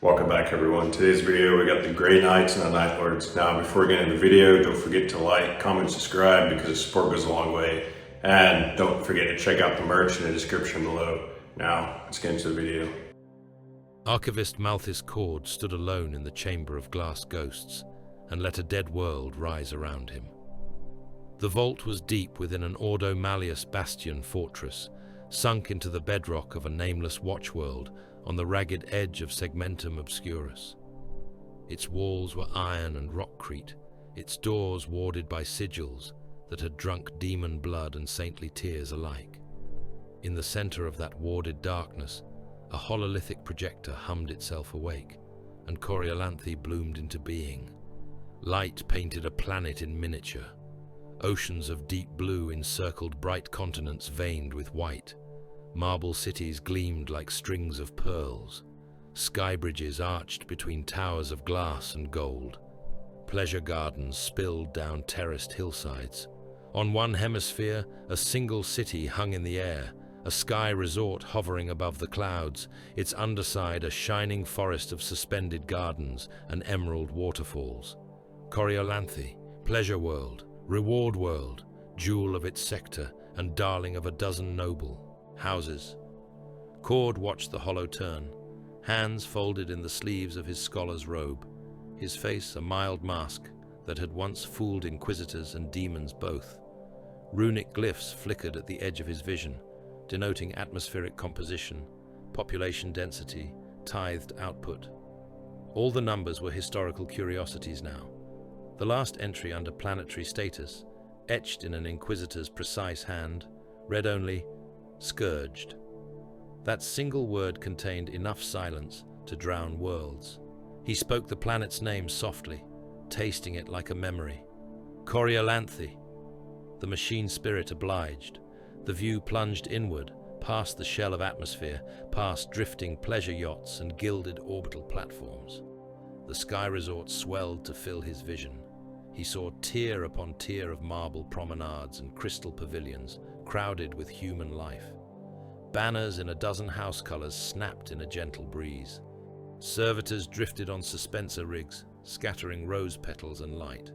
Welcome back everyone. Today's video we got the Grey Knights and the Night Lords. Now before we get into the video, don't forget to like, comment, subscribe because the support goes a long way. And don't forget to check out the merch in the description below. Now let's get into the video. Archivist Malthus Cord stood alone in the chamber of glass ghosts and let a dead world rise around him. The vault was deep within an Ordo Malleus bastion fortress, sunk into the bedrock of a nameless watchworld on the ragged edge of Segmentum Obscurus. Its walls were iron and rockcrete, its doors warded by sigils that had drunk demon blood and saintly tears alike. In the center of that warded darkness, a hololithic projector hummed itself awake, and Coriolanthe bloomed into being. Light painted a planet in miniature. Oceans of deep blue encircled bright continents veined with white. Marble cities gleamed like strings of pearls. Sky bridges arched between towers of glass and gold. Pleasure gardens spilled down terraced hillsides. On one hemisphere, a single city hung in the air, a sky resort hovering above the clouds, its underside a shining forest of suspended gardens and emerald waterfalls. Coriolanthe, pleasure world, reward world, jewel of its sector and darling of a dozen noble houses. Cord watched the hollow turn, hands folded in the sleeves of his scholar's robe, his face a mild mask that had once fooled inquisitors and demons both. Runic glyphs flickered at the edge of his vision, denoting atmospheric composition, population density, tithed output. All the numbers were historical curiosities now. The last entry under planetary status, etched in an inquisitor's precise hand, read only, "Scourged." That single word contained enough silence to drown worlds. He spoke the planet's name softly, tasting it like a memory. Coriolanthe. The machine spirit obliged. The view plunged inward, past the shell of atmosphere, past drifting pleasure yachts and gilded orbital platforms. The sky resort swelled to fill his vision. He saw tier upon tier of marble promenades and crystal pavilions, crowded with human life. Banners in a dozen house colors snapped in a gentle breeze. Servitors drifted on suspenser rigs, scattering rose petals and light.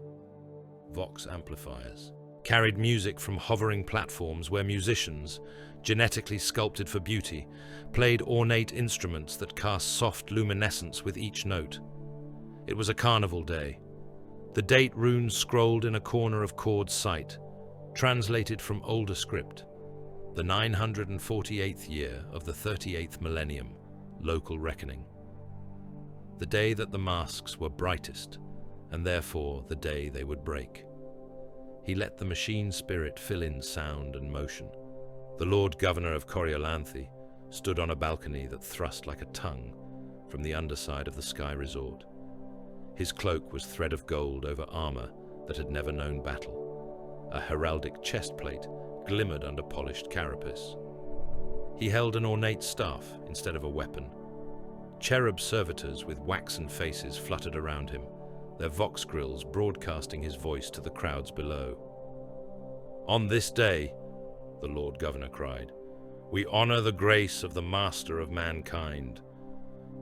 Vox amplifiers carried music from hovering platforms where musicians, genetically sculpted for beauty, played ornate instruments that cast soft luminescence with each note. It was a carnival day. The date runes scrolled in a corner of Cord's sight, translated from older script. The 948th year of the 38th millennium, local reckoning. The day that the masks were brightest, and therefore the day they would break. He let the machine spirit fill in sound and motion. The Lord Governor of Coriolanthe stood on a balcony that thrust like a tongue from the underside of the sky resort. His cloak was thread of gold over armor that had never known battle. A heraldic chestplate glimmered under polished carapace. He held an ornate staff instead of a weapon. Cherub servitors with waxen faces fluttered around him, their vox grills broadcasting his voice to the crowds below. "On this day," the Lord Governor cried, "we honor the grace of the Master of mankind.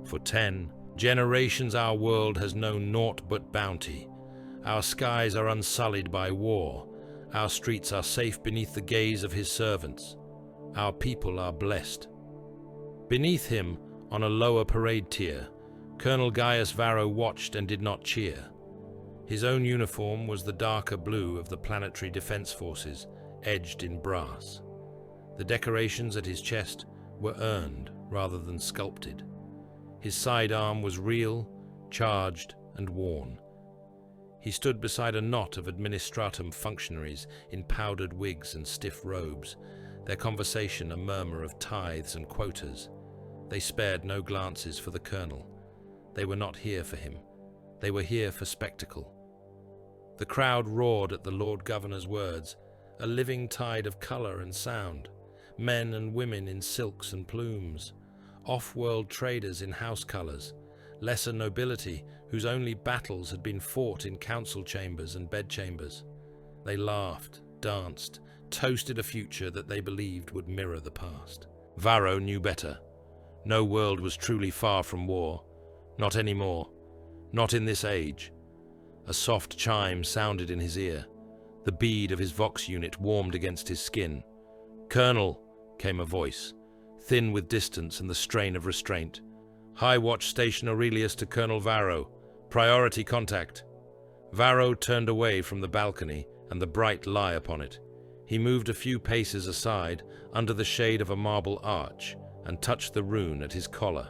For 10 generations our world has known naught but bounty. Our skies are unsullied by war. Our streets are safe beneath the gaze of his servants. Our people are blessed." Beneath him, on a lower parade tier, Colonel Gaius Varro watched and did not cheer. His own uniform was the darker blue of the Planetary Defense Forces, edged in brass. The decorations at his chest were earned rather than sculpted. His sidearm was real, charged, and worn. He stood beside a knot of administratum functionaries in powdered wigs and stiff robes, their conversation a murmur of tithes and quotas. They spared no glances for the colonel. They were not here for him. They were here for spectacle. The crowd roared at the Lord Governor's words, a living tide of color and sound. Men and women in silks and plumes. Off-world traders in house colors. Lesser nobility whose only battles had been fought in council chambers and bedchambers. They laughed, danced, toasted a future that they believed would mirror the past. Varro knew better. No world was truly far from war. Not anymore. Not in this age. A soft chime sounded in his ear. The bead of his Vox unit warmed against his skin. "Colonel," came a voice, thin with distance and the strain of restraint. "High Watch Station Aurelius to Colonel Varro. Priority contact." Varro turned away from the balcony and the bright lie upon it. He moved a few paces aside, under the shade of a marble arch, and touched the rune at his collar.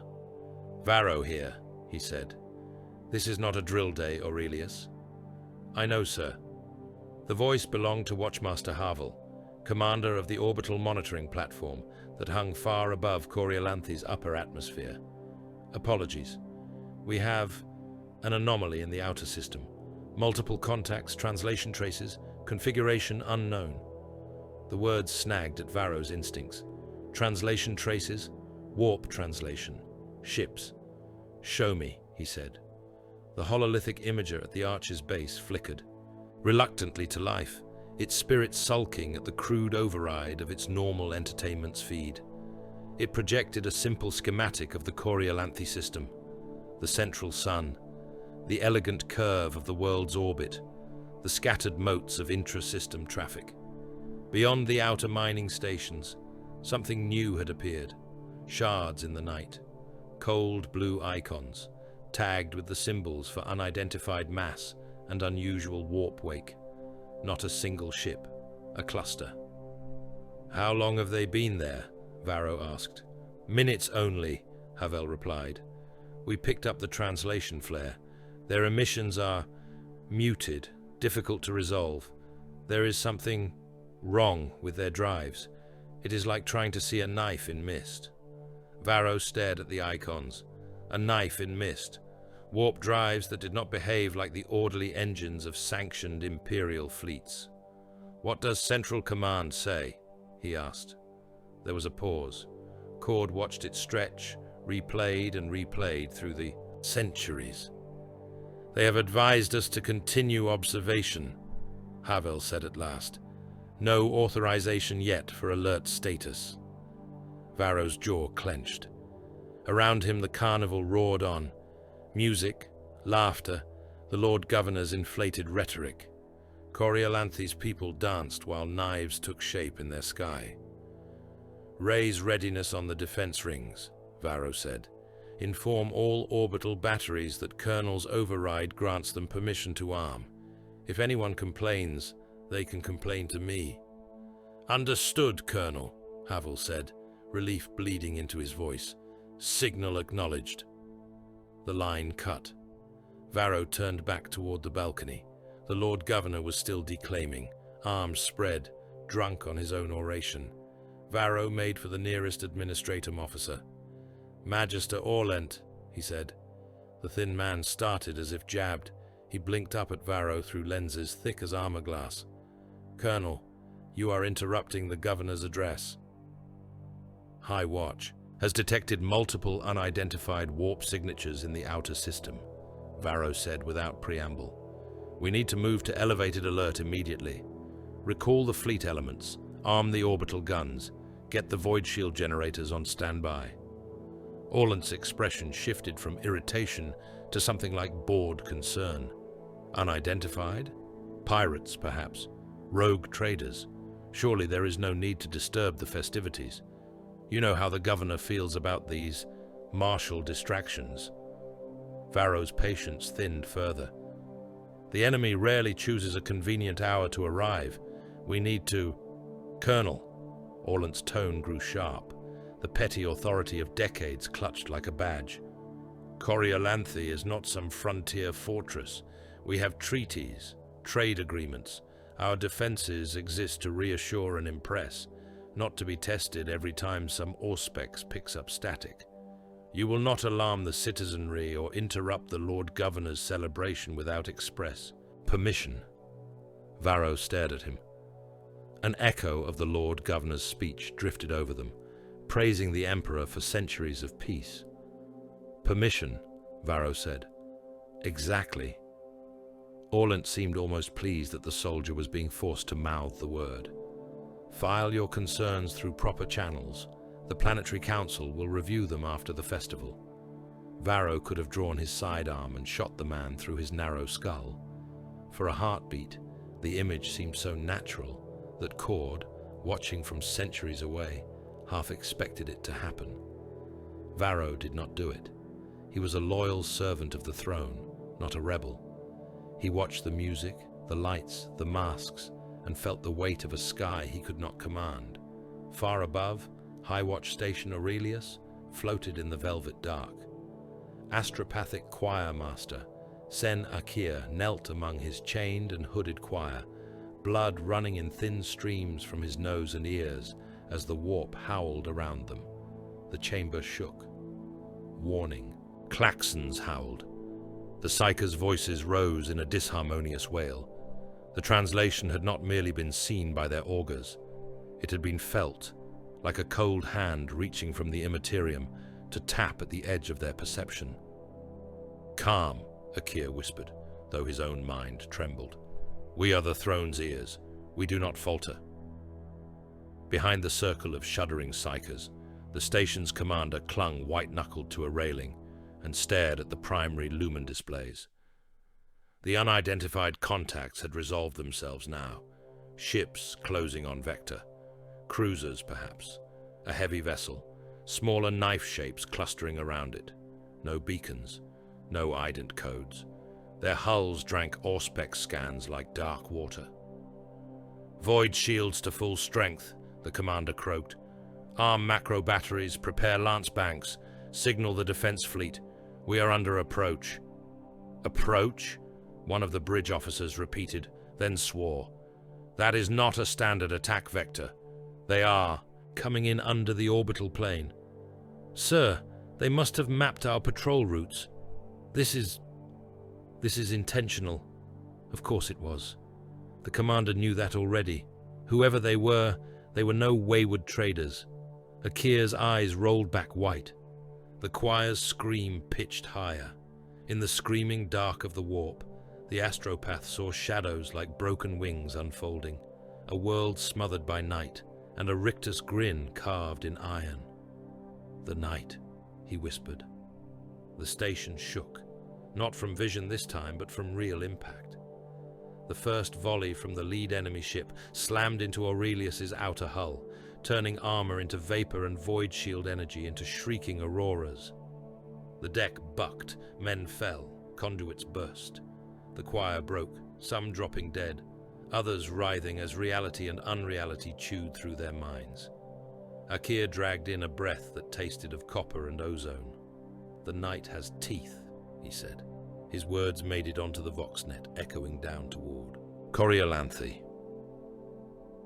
"Varro here," he said. "This is not a drill day, Aurelius." "I know, sir." The voice belonged to Watchmaster Havel, commander of the orbital monitoring platform that hung far above Coriolanthe's upper atmosphere. "Apologies. We have an anomaly in the outer system. Multiple contacts, translation traces, configuration unknown." The words snagged at Varro's instincts. Translation traces, warp translation, ships. "Show me," he said. The hololithic imager at the arch's base flickered, reluctantly to life, its spirit sulking at the crude override of its normal entertainment's feed. It projected a simple schematic of the Coriolanthe system, the central sun, the elegant curve of the world's orbit, the scattered motes of intra-system traffic. Beyond the outer mining stations, something new had appeared. Shards in the night, cold blue icons, tagged with the symbols for unidentified mass and unusual warp wake. Not a single ship, a cluster. "How long have they been there?" Varro asked. "Minutes only," Havel replied. "We picked up the translation flare. Their emissions are muted, difficult to resolve. There is something wrong with their drives. It is like trying to see a knife in mist." Varro stared at the icons. A knife in mist. Warp drives that did not behave like the orderly engines of sanctioned Imperial fleets. "What does Central Command say?" he asked. There was a pause. Cord watched it stretch, replayed and replayed through the centuries. "They have advised us to continue observation," Havel said at last. "No authorization yet for alert status." Varro's jaw clenched. Around him the carnival roared on. Music, laughter, the Lord Governor's inflated rhetoric. Coriolanthe's people danced while knives took shape in their sky. "Raise readiness on the defense rings," Varro said. "Inform all orbital batteries that Colonel's override grants them permission to arm. If anyone complains, they can complain to me." "Understood, Colonel," Havel said, relief bleeding into his voice. "Signal acknowledged." The line cut. Varro turned back toward the balcony. The Lord Governor was still declaiming, arms spread, drunk on his own oration. Varro made for the nearest administratum officer. "Magister Orlent," he said. The thin man started as if jabbed. He blinked up at Varro through lenses thick as armor glass. "Colonel, you are interrupting the Governor's address." "High Watch has detected multiple unidentified warp signatures in the outer system," Varro said without preamble. "We need to move to elevated alert immediately. Recall the fleet elements, arm the orbital guns, get the void shield generators on standby." Orlant's expression shifted from irritation to something like bored concern. "Unidentified? Pirates, perhaps? Rogue traders? Surely there is no need to disturb the festivities. You know how the Governor feels about these martial distractions." Varro's patience thinned further. "The enemy rarely chooses a convenient hour to arrive. We need to—" "Colonel," Orlant's tone grew sharp. The petty authority of decades clutched like a badge. "Coriolanthe is not some frontier fortress. We have treaties, trade agreements. Our defenses exist to reassure and impress, not to be tested every time some auspex picks up static. You will not alarm the citizenry or interrupt the Lord Governor's celebration without express permission." Varro stared at him. An echo of the Lord Governor's speech drifted over them, praising the Emperor for centuries of peace. "Permission," Varro said. "Exactly." Orlant seemed almost pleased that the soldier was being forced to mouth the word. "File your concerns through proper channels. The Planetary Council will review them after the festival." Varro could have drawn his sidearm and shot the man through his narrow skull. For a heartbeat, the image seemed so natural that Cord, watching from centuries away, half expected it to happen. Varro did not do it. He was a loyal servant of the throne, not a rebel. He watched the music, the lights, the masks, and felt the weight of a sky he could not command. Far above, High Watch Station Aurelius floated in the velvet dark. Astropathic choir master Sen Akir knelt among his chained and hooded choir, blood running in thin streams from his nose and ears as the warp howled around them. The chamber shook. Warning. Klaxons howled. The psychers' voices rose in a disharmonious wail. The translation had not merely been seen by their augurs. It had been felt, like a cold hand reaching from the immaterium to tap at the edge of their perception. "Calm," Akir whispered, though his own mind trembled. "We are the throne's ears. We do not falter." Behind the circle of shuddering psychers, the station's commander clung white-knuckled to a railing and stared at the primary lumen displays. The unidentified contacts had resolved themselves now. Ships closing on Vector. Cruisers, perhaps. A heavy vessel. Smaller knife shapes clustering around it. No beacons. No ident codes. Their hulls drank Auspex scans like dark water. "Void shields to full strength," the commander croaked. "Arm macro batteries, prepare lance banks. Signal the defense fleet. We are under approach." "Approach?" one of the bridge officers repeated, then swore. "That is not a standard attack vector. They are coming in under the orbital plane." "Sir, they must have mapped our patrol routes. This is intentional." Of course it was. The commander knew that already. Whoever they were no wayward traders. Akir's eyes rolled back white. The choir's scream pitched higher. In the screaming dark of the warp, the astropath saw shadows like broken wings unfolding, a world smothered by night, and a rictus grin carved in iron. "The night," he whispered. The station shook, not from vision this time, but from real impact. The first volley from the lead enemy ship slammed into Aurelius's outer hull, turning armor into vapor and void shield energy into shrieking auroras. The deck bucked, men fell, conduits burst. The choir broke, some dropping dead, others writhing as reality and unreality chewed through their minds. Akir dragged in a breath that tasted of copper and ozone. "The night has teeth," he said. His words made it onto the voxnet, echoing down toward Coriolanthe.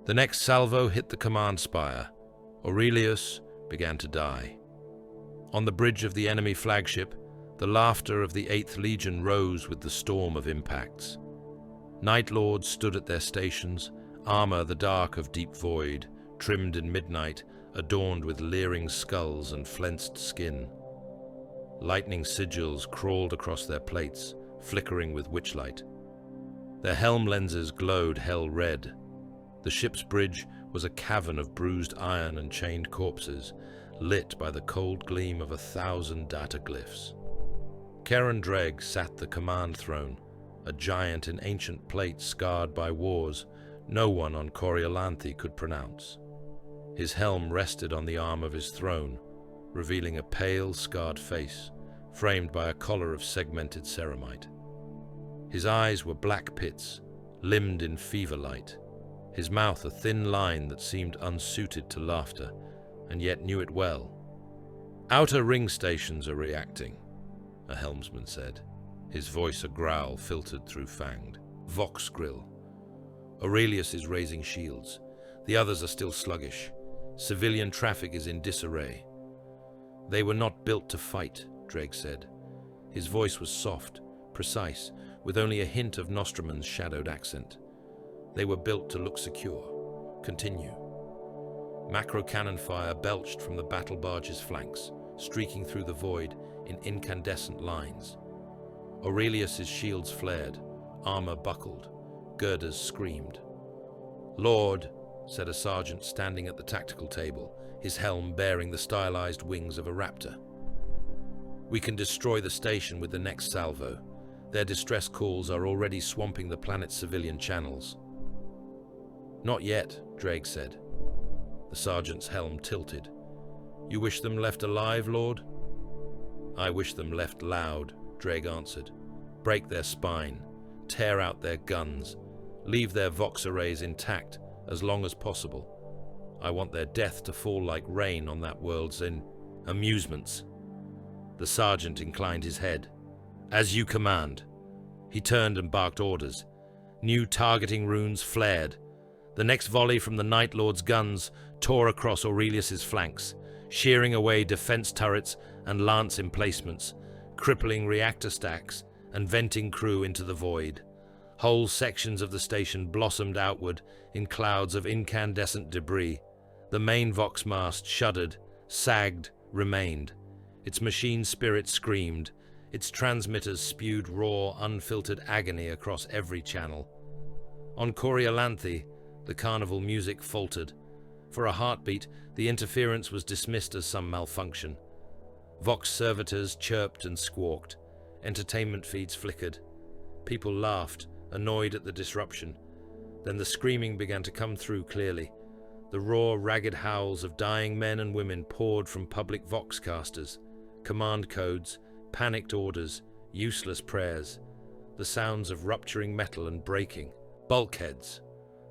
The next salvo hit the command spire. Aurelius began to die. On the bridge of the enemy flagship, the laughter of the 8th Legion rose with the storm of impacts. Night Lords stood at their stations, armor the dark of deep void, trimmed in midnight, adorned with leering skulls and flensed skin. Lightning sigils crawled across their plates, flickering with witchlight. Their helm lenses glowed hell red. The ship's bridge was a cavern of bruised iron and chained corpses, lit by the cold gleam of 1,000 data glyphs. Karen Dreg sat the command throne, a giant in ancient plate scarred by wars no one on Coriolanthe could pronounce. His helm rested on the arm of his throne, revealing a pale, scarred face, framed by a collar of segmented ceramite. His eyes were black pits, limned in fever light, his mouth a thin line that seemed unsuited to laughter, and yet knew it well. "Outer ring stations are reacting," a helmsman said, his voice a growl filtered through fanged. "Vox grill. Aurelius is raising shields. The others are still sluggish. Civilian traffic is in disarray." "They were not built to fight," Dreg said. His voice was soft, precise, with only a hint of Nostraman's shadowed accent. "They were built to look secure. Continue." Macro cannon fire belched from the battle barge's flanks, streaking through the void in incandescent lines. Aurelius's shields flared, armor buckled, girders screamed. "Lord," said a sergeant standing at the tactical table, his helm bearing the stylized wings of a raptor. We can destroy the station with the next salvo. Their distress calls are already swamping the planet's civilian channels. Not yet, Drake said. The sergeant's helm tilted. You wish them left alive, Lord? I wish them left loud, Drake answered. Break their spine, tear out their guns, leave their Vox arrays intact as long as possible. I want their death to fall like rain on that world's amusements. The sergeant inclined his head. As you command. He turned and barked orders. New targeting runes flared. The next volley from the Night Lord's guns tore across Aurelius's flanks, shearing away defense turrets and lance emplacements, crippling reactor stacks and venting crew into the void. Whole sections of the station blossomed outward in clouds of incandescent debris. The main Vox mast shuddered, sagged, remained. Its machine spirit screamed. Its transmitters spewed raw, unfiltered agony across every channel. On Coriolanthe, the carnival music faltered. For a heartbeat, the interference was dismissed as some malfunction. Vox servitors chirped and squawked. Entertainment feeds flickered. People laughed, annoyed at the disruption. Then the screaming began to come through clearly. The raw, ragged howls of dying men and women poured from public Voxcasters. Command codes, panicked orders, useless prayers. The sounds of rupturing metal and breaking. Bulkheads.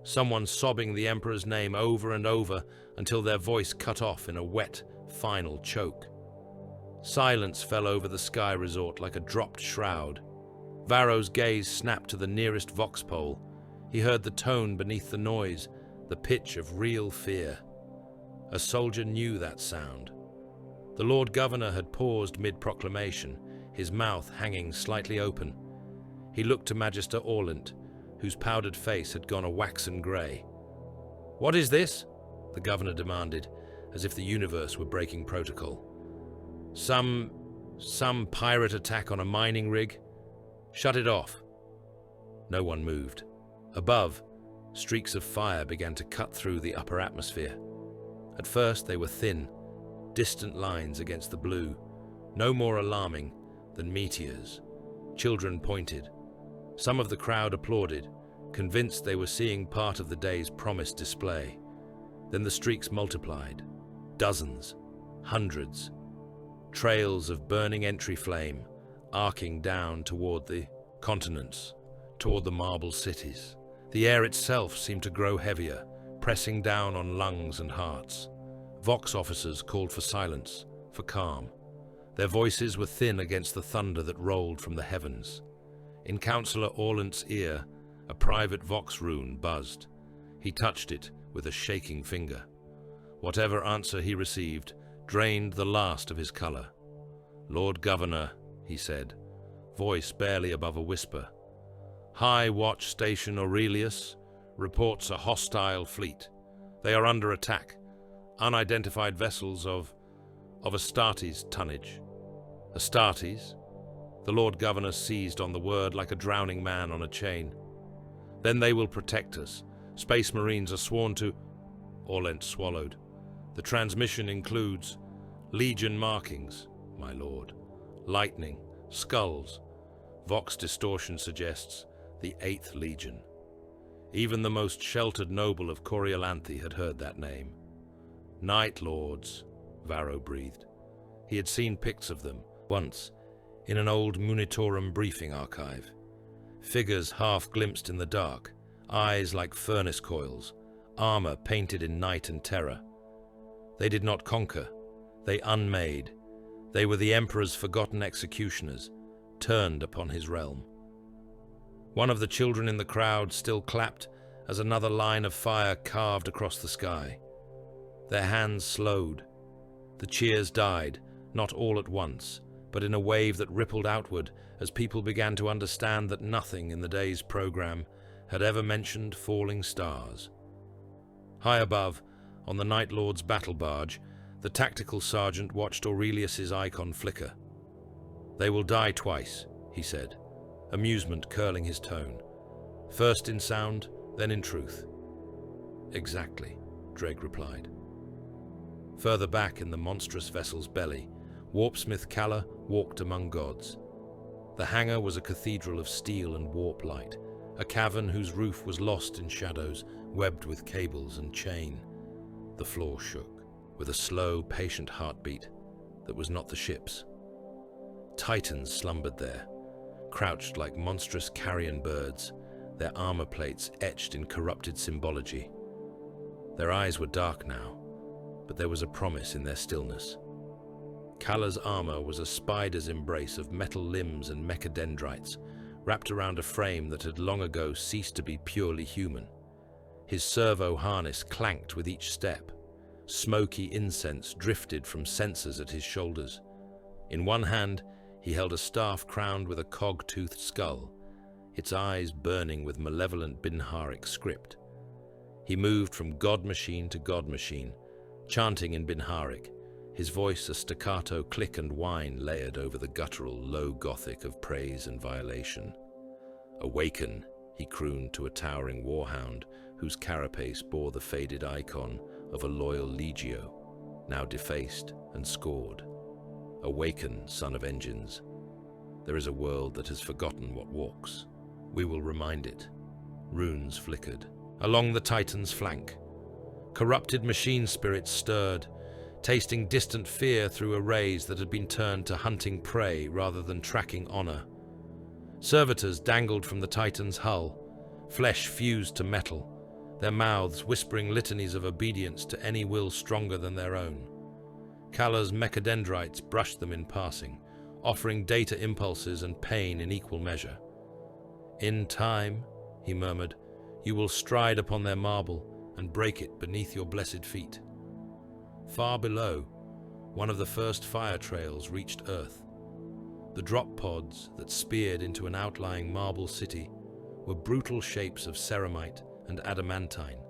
Someone sobbing the Emperor's name over and over until their voice cut off in a wet, final choke. Silence fell over the sky resort like a dropped shroud. Varro's gaze snapped to the nearest Vox pole. He heard the tone beneath the noise, the pitch of real fear. A soldier knew that sound. The Lord Governor had paused mid-proclamation, his mouth hanging slightly open. He looked to Magister Orlant, whose powdered face had gone a waxen grey. "What is this?" the governor demanded, as if the universe were breaking protocol. Some pirate attack on a mining rig? Shut it off." No one moved. Above, streaks of fire began to cut through the upper atmosphere. At first they were thin, distant lines against the blue, no more alarming than meteors. Children pointed. Some of the crowd applauded, convinced they were seeing part of the day's promised display. Then the streaks multiplied. Dozens, hundreds. Trails of burning entry flame, arcing down toward the continents, toward the marble cities. The air itself seemed to grow heavier, pressing down on lungs and hearts. Vox officers called for silence, for calm. Their voices were thin against the thunder that rolled from the heavens. In Councillor Orlant's ear, a private Vox rune buzzed. He touched it with a shaking finger. Whatever answer he received drained the last of his color. "Lord Governor," he said, voice barely above a whisper. "High Watch Station Aurelius reports a hostile fleet. They are under attack. Unidentified vessels of Astartes tonnage." Astartes? The Lord Governor seized on the word like a drowning man on a chain. "Then they will protect us. Space Marines are sworn to—" Orlant swallowed. "The transmission includes Legion markings, my lord. Lightning, skulls. Vox distortion suggests the 8th Legion." Even the most sheltered noble of Coriolanthe had heard that name. "Night Lords," Varro breathed. He had seen pics of them, once, in an old Munitorum briefing archive. Figures half glimpsed in the dark, eyes like furnace coils, armor painted in night and terror. They did not conquer, they unmade. They were the Emperor's forgotten executioners, turned upon his realm. One of the children in the crowd still clapped as another line of fire carved across the sky. Their hands slowed. The cheers died, not all at once, but in a wave that rippled outward as people began to understand that nothing in the day's program had ever mentioned falling stars. High above, on the Night Lord's battle barge, the tactical sergeant watched Aurelius's icon flicker. "They will die twice," he said, amusement curling his tone. "First in sound, then in truth." "Exactly," Dreg replied. Further back in the monstrous vessel's belly, Warpsmith Calla walked among gods. The hangar was a cathedral of steel and warp light, a cavern whose roof was lost in shadows, webbed with cables and chain. The floor shook, with a slow, patient heartbeat that was not the ship's. Titans slumbered there, crouched like monstrous carrion birds, their armor plates etched in corrupted symbology. Their eyes were dark now, but there was a promise in their stillness. Calla's armor was a spider's embrace of metal limbs and mechadendrites, wrapped around a frame that had long ago ceased to be purely human. His servo harness clanked with each step. Smoky incense drifted from censers at his shoulders. In one hand, he held a staff crowned with a cog-toothed skull, its eyes burning with malevolent Binharic script. He moved from god-machine to god-machine, chanting in Binharic, his voice a staccato click and whine layered over the guttural low Gothic of praise and violation. "Awaken," he crooned to a towering warhound whose carapace bore the faded icon of a loyal legio, now defaced and scored. "Awaken, son of engines. There is a world that has forgotten what walks. We will remind it." Runes flickered along the Titan's flank. Corrupted machine spirits stirred, tasting distant fear through arrays that had been turned to hunting prey rather than tracking honor. Servitors dangled from the Titan's hull, flesh fused to metal, their mouths whispering litanies of obedience to any will stronger than their own. Calla's mechadendrites brushed them in passing, offering data impulses and pain in equal measure. "In time," he murmured, "you will stride upon their marble and break it beneath your blessed feet." Far below, one of the first fire trails reached Earth. The drop pods that speared into an outlying marble city were brutal shapes of ceramite and adamantine,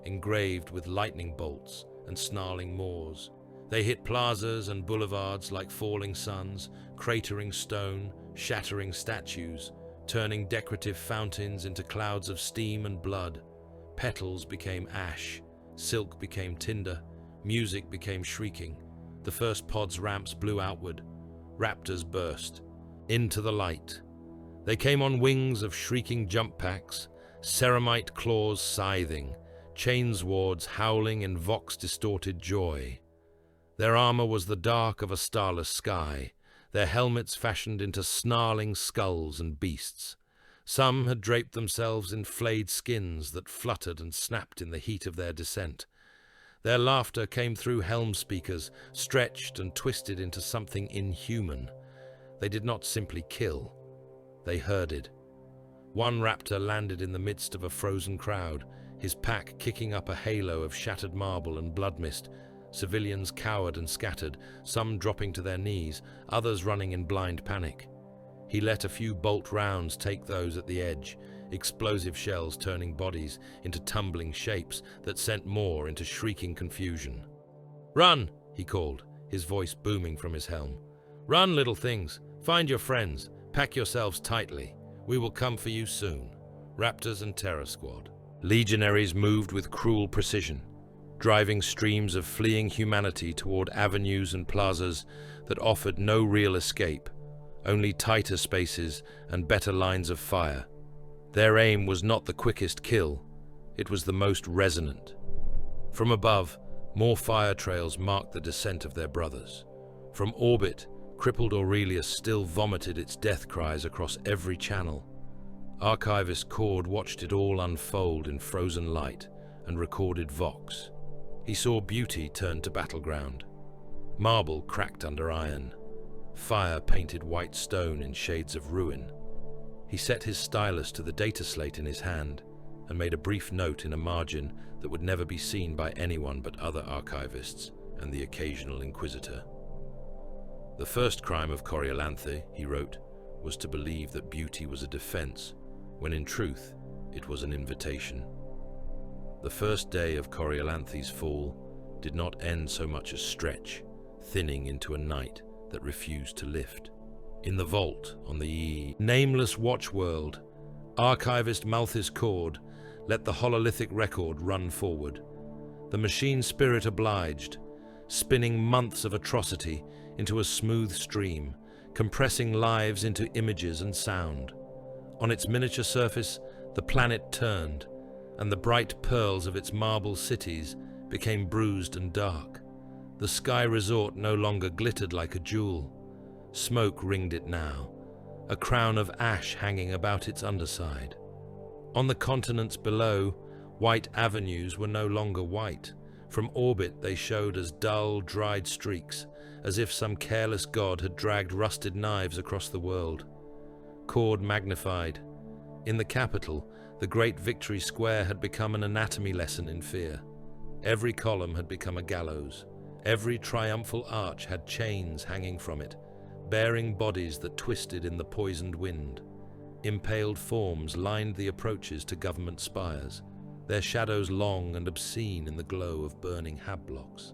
engraved with lightning bolts and snarling maws. They hit plazas and boulevards like falling suns, cratering stone, shattering statues, turning decorative fountains into clouds of steam and blood. Petals became ash, silk became tinder, music became shrieking. The first pod's ramps blew outward. Raptors burst into the light. They came on wings of shrieking jump packs, ceramite claws scything, chainswords howling in vox-distorted joy. Their armor was the dark of a starless sky, their helmets fashioned into snarling skulls and beasts. Some had draped themselves in flayed skins that fluttered and snapped in the heat of their descent. Their laughter came through helm speakers, stretched and twisted into something inhuman. They did not simply kill, they herded. One raptor landed in the midst of a frozen crowd, his pack kicking up a halo of shattered marble and blood mist. Civilians cowered and scattered, some dropping to their knees, others running in blind panic. He let a few bolt rounds take those at the edge, explosive shells turning bodies into tumbling shapes that sent more into shrieking confusion. "Run!" he called, his voice booming from his helm. "Run, little things! Find your friends! Pack yourselves tightly! We will come for you soon!" Raptors and Terror Squad. Legionaries moved with cruel precision, driving streams of fleeing humanity toward avenues and plazas that offered no real escape, only tighter spaces and better lines of fire. Their aim was not the quickest kill, it was the most resonant. From above, more fire trails marked the descent of their brothers. From orbit, crippled Aurelius still vomited its death cries across every channel. Archivist Cord watched it all unfold in frozen light and recorded Vox. He saw beauty turn to battleground. Marble cracked under iron. Fire painted white stone in shades of ruin. He set his stylus to the data slate in his hand and made a brief note in a margin that would never be seen by anyone but other archivists and the occasional inquisitor. "The first crime of Coriolanthe," he wrote, "was to believe that beauty was a defense, when in truth it was an invitation. The first day of Coriolanthe's fall did not end so much as stretch, thinning into a night that refused to lift. In the vault on the nameless watchworld, archivist Malthus Cord let the hololithic record run forward. The machine spirit obliged, spinning months of atrocity into a smooth stream, compressing lives into images and sound. On its miniature surface, the planet turned, and the bright pearls of its marble cities became bruised and dark. The sky resort no longer glittered like a jewel. Smoke ringed it now, a crown of ash hanging about its underside. On the continents below, white avenues were no longer white. From orbit they showed as dull, dried streaks, as if some careless god had dragged rusted knives across the world. Cord magnified. In the capital, the great Victory Square had become an anatomy lesson in fear. Every column had become a gallows. Every triumphal arch had chains hanging from it, bearing bodies that twisted in the poisoned wind. Impaled forms lined the approaches to government spires, their shadows long and obscene in the glow of burning habblocks.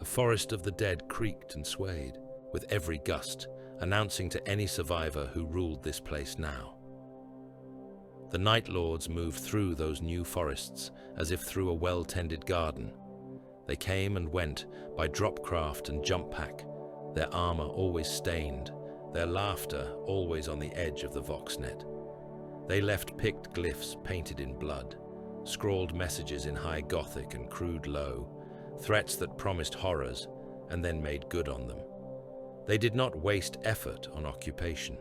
A forest of the dead creaked and swayed, with every gust, announcing to any survivor who ruled this place now. The Night Lords moved through those new forests as if through a well-tended garden. They came and went by dropcraft and jump pack, their armor always stained, their laughter always on the edge of the voxnet. They left picked glyphs painted in blood, scrawled messages in high Gothic and crude low, threats that promised horrors and then made good on them. They did not waste effort on occupation.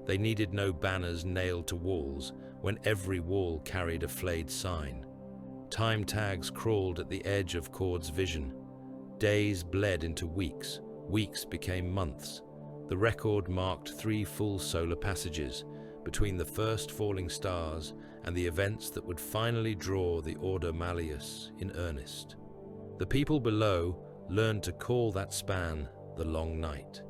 They needed no banners nailed to walls when every wall carried a flayed sign. Time tags crawled at the edge of Cord's vision. Days bled into weeks, weeks became months. The record marked 3 full solar passages between the first falling stars and the events that would finally draw the Order Malleus in earnest. The people below learned to call that span the Long Night.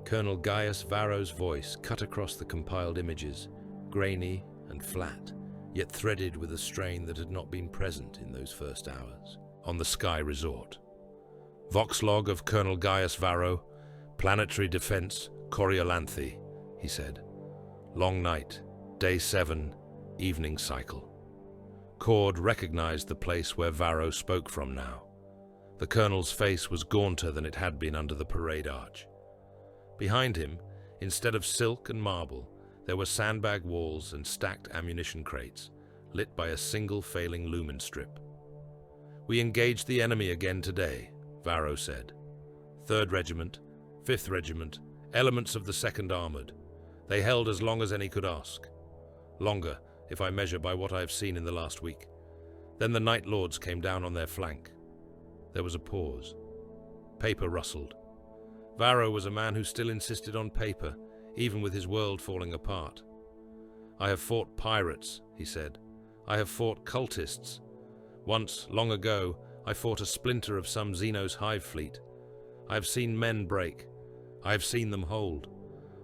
Colonel Gaius Varro's voice cut across the compiled images, grainy and flat, yet threaded with a strain that had not been present in those first hours. On the Sky Resort. Voxlog of Colonel Gaius Varro, Planetary Defense, Coriolanthe, he said. Long night, day 7, evening cycle. Cord recognized the place where Varro spoke from now. The colonel's face was gaunter than it had been under the parade arch. Behind him, instead of silk and marble, there were sandbag walls and stacked ammunition crates, lit by a single failing lumen strip. We engaged the enemy again today, Varro said. 3rd Regiment, 5th Regiment, elements of the 2nd Armoured. They held as long as any could ask. Longer, if I measure by what I have seen in the last week. Then the Night Lords came down on their flank. There was a pause. Paper rustled. Varro was a man who still insisted on paper, even with his world falling apart. I have fought pirates, he said. I have fought cultists. Once, long ago, I fought a splinter of some Xenos hive fleet. I have seen men break. I have seen them hold.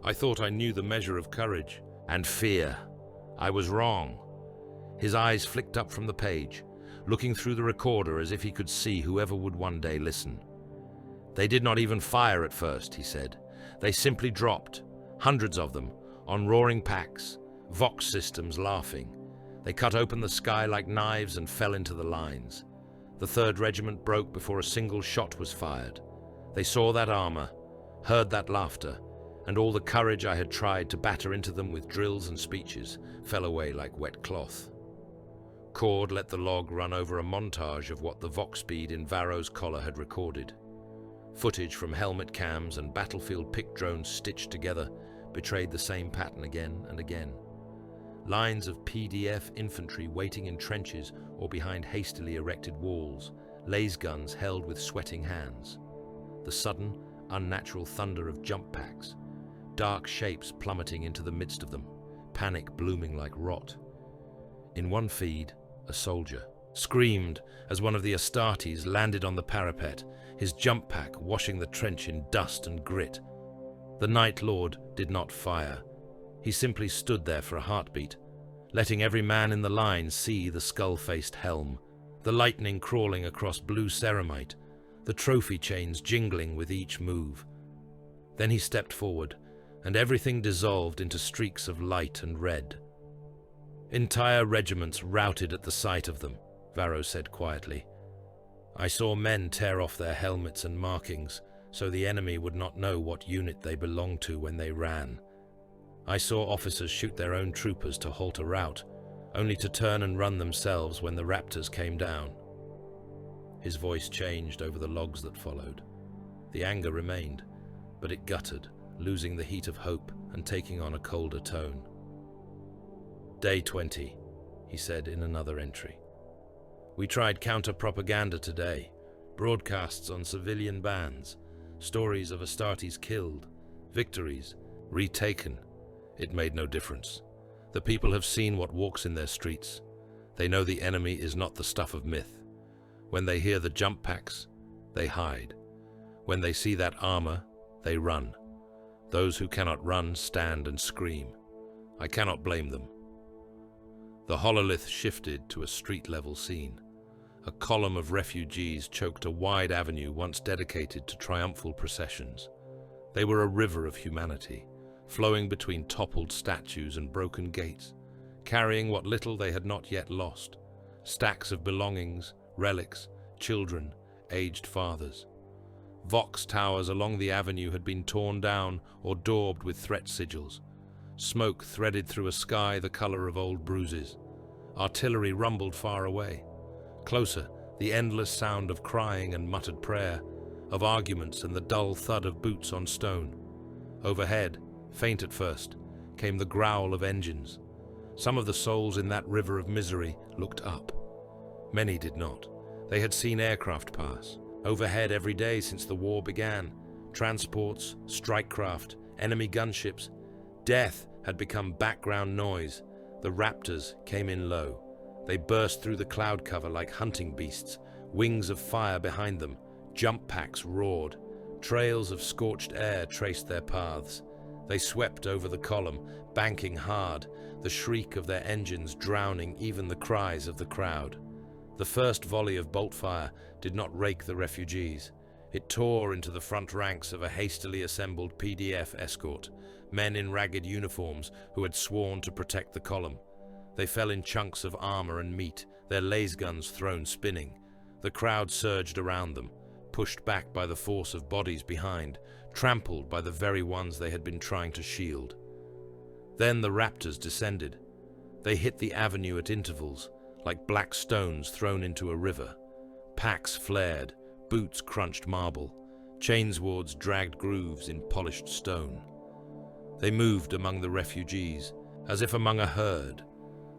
I thought I knew the measure of courage and fear. I was wrong. His eyes flicked up from the page, looking through the recorder as if he could see whoever would one day listen. They did not even fire at first, he said. They simply dropped, hundreds of them, on roaring packs, Vox systems laughing. They cut open the sky like knives and fell into the lines. The 3rd Regiment broke before a single shot was fired. They saw that armor, heard that laughter, and all the courage I had tried to batter into them with drills and speeches fell away like wet cloth. Cord let the log run over a montage of what the Vox speed in Varro's collar had recorded. Footage from helmet cams and battlefield pick drones stitched together betrayed the same pattern again and again. Lines of PDF infantry waiting in trenches or behind hastily erected walls, laser guns held with sweating hands. The sudden, unnatural thunder of jump packs, dark shapes plummeting into the midst of them, panic blooming like rot. In one feed, a soldier screamed as one of the Astartes landed on the parapet, his jump pack washing the trench in dust and grit. The Night Lord did not fire. He simply stood there for a heartbeat, letting every man in the line see the skull-faced helm, the lightning crawling across blue ceramite, the trophy chains jingling with each move. Then he stepped forward, and everything dissolved into streaks of light and red. Entire regiments routed at the sight of them, Varro said quietly. I saw men tear off their helmets and markings, so the enemy would not know what unit they belonged to when they ran. I saw officers shoot their own troopers to halt a rout, only to turn and run themselves when the raptors came down. His voice changed over the logs that followed. The anger remained, but it guttered, losing the heat of hope and taking on a colder tone. Day 20, he said in another entry. We tried counter-propaganda today, broadcasts on civilian bands, stories of Astartes killed, victories, retaken. It made no difference. The people have seen what walks in their streets. They know the enemy is not the stuff of myth. When they hear the jump packs, they hide. When they see that armor, they run. Those who cannot run stand and scream. I cannot blame them. The hololith shifted to a street-level scene. A column of refugees choked a wide avenue once dedicated to triumphal processions. They were a river of humanity, flowing between toppled statues and broken gates, carrying what little they had not yet lost, stacks of belongings, relics, children, aged fathers. Vox towers along the avenue had been torn down or daubed with threat sigils. Smoke threaded through a sky the color of old bruises. Artillery rumbled far away. Closer, the endless sound of crying and muttered prayer, of arguments and the dull thud of boots on stone. Overhead, faint at first, came the growl of engines. Some of the souls in that river of misery looked up. Many did not. They had seen aircraft pass. Overhead every day since the war began. Transports, strike craft, enemy gunships. Death had become background noise. The raptors came in low. They burst through the cloud cover like hunting beasts, wings of fire behind them. Jump packs roared. Trails of scorched air traced their paths. They swept over the column, banking hard, the shriek of their engines drowning even the cries of the crowd. The first volley of bolt fire did not rake the refugees. It tore into the front ranks of a hastily assembled PDF escort, men in ragged uniforms who had sworn to protect the column. They fell in chunks of armor and meat, their laser guns thrown spinning. The crowd surged around them, pushed back by the force of bodies behind, trampled by the very ones they had been trying to shield. Then the raptors descended. They hit the avenue at intervals, like black stones thrown into a river. Packs flared, boots crunched marble, chainswords dragged grooves in polished stone. They moved among the refugees, as if among a herd.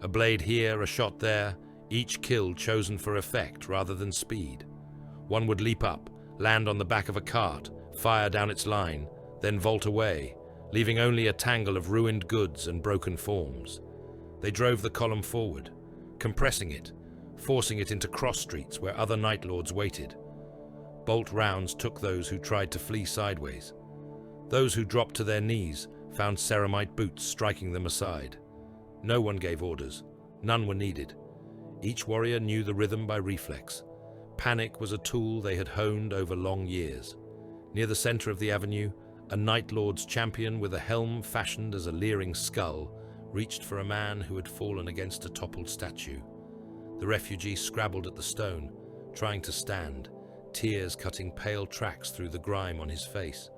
A blade here, a shot there, each kill chosen for effect rather than speed. One would leap up, land on the back of a cart, fire down its line, then vault away, leaving only a tangle of ruined goods and broken forms. They drove the column forward, compressing it, forcing it into cross streets where other night lords waited. Bolt rounds took those who tried to flee sideways. Those who dropped to their knees found ceramite boots striking them aside. No one gave orders. None were needed. Each warrior knew the rhythm by reflex. Panic was a tool they had honed over long years. Near the center of the avenue, a Night Lord's champion with a helm fashioned as a leering skull reached for a man who had fallen against a toppled statue. The refugee scrabbled at the stone, trying to stand, tears cutting pale tracks through the grime on his face.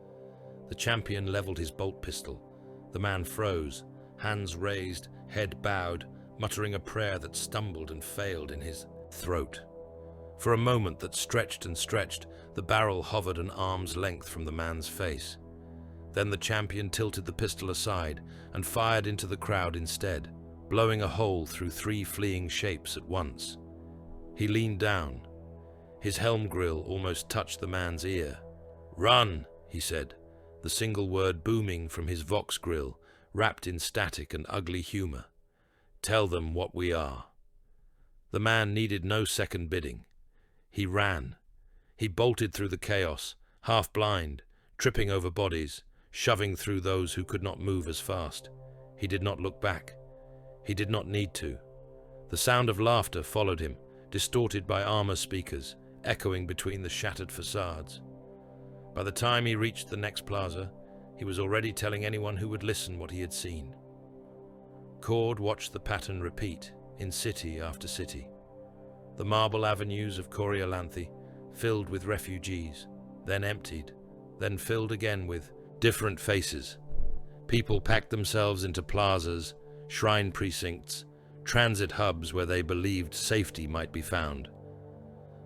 The champion leveled his bolt pistol. The man froze, hands raised, head bowed, muttering a prayer that stumbled and failed in his throat. For a moment that stretched and stretched, the barrel hovered an arm's length from the man's face. Then the champion tilted the pistol aside and fired into the crowd instead, blowing a hole through 3 fleeing shapes at once. He leaned down. His helm grill almost touched the man's ear. "Run," he said, the single word booming from his Vox grill, wrapped in static and ugly humor. "Tell them what we are." The man needed no second bidding. He ran. He bolted through the chaos, half blind, tripping over bodies, shoving through those who could not move as fast. He did not look back. He did not need to. The sound of laughter followed him, distorted by armor speakers, echoing between the shattered facades. By the time he reached the next plaza, he was already telling anyone who would listen what he had seen. Cord watched the pattern repeat in city after city. The marble avenues of Coriolanthe filled with refugees, then emptied, then filled again with different faces. People packed themselves into plazas, shrine precincts, transit hubs where they believed safety might be found.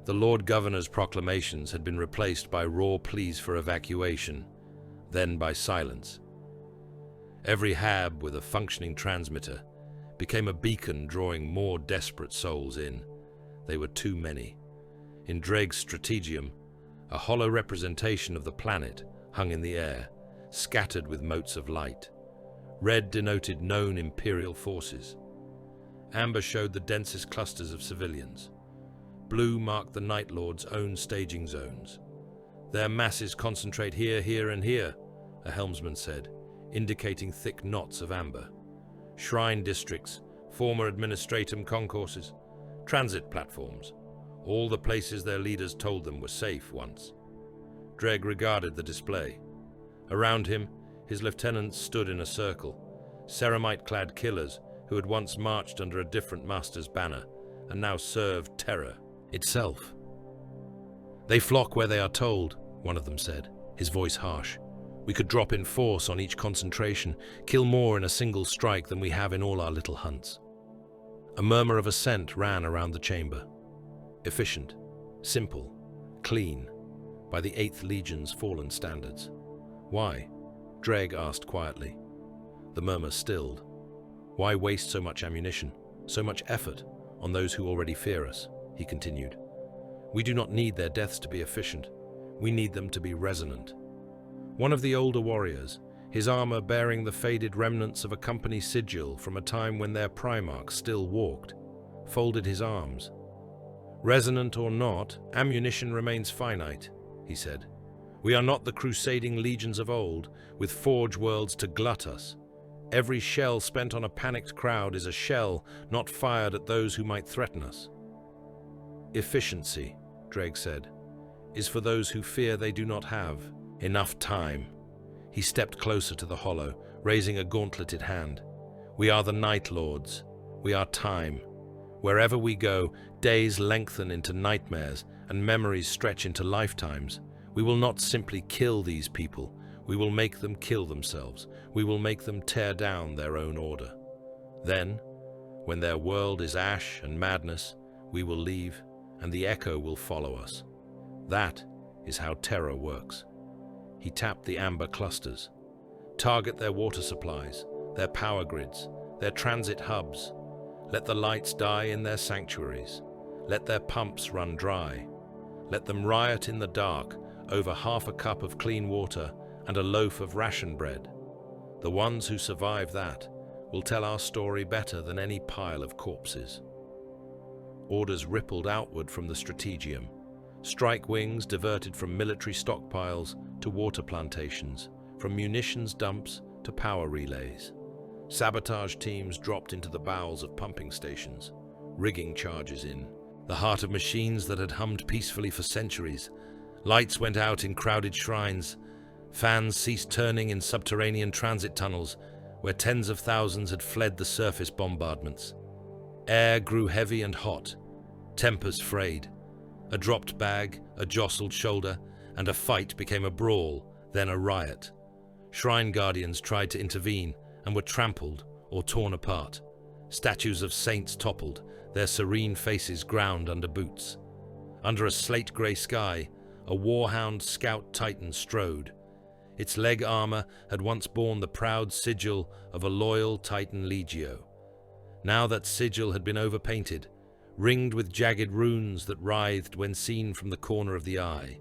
The Lord Governor's proclamations had been replaced by raw pleas for evacuation, then by silence. Every hab with a functioning transmitter became a beacon drawing more desperate souls in. They were too many. In Dreg's strategium, a hollow representation of the planet hung in the air, scattered with motes of light. Red denoted known Imperial forces. Amber showed the densest clusters of civilians. Blue marked the Night Lord's own staging zones. Their masses concentrate here, here, and here, a helmsman said, indicating thick knots of amber. Shrine districts, former administratum concourses, transit platforms, all the places their leaders told them were safe once. Dreg regarded the display. Around him, his lieutenants stood in a circle, ceramite-clad killers who had once marched under a different master's banner and now served terror itself. "They flock where they are told," one of them said, his voice harsh. "We could drop in force on each concentration, kill more in a single strike than we have in all our little hunts." A murmur of assent ran around the chamber. Efficient, simple, clean, by the 8th Legion's fallen standards. "Why?" Dreg asked quietly. The murmur stilled. "Why waste so much ammunition, so much effort, on those who already fear us?" he continued. "We do not need their deaths to be efficient. We need them to be resonant." One of the older warriors, his armor bearing the faded remnants of a company sigil from a time when their primarch still walked, folded his arms. "Resonant or not, ammunition remains finite," he said. "We are not the crusading legions of old, with forge worlds to glut us. Every shell spent on a panicked crowd is a shell not fired at those who might threaten us." "Efficiency," Dreg said, "is for those who fear they do not have enough time." He stepped closer to the hollow, raising a gauntleted hand. "We are the Night Lords. We are time. Wherever we go, days lengthen into nightmares and memories stretch into lifetimes. We will not simply kill these people. We will make them kill themselves. We will make them tear down their own order. Then, when their world is ash and madness, we will leave, and the echo will follow us. That is how terror works." He tapped the amber clusters. "Target their water supplies, their power grids, their transit hubs. Let the lights die in their sanctuaries. Let their pumps run dry. Let them riot in the dark over half a cup of clean water and a loaf of ration bread. The ones who survive that will tell our story better than any pile of corpses." Orders rippled outward from the strategium. Strike wings diverted from military stockpiles to water plantations, from munitions dumps to power relays. Sabotage teams dropped into the bowels of pumping stations, rigging charges in the heart of machines that had hummed peacefully for centuries. Lights went out in crowded shrines. Fans ceased turning in subterranean transit tunnels where tens of thousands had fled the surface bombardments. Air grew heavy and hot. Tempers frayed. A dropped bag, a jostled shoulder, and a fight became a brawl, then a riot. Shrine guardians tried to intervene and were trampled or torn apart. Statues of saints toppled, their serene faces ground under boots. Under a slate-grey sky, a warhound scout titan strode. Its leg armor had once borne the proud sigil of a loyal Titan Legio. Now that sigil had been overpainted, ringed with jagged runes that writhed when seen from the corner of the eye.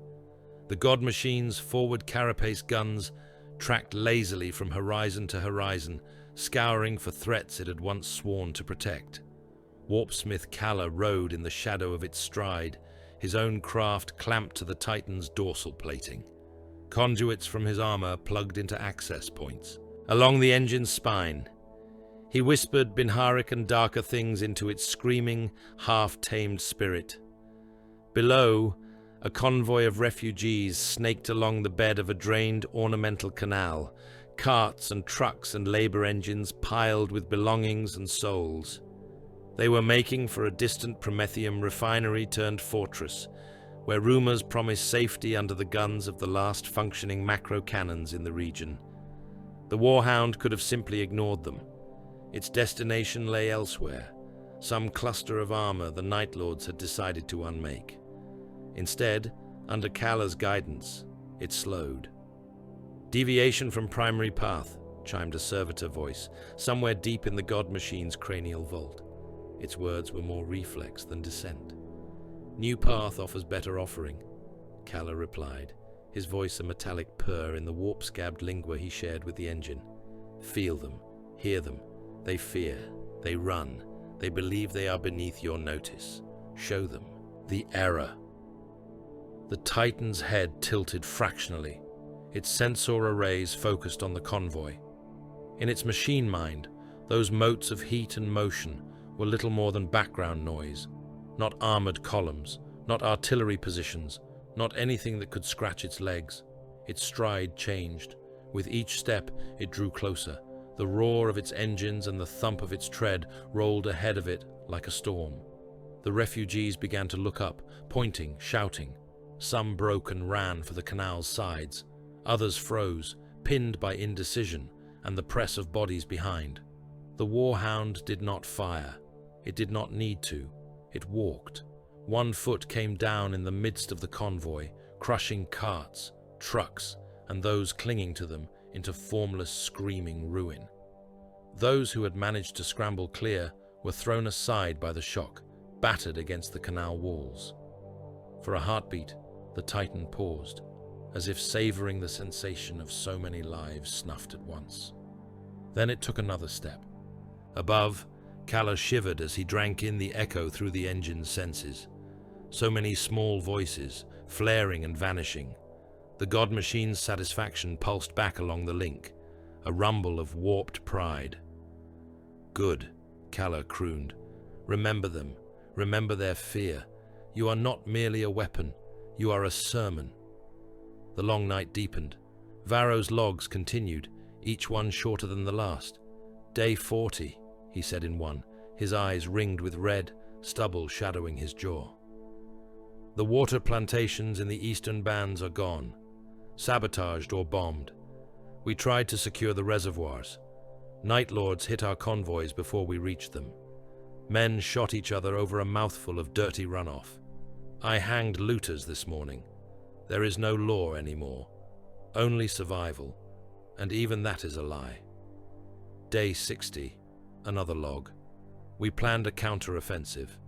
The god machine's forward carapace guns tracked lazily from horizon to horizon, scouring for threats it had once sworn to protect. Warpsmith Kalla rode in the shadow of its stride, his own craft clamped to the Titan's dorsal plating. Conduits from his armor plugged into access points. Along the engine's spine, he whispered Binharic and darker things into its screaming, half-tamed spirit. Below, a convoy of refugees snaked along the bed of a drained ornamental canal, carts and trucks and labor engines piled with belongings and souls. They were making for a distant Prometheum refinery turned fortress, where rumors promised safety under the guns of the last functioning macro cannons in the region. The Warhound could have simply ignored them. Its destination lay elsewhere, some cluster of armor the Night Lords had decided to unmake. Instead, under Kala's guidance, it slowed. "Deviation from primary path," chimed a servitor voice, somewhere deep in the god machine's cranial vault. Its words were more reflex than dissent. "New path offers better offering," Kala replied, his voice a metallic purr in the warp-scabbed lingua he shared with the engine. "Feel them, hear them. They fear, they run, they believe they are beneath your notice. Show them the error." The Titan's head tilted fractionally, its sensor arrays focused on the convoy. In its machine mind, those motes of heat and motion were little more than background noise, not armored columns, not artillery positions, not anything that could scratch its legs. Its stride changed. With each step, it drew closer. The roar of its engines and the thump of its tread rolled ahead of it like a storm. The refugees began to look up, pointing, shouting. Some broke and ran for the canal's sides. Others froze, pinned by indecision and the press of bodies behind. The Warhound did not fire. It did not need to. It walked. One foot came down in the midst of the convoy, crushing carts, trucks, and those clinging to them into formless, screaming ruin. Those who had managed to scramble clear were thrown aside by the shock, battered against the canal walls. For a heartbeat, the Titan paused, as if savoring the sensation of so many lives snuffed at once. Then it took another step. Above, Kala shivered as he drank in the echo through the engine's senses. So many small voices, flaring and vanishing. The god machine's satisfaction pulsed back along the link, a rumble of warped pride. "Good," Kala crooned. "Remember them. Remember their fear. You are not merely a weapon. You are a sermon." The long night deepened. Varro's logs continued, each one shorter than the last. "Day 40, he said in one, his eyes ringed with red, stubble shadowing his jaw. "The water plantations in the eastern bands are gone, sabotaged or bombed. We tried to secure the reservoirs. Night Lords hit our convoys before we reached them. Men shot each other over a mouthful of dirty runoff. I hanged looters this morning. There is no law anymore, only survival, and even that is a lie." Day 60, another log. "We planned a counter-offensive.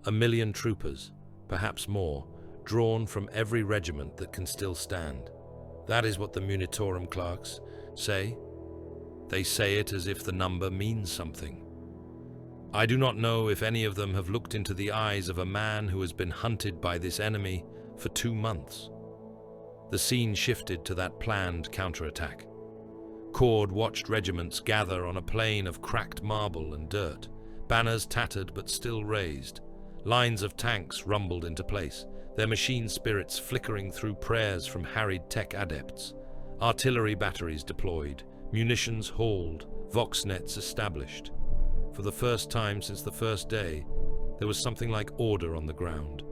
1,000,000 troopers, perhaps more, drawn from every regiment that can still stand. That is what the Munitorum clerks say. They say it as if the number means something. I do not know if any of them have looked into the eyes of a man who has been hunted by this enemy for 2 months. The scene shifted to that planned counterattack. Cord watched regiments gather on a plain of cracked marble and dirt, banners tattered but still raised. Lines of tanks rumbled into place, their machine spirits flickering through prayers from harried tech adepts. Artillery batteries deployed, munitions hauled, vox nets established. For the first time since the first day, there was something like order on the ground.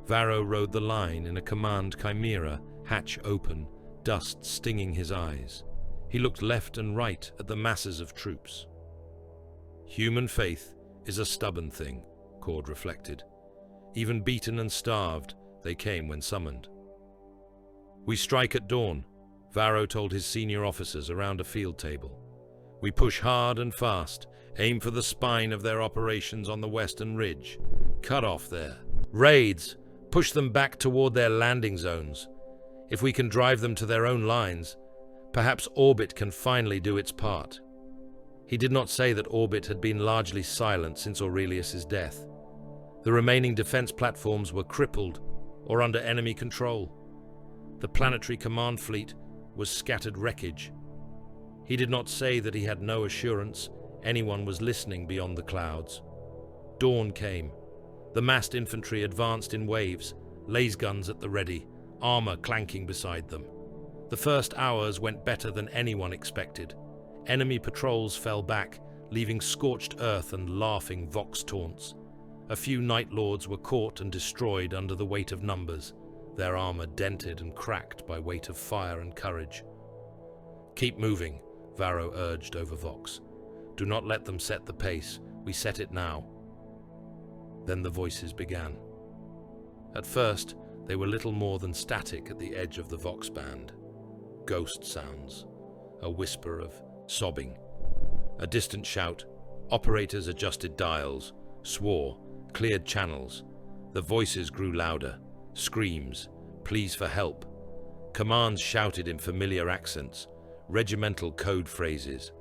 Varro rode the line in a command chimera, hatch open, dust stinging his eyes. He looked left and right at the masses of troops. Human faith is a stubborn thing, Cord reflected. Even beaten and starved, they came when summoned. We strike at dawn, Varro told his senior officers around a field table. We push hard and fast, aim for the spine of their operations on the western ridge. Cut off there. Raids, push them back toward their landing zones. If we can drive them to their own lines, perhaps Orbit can finally do its part. He did not say that Orbit had been largely silent since Aurelius's death. The remaining defense platforms were crippled or under enemy control. The planetary command fleet was scattered wreckage. He did not say that he had no assurance anyone was listening beyond the clouds. Dawn came. The massed infantry advanced in waves, lasguns at the ready, armor clanking beside them. The first hours went better than anyone expected. Enemy patrols fell back, leaving scorched earth and laughing vox taunts. A few Night Lords were caught and destroyed under the weight of numbers, their armor dented and cracked by weight of fire and courage. "Keep moving," Varro urged over Vox. "Do not let them set the pace. We set it now." Then the voices began. At first, they were little more than static at the edge of the Vox band. Ghost sounds, a whisper of sobbing, a distant shout. Operators adjusted dials, swore, cleared channels. The voices grew louder, screams, pleas for help. Commands shouted in familiar accents, regimental code phrases,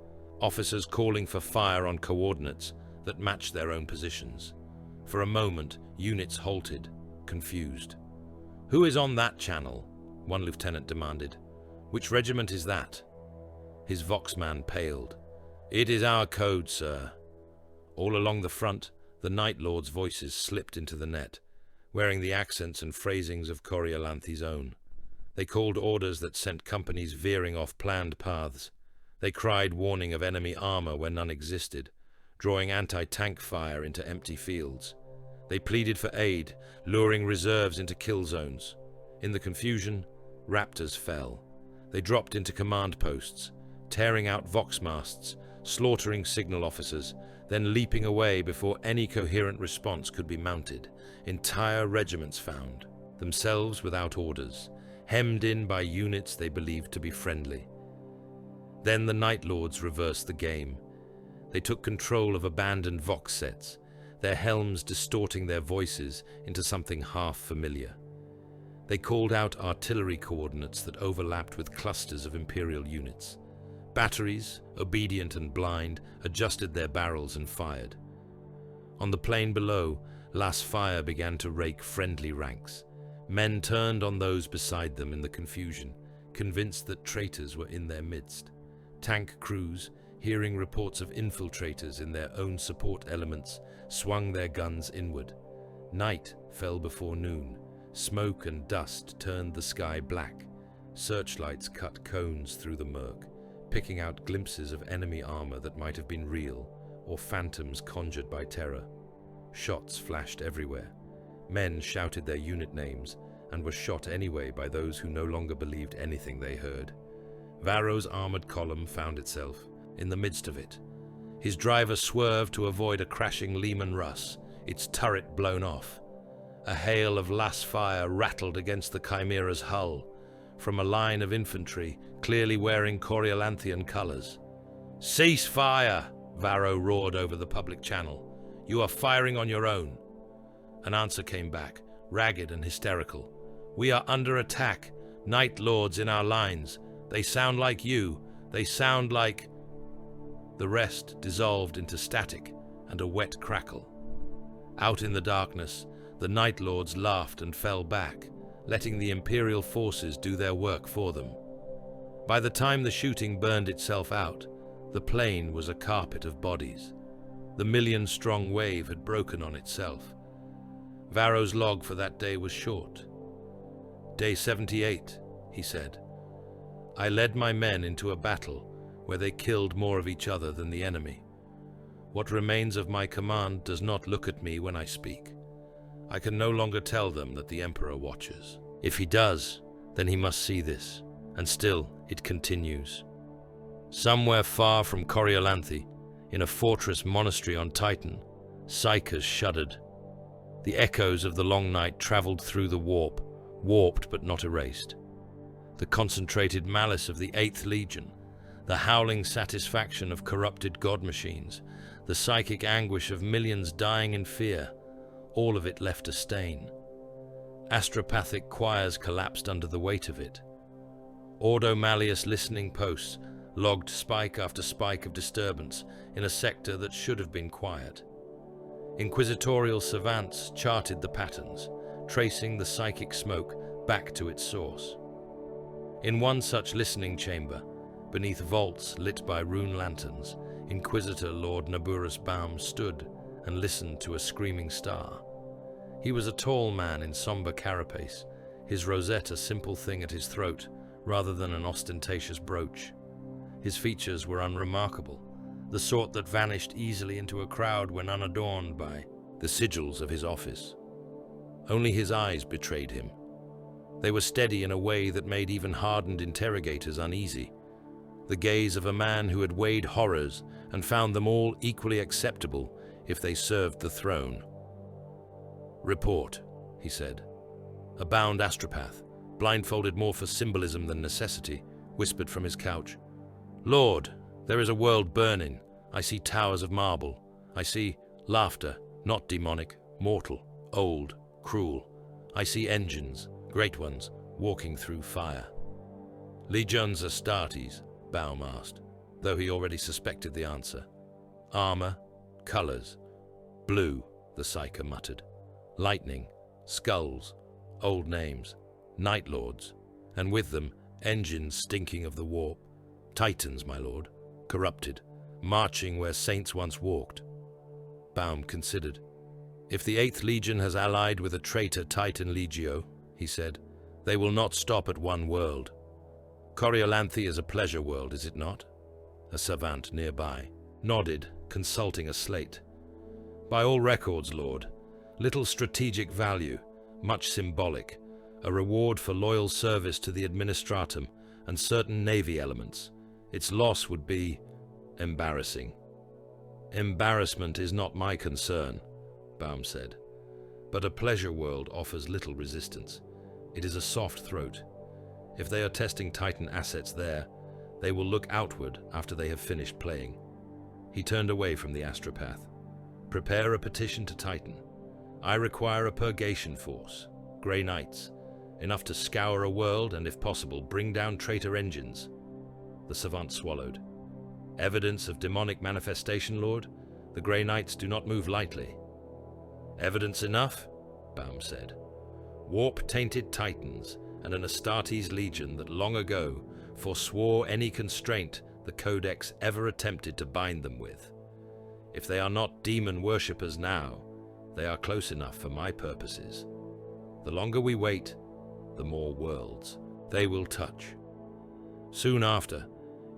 officers calling for fire on coordinates that matched their own positions. For a moment, units halted, confused. "Who is on that channel?" one lieutenant demanded. "Which regiment is that?" His Voxman paled. "It is our code, sir." All along the front, the Night Lord's voices slipped into the net, wearing the accents and phrasings of Coriolanthe's own. They called orders that sent companies veering off planned paths. They cried warning of enemy armor where none existed, drawing anti-tank fire into empty fields. They pleaded for aid, luring reserves into kill zones. In the confusion, Raptors fell. They dropped into command posts, tearing out Vox masts, slaughtering signal officers, then leaping away before any coherent response could be mounted. Entire regiments found, themselves without orders, hemmed in by units they believed to be friendly. Then the Night Lords reversed the game. They took control of abandoned Vox sets, their helms distorting their voices into something half familiar. They called out artillery coordinates that overlapped with clusters of Imperial units. Batteries, obedient and blind, adjusted their barrels and fired. On the plain below, las fire began to rake friendly ranks. Men turned on those beside them in the confusion, convinced that traitors were in their midst. Tank crews, hearing reports of infiltrators in their own support elements, swung their guns inward. Night fell before noon. Smoke and dust turned the sky black. Searchlights cut cones through the murk, picking out glimpses of enemy armor that might have been real, or phantoms conjured by terror. Shots flashed everywhere. Men shouted their unit names, and were shot anyway by those who no longer believed anything they heard. Varro's armored column found itself in the midst of it. His driver swerved to avoid a crashing Lehman Russ, its turret blown off. A hail of las fire rattled against the Chimera's hull, from a line of infantry clearly wearing Coriolanthian colors. "Cease fire!" Varro roared over the public channel. "You are firing on your own." An answer came back, ragged and hysterical. "We are under attack. Night Lords in our lines. They sound like you. They sound like..." The rest dissolved into static and a wet crackle. Out in the darkness, the Night Lords laughed and fell back, letting the Imperial forces do their work for them. By the time the shooting burned itself out, the plain was a carpet of bodies. The million-strong wave had broken on itself. Varro's log for that day was short. "Day 78, he said. "I led my men into a battle where they killed more of each other than the enemy. What remains of my command does not look at me when I speak. I can no longer tell them that the Emperor watches. If he does, then he must see this, and still it continues. Somewhere far from Coriolanthe, in a fortress monastery on Titan, psychers shuddered. The echoes of the long night traveled through the warped but not erased. The concentrated malice of the 8th Legion, the howling satisfaction of corrupted god machines, the psychic anguish of millions dying in fear, all of it left a stain. Astropathic choirs collapsed under the weight of it. Ordo Malleus listening posts logged spike after spike of disturbance in a sector that should have been quiet. Inquisitorial savants charted the patterns, tracing the psychic smoke back to its source. In one such listening chamber, beneath vaults lit by rune lanterns, Inquisitor Lord Naburus Baum stood and listened to a screaming star. He was a tall man in somber carapace, his rosette a simple thing at his throat rather than an ostentatious brooch. His features were unremarkable, the sort that vanished easily into a crowd when unadorned by the sigils of his office. Only his eyes betrayed him. They were steady in a way that made even hardened interrogators uneasy. The gaze of a man who had weighed horrors and found them all equally acceptable if they served the throne. "Report," he said. A bound astropath, blindfolded more for symbolism than necessity, whispered from his couch. "Lord, there is a world burning. I see towers of marble. I see laughter, not demonic, mortal, old, cruel. I see engines, great ones, walking through fire." "Legions Astartes?" Baum asked, though he already suspected the answer. "Armor, colors. Blue," the psyker muttered. "Lightning, skulls, old names, Night Lords, and with them engines stinking of the warp. Titans, my lord, corrupted, marching where saints once walked." Baum considered. "If the 8th Legion has allied with a traitor Titan Legio," he said, "they will not stop at one world. Coriolanthe is a pleasure world, is it not?" A savant nearby nodded, consulting a slate. "By all records, Lord. Little strategic value, much symbolic, a reward for loyal service to the Administratum and certain navy elements. Its loss would be embarrassing." "Embarrassment is not my concern," Baum said. "But a pleasure world offers little resistance. It is a soft throat. If they are testing Titan assets there, they will look outward after they have finished playing." He turned away from the astropath. "Prepare a petition to Titan. I require a purgation force, Grey Knights, enough to scour a world and, if possible, bring down traitor engines." The savant swallowed. "Evidence of demonic manifestation, Lord? The Grey Knights do not move lightly." "Evidence enough?" Baum said. "Warp-tainted Titans and an Astartes legion that long ago forswore any constraint the Codex ever attempted to bind them with. If they are not demon worshippers now, they are close enough for my purposes. The longer we wait, the more worlds they will touch." Soon after,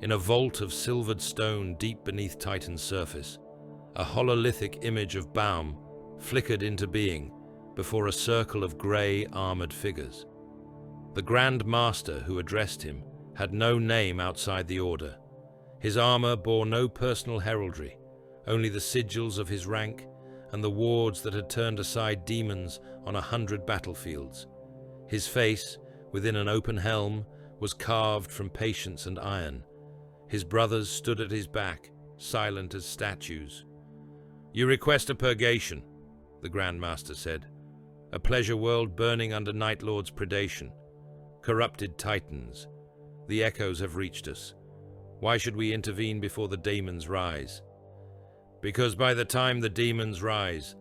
in a vault of silvered stone deep beneath Titan's surface, a hololithic image of Baum flickered into being before a circle of grey armored figures. The Grand Master who addressed him had no name outside the Order. His armor bore no personal heraldry, only the sigils of his rank and the wards that had turned aside demons on 100 battlefields. His face, within an open helm, was carved from patience and iron. His brothers stood at his back, silent as statues. "You request a purgation," the Grand Master said. "A pleasure world burning under Night Lord's predation. Corrupted Titans. The echoes have reached us. Why should we intervene before the demons rise?" "Because by the time the demons rise,"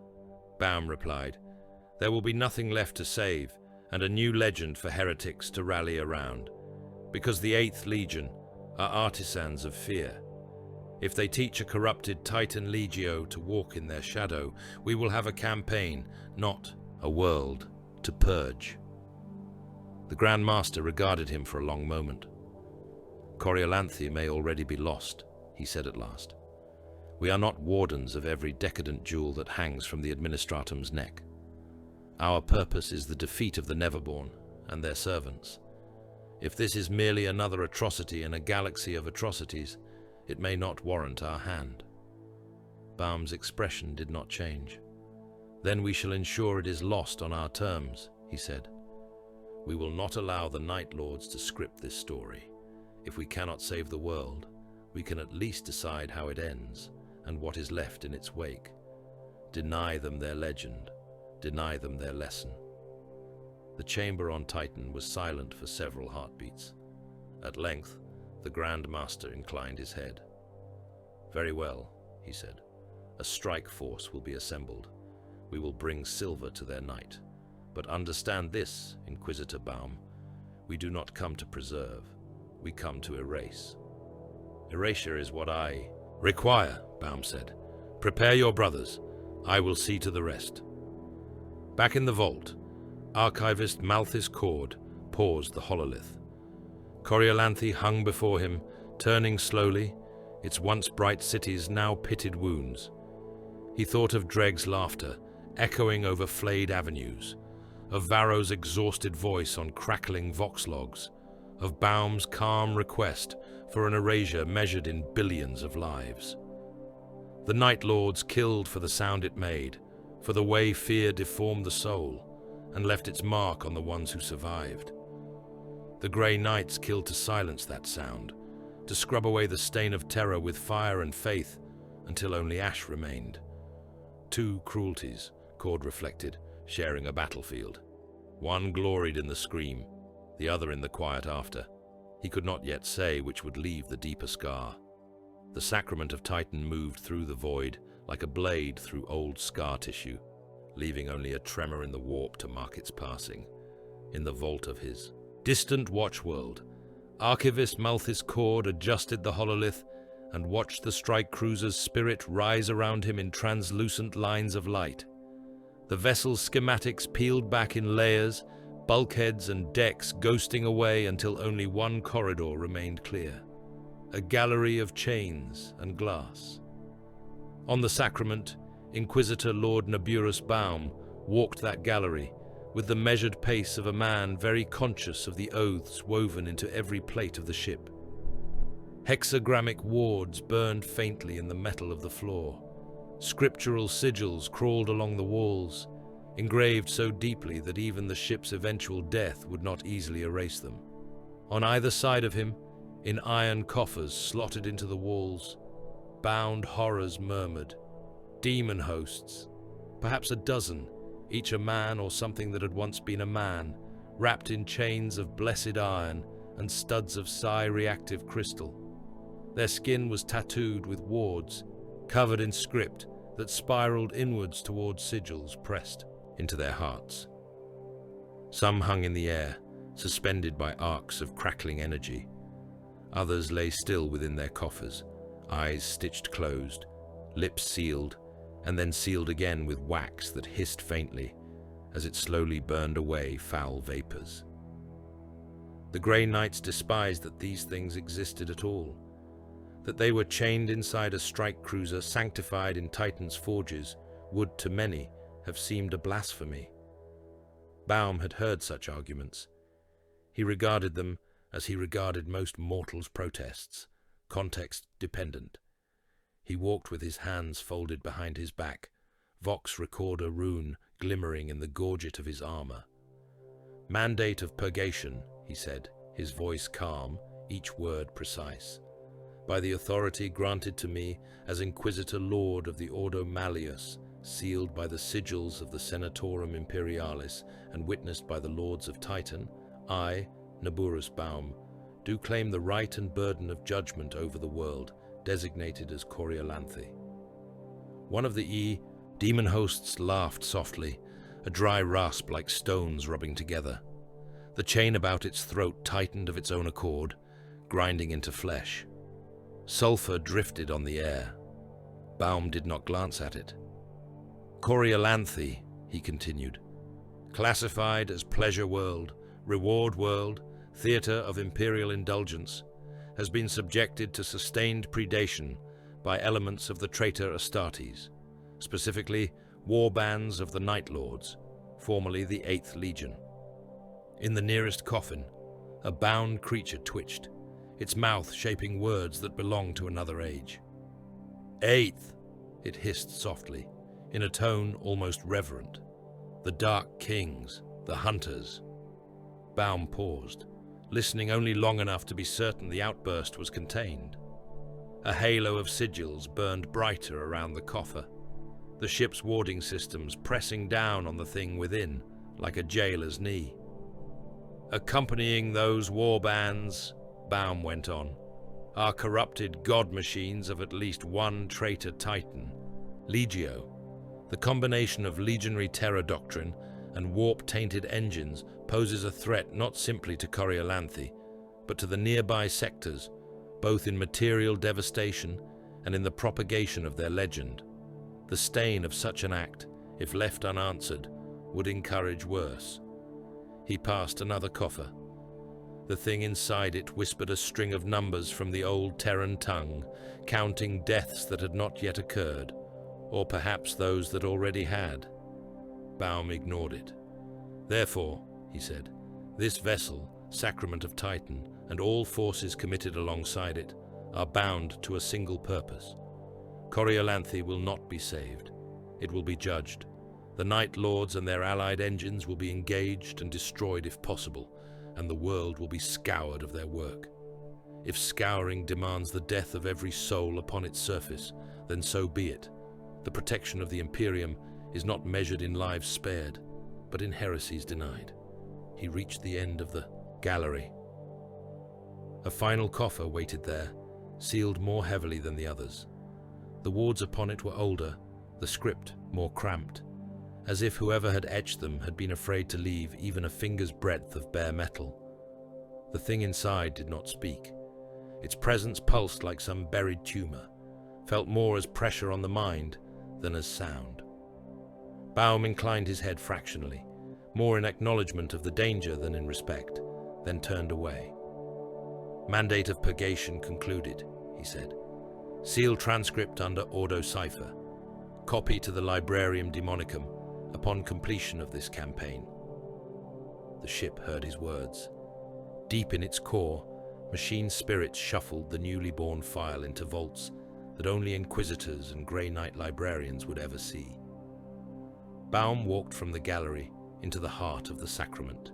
Baum replied, "there will be nothing left to save and a new legend for heretics to rally around. Because the 8th Legion are artisans of fear. If they teach a corrupted Titan Legio to walk in their shadow, we will have a campaign, not a world, to purge." The Grand Master regarded him for a long moment. "Coriolanthe may already be lost," he said at last. "We are not wardens of every decadent jewel that hangs from the Administratum's neck. Our purpose is the defeat of the Neverborn and their servants. If this is merely another atrocity in a galaxy of atrocities, it may not warrant our hand." Baum's expression did not change. "Then we shall ensure it is lost on our terms," he said. "We will not allow the Night Lords to script this story. If we cannot save the world, we can at least decide how it ends and what is left in its wake. Deny them their legend, deny them their lesson." The chamber on Titan was silent for several heartbeats. At length, the Grand Master inclined his head. "Very well," he said. "A strike force will be assembled. We will bring silver to their night. But understand this, Inquisitor Baum, we do not come to preserve, we come to erase." "Erasure is what I require," Baum said. "Prepare your brothers. I will see to the rest." Back in the vault, Archivist Malthus Cord paused the hololith. Coriolanthe hung before him, turning slowly, its once bright cities now pitted wounds. He thought of Dreg's laughter, echoing over flayed avenues, of Varro's exhausted voice on crackling vox logs, of Baum's calm request for an erasure measured in billions of lives. The Night Lords killed for the sound it made, for the way fear deformed the soul and left its mark on the ones who survived. The Grey Knights killed to silence that sound, to scrub away the stain of terror with fire and faith until only ash remained. Two cruelties, Cord reflected, sharing a battlefield. One gloried in the scream, the other in the quiet after. He could not yet say which would leave the deeper scar. The sacrament of Titan moved through the void like a blade through old scar tissue, leaving only a tremor in the warp to mark its passing. In the vault of his distant watchworld, Archivist Malthus Cord adjusted the hololith and watched the strike cruiser's spirit rise around him in translucent lines of light. The vessel's schematics peeled back in layers, bulkheads and decks ghosting away until only one corridor remained clear. A gallery of chains and glass. On the sacrament, Inquisitor Lord Naburus Baum walked that gallery with the measured pace of a man very conscious of the oaths woven into every plate of the ship. Hexagrammic wards burned faintly in the metal of the floor. Scriptural sigils crawled along the walls, engraved so deeply that even the ship's eventual death would not easily erase them. On either side of him, in iron coffers slotted into the walls, bound horrors murmured. Demon hosts, perhaps a dozen, each a man or something that had once been a man, wrapped in chains of blessed iron and studs of psi-reactive crystal. Their skin was tattooed with wards, covered in script that spiraled inwards towards sigils pressed into their hearts. Some hung in the air, suspended by arcs of crackling energy. Others lay still within their coffers, eyes stitched closed, lips sealed, and then sealed again with wax that hissed faintly as it slowly burned away foul vapors. The Grey Knights despised that these things existed at all, that they were chained inside a strike cruiser sanctified in Titan's forges would to many have seemed a blasphemy. Baum had heard such arguments. He regarded them as he regarded most mortals' protests, context-dependent. He walked with his hands folded behind his back, Vox Recorder rune glimmering in the gorget of his armor. Mandate of purgation, he said, his voice calm, each word precise. By the authority granted to me as Inquisitor Lord of the Ordo Malleus, sealed by the sigils of the Senatorum Imperialis and witnessed by the Lords of Titan, I, Naburus Baum, do claim the right and burden of judgment over the world, designated as Coriolanthe. One of the demon hosts laughed softly, a dry rasp like stones rubbing together. The chain about its throat tightened of its own accord, grinding into flesh. Sulfur drifted on the air. Baum did not glance at it. Coriolanthe, he continued, classified as pleasure world, reward world, theater of imperial indulgence, has been subjected to sustained predation by elements of the traitor Astartes, specifically war bands of the Night Lords, formerly the 8th Legion. In the nearest coffin, a bound creature twitched, its mouth shaping words that belonged to another age. 8th, it hissed softly, in a tone almost reverent. The Dark Kings, the Hunters. Baum paused, listening only long enough to be certain the outburst was contained. A halo of sigils burned brighter around the coffer, the ship's warding systems pressing down on the thing within, like a jailer's knee. Accompanying those war bands, Baum went on, are corrupted god machines of at least one traitor titan, Legio. The combination of legionary terror doctrine and warp-tainted engines poses a threat not simply to Coriolanthe, but to the nearby sectors, both in material devastation and in the propagation of their legend. The stain of such an act, if left unanswered, would encourage worse. He passed another coffer. The thing inside it whispered a string of numbers from the old Terran tongue, counting deaths that had not yet occurred, or perhaps those that already had. Baum ignored it. Therefore, he said, this vessel, Sacrament of Titan, and all forces committed alongside it, are bound to a single purpose. Coriolanthe will not be saved. It will be judged. The Night Lords and their allied engines will be engaged and destroyed if possible, and the world will be scoured of their work. If Scouring demands the death of every soul upon its surface, then so be it. The protection of the Imperium is not measured in lives spared, but in heresies denied. He reached the end of the gallery. A final coffer waited there, sealed more heavily than the others. The wards upon it were older, the script more cramped, as if whoever had etched them had been afraid to leave even a finger's breadth of bare metal. The thing inside did not speak. Its presence pulsed like some buried tumor, felt more as pressure on the mind than as sound. Baum inclined his head fractionally, more in acknowledgement of the danger than in respect, then turned away. Mandate of purgation concluded, he said. Seal transcript under Ordo Cipher. Copy to the Librarium Demonicum upon completion of this campaign. The ship heard his words. Deep in its core, machine spirits shuffled the newly born file into vaults that only Inquisitors and Grey Knight librarians would ever see. Baum walked from the gallery into the heart of the sacrament.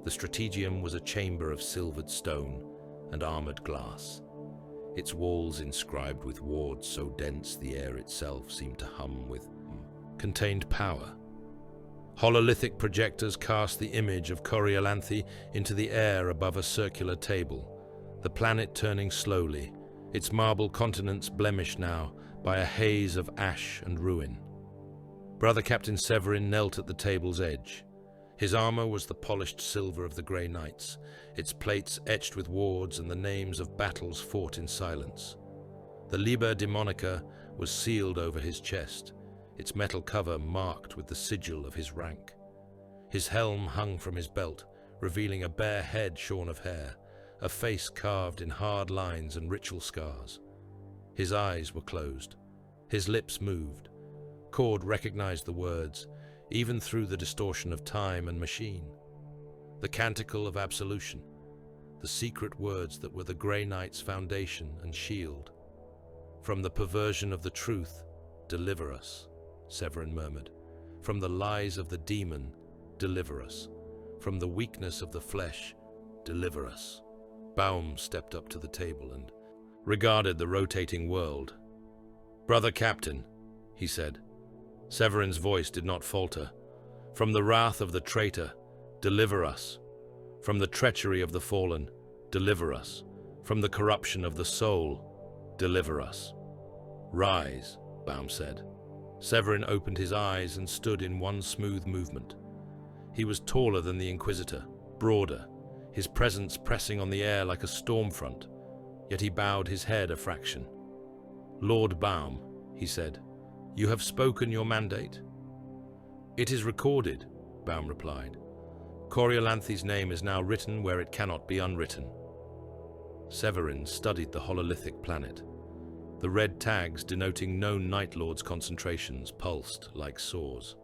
The strategium was a chamber of silvered stone and armored glass, its walls inscribed with wards so dense the air itself seemed to hum with contained power. Hololithic projectors cast the image of Coriolanthe into the air above a circular table, the planet turning slowly, its marble continents blemished now by a haze of ash and ruin. Brother Captain Severin knelt at the table's edge. His armor was the polished silver of the Grey Knights, its plates etched with wards and the names of battles fought in silence. The Liber Demonica was sealed over his chest, its metal cover marked with the sigil of his rank. His helm hung from his belt, revealing a bare head shorn of hair, a face carved in hard lines and ritual scars. His eyes were closed. His lips moved. Cord recognized the words, even through the distortion of time and machine. The canticle of absolution, the secret words that were the Grey Knight's foundation and shield. From the perversion of the truth, deliver us, Severin murmured. From the lies of the demon, deliver us. From the weakness of the flesh, deliver us. Baum stepped up to the table and regarded the rotating world. Brother Captain, he said. Severin's voice did not falter. From the wrath of the traitor, deliver us. From the treachery of the fallen, deliver us. From the corruption of the soul, deliver us. Rise, Baum said. Severin opened his eyes and stood in one smooth movement. He was taller than the Inquisitor, broader, his presence pressing on the air like a storm front, yet he bowed his head a fraction. Lord Baum, he said, you have spoken your mandate. It is recorded, Baum replied. Coriolanthe's name is now written where it cannot be unwritten. Severin studied the hololithic planet. The red tags denoting known Night Lords' concentrations pulsed like sores.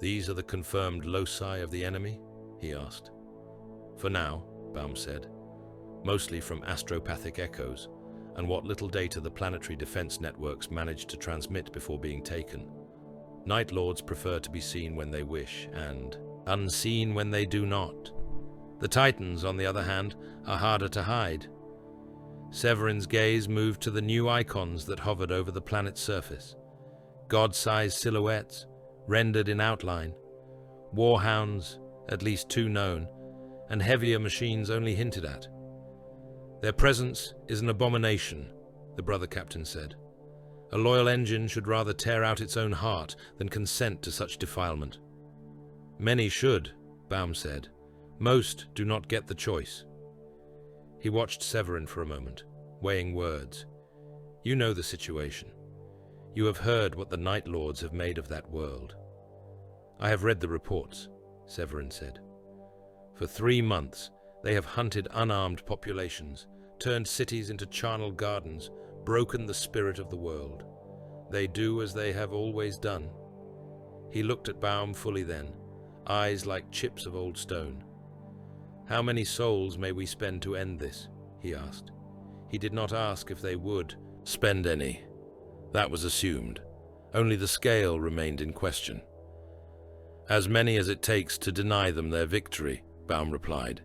These are the confirmed loci of the enemy? He asked. For now, Baum said, mostly from astropathic echoes, and what little data the planetary defense networks managed to transmit before being taken. Night Lords prefer to be seen when they wish, and unseen when they do not. The Titans, on the other hand, are harder to hide. Severin's gaze moved to the new icons that hovered over the planet's surface. God-sized silhouettes, rendered in outline. Warhounds, at least 2 known, and heavier machines only hinted at. Their presence is an abomination, the Brother Captain said. A loyal engine should rather tear out its own heart than consent to such defilement. Many should, Baum said. Most do not get the choice. He watched Severin for a moment, weighing words. You know the situation. You have heard what the Night Lords have made of that world. I have read the reports, Severin said. For 3 months, they have hunted unarmed populations, turned cities into charnel gardens, broken the spirit of the world. They do as they have always done. He looked at Baum fully then, eyes like chips of old stone. "How many souls may we spend to end this?" he asked. He did not ask if they would spend any. That was assumed. Only the scale remained in question. "As many as it takes to deny them their victory," Baum replied.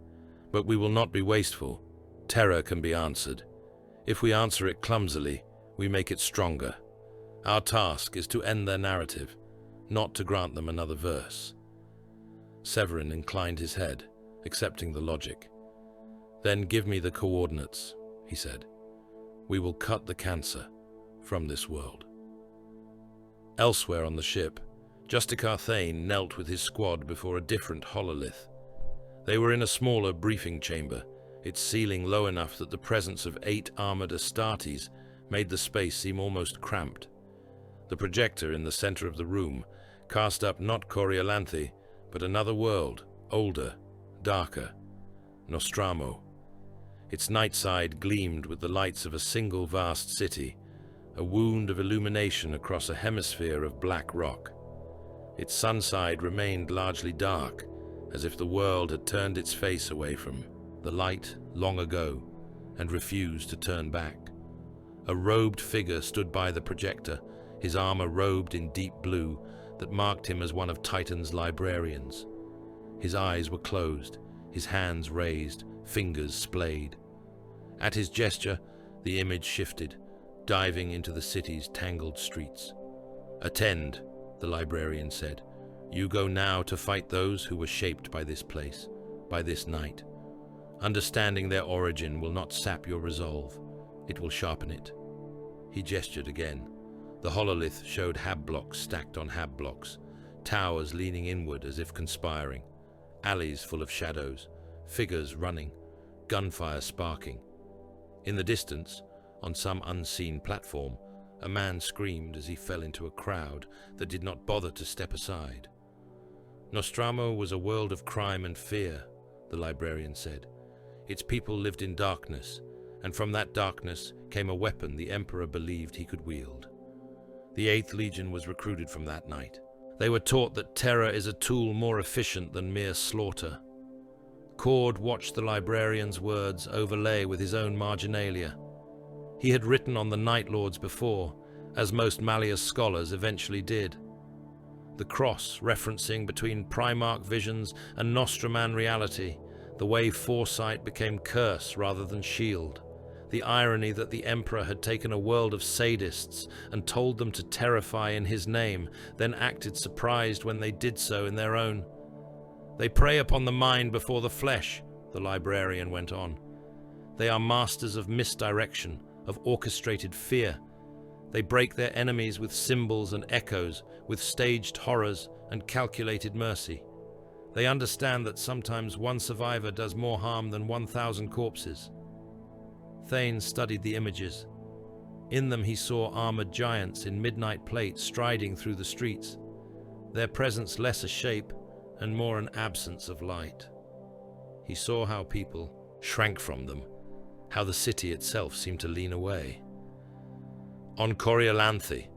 "But we will not be wasteful. Terror can be answered. If we answer it clumsily, we make it stronger. Our task is to end their narrative, not to grant them another verse." Severin inclined his head, accepting the logic. "Then give me the coordinates," he said. "We will cut the cancer from this world." Elsewhere on the ship, Justicar Thane knelt with his squad before a different hololith. They were in a smaller briefing chamber, its ceiling low enough that the presence of 8 armored Astartes made the space seem almost cramped. The projector in the center of the room cast up not Coriolanthe, but another world, older, darker, Nostramo. Its night side gleamed with the lights of a single vast city, a wound of illumination across a hemisphere of black rock. Its sun side remained largely dark, as if the world had turned its face away from the light long ago and refused to turn back. A robed figure stood by the projector, his armor robed in deep blue that marked him as one of Titan's librarians. His eyes were closed, his hands raised, fingers splayed. At his gesture, the image shifted, diving into the city's tangled streets. "Attend," the librarian said. "You go now to fight those who were shaped by this place, by this night. Understanding their origin will not sap your resolve. It will sharpen it." He gestured again. The hololith showed hab blocks stacked on hab blocks, towers leaning inward as if conspiring, alleys full of shadows, figures running, gunfire sparking. In the distance, on some unseen platform, a man screamed as he fell into a crowd that did not bother to step aside. Nostramo was a world of crime and fear, the librarian said. Its people lived in darkness, and from that darkness came a weapon the Emperor believed he could wield. The 8th Legion was recruited from that night. They were taught that terror is a tool more efficient than mere slaughter. Cord watched the librarian's words overlay with his own marginalia. He had written on the Night Lords before, as most Malleus scholars eventually did. The cross referencing between Primarch visions and Nostraman reality, the way foresight became curse rather than shield, the irony that the Emperor had taken a world of sadists and told them to terrify in his name, then acted surprised when they did so in their own. "They prey upon the mind before the flesh," the librarian went on. "They are masters of misdirection, of orchestrated fear. They break their enemies with symbols and echoes, with staged horrors and calculated mercy. They understand that sometimes one survivor does more harm than 1,000 corpses." Thane studied the images. In them he saw armored giants in midnight plate striding through the streets, their presence less a shape and more an absence of light. He saw how people shrank from them, how the city itself seemed to lean away. "On Coriolanthe,"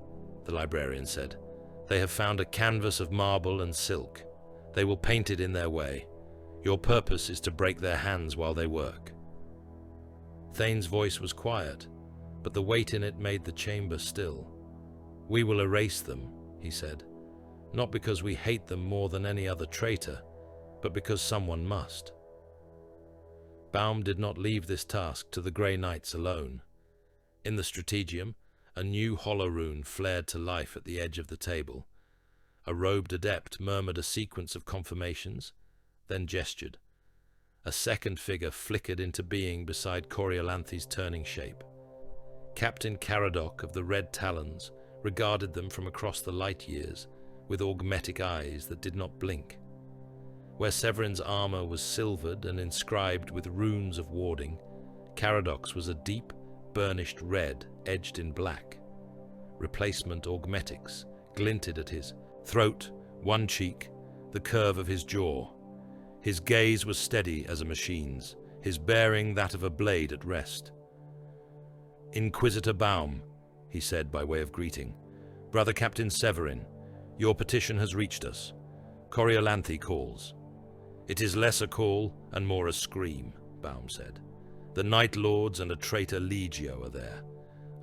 the librarian said, "they have found a canvas of marble and silk. They will paint it in their way. Your purpose is to break their hands while they work." Thane's voice was quiet, but the weight in it made the chamber still. "We will erase them," he said, "not because we hate them more than any other traitor, but because someone must." Baum did not leave this task to the Grey Knights alone. In the Strategium, a new hollow rune flared to life at the edge of the table. A robed adept murmured a sequence of confirmations, then gestured. A second figure flickered into being beside Coriolanthe's turning shape. Captain Caradoc of the Red Talons regarded them from across the light years with augmetic eyes that did not blink. Where Severin's armor was silvered and inscribed with runes of warding, Caradoc's was a deep, burnished red edged in black. Replacement augmetics glinted at his throat, one cheek, the curve of his jaw. His gaze was steady as a machine's, his bearing that of a blade at rest. "Inquisitor Baum," he said by way of greeting, "Brother Captain Severin, your petition has reached us. Coriolanthe calls. It is less a call and more a scream, Baum said. The Night Lords and a traitor Legio are there.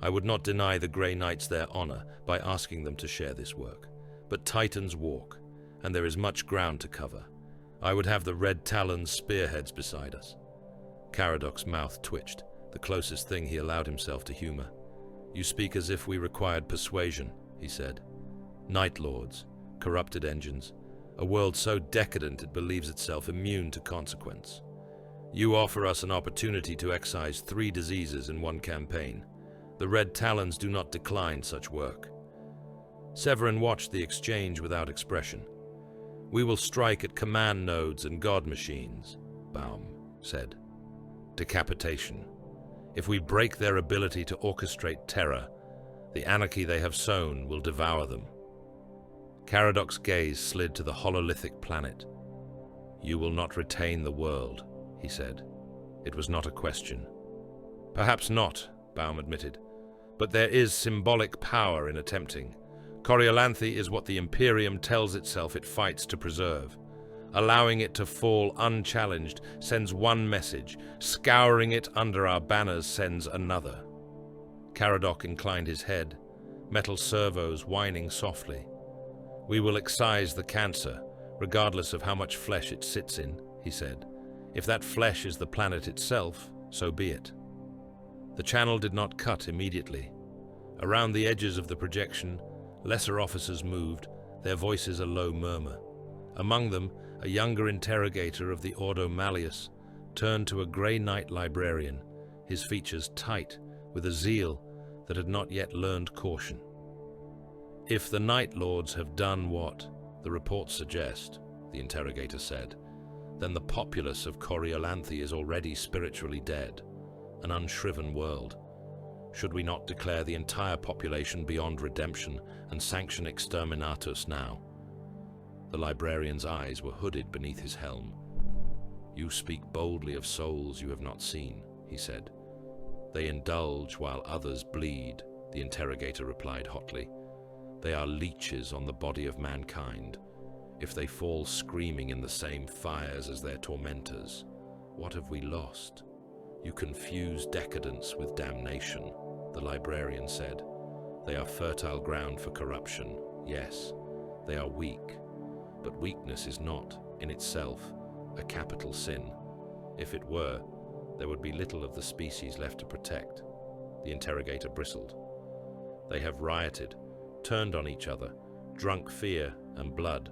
I would not deny the Grey Knights their honor by asking them to share this work. But Titans walk, and there is much ground to cover. I would have the Red Talons spearheads beside us. Caradoc's mouth twitched, the closest thing he allowed himself to humor. You speak as if we required persuasion, he said. Night Lords, corrupted engines, a world so decadent it believes itself immune to consequence. You offer us an opportunity to excise 3 diseases in one campaign. The Red Talons do not decline such work. Severin watched the exchange without expression. We will strike at command nodes and god machines, Baum said. Decapitation. If we break their ability to orchestrate terror, the anarchy they have sown will devour them. Caradoc's gaze slid to the hololithic planet. You will not retain the world, he said. It was not a question. Perhaps not, Baum admitted, but there is symbolic power in attempting. Coriolanthe is what the Imperium tells itself it fights to preserve. Allowing it to fall unchallenged sends one message. Scouring it under our banners sends another. Caradoc inclined his head, metal servos whining softly. We will excise the cancer, regardless of how much flesh it sits in, he said. If that flesh is the planet itself, so be it. The channel did not cut immediately. Around the edges of the projection, lesser officers moved, their voices a low murmur. Among them, a younger interrogator of the Ordo Malleus turned to a grey knight librarian, his features tight, with a zeal that had not yet learned caution. If the Night Lords have done what the reports suggest, the interrogator said, then the populace of Coriolanthe is already spiritually dead, an unshriven world. Should we not declare the entire population beyond redemption and sanction exterminatus now? The librarian's eyes were hooded beneath his helm. You speak boldly of souls you have not seen, he said. They indulge while others bleed, the interrogator replied hotly. They are leeches on the body of mankind. If they fall screaming in the same fires as their tormentors, what have we lost? You confuse decadence with damnation, the librarian said. They are fertile ground for corruption, yes. They are weak, but weakness is not, in itself, a capital sin. If it were, there would be little of the species left to protect. The interrogator bristled. They have rioted, turned on each other, drunk fear and blood.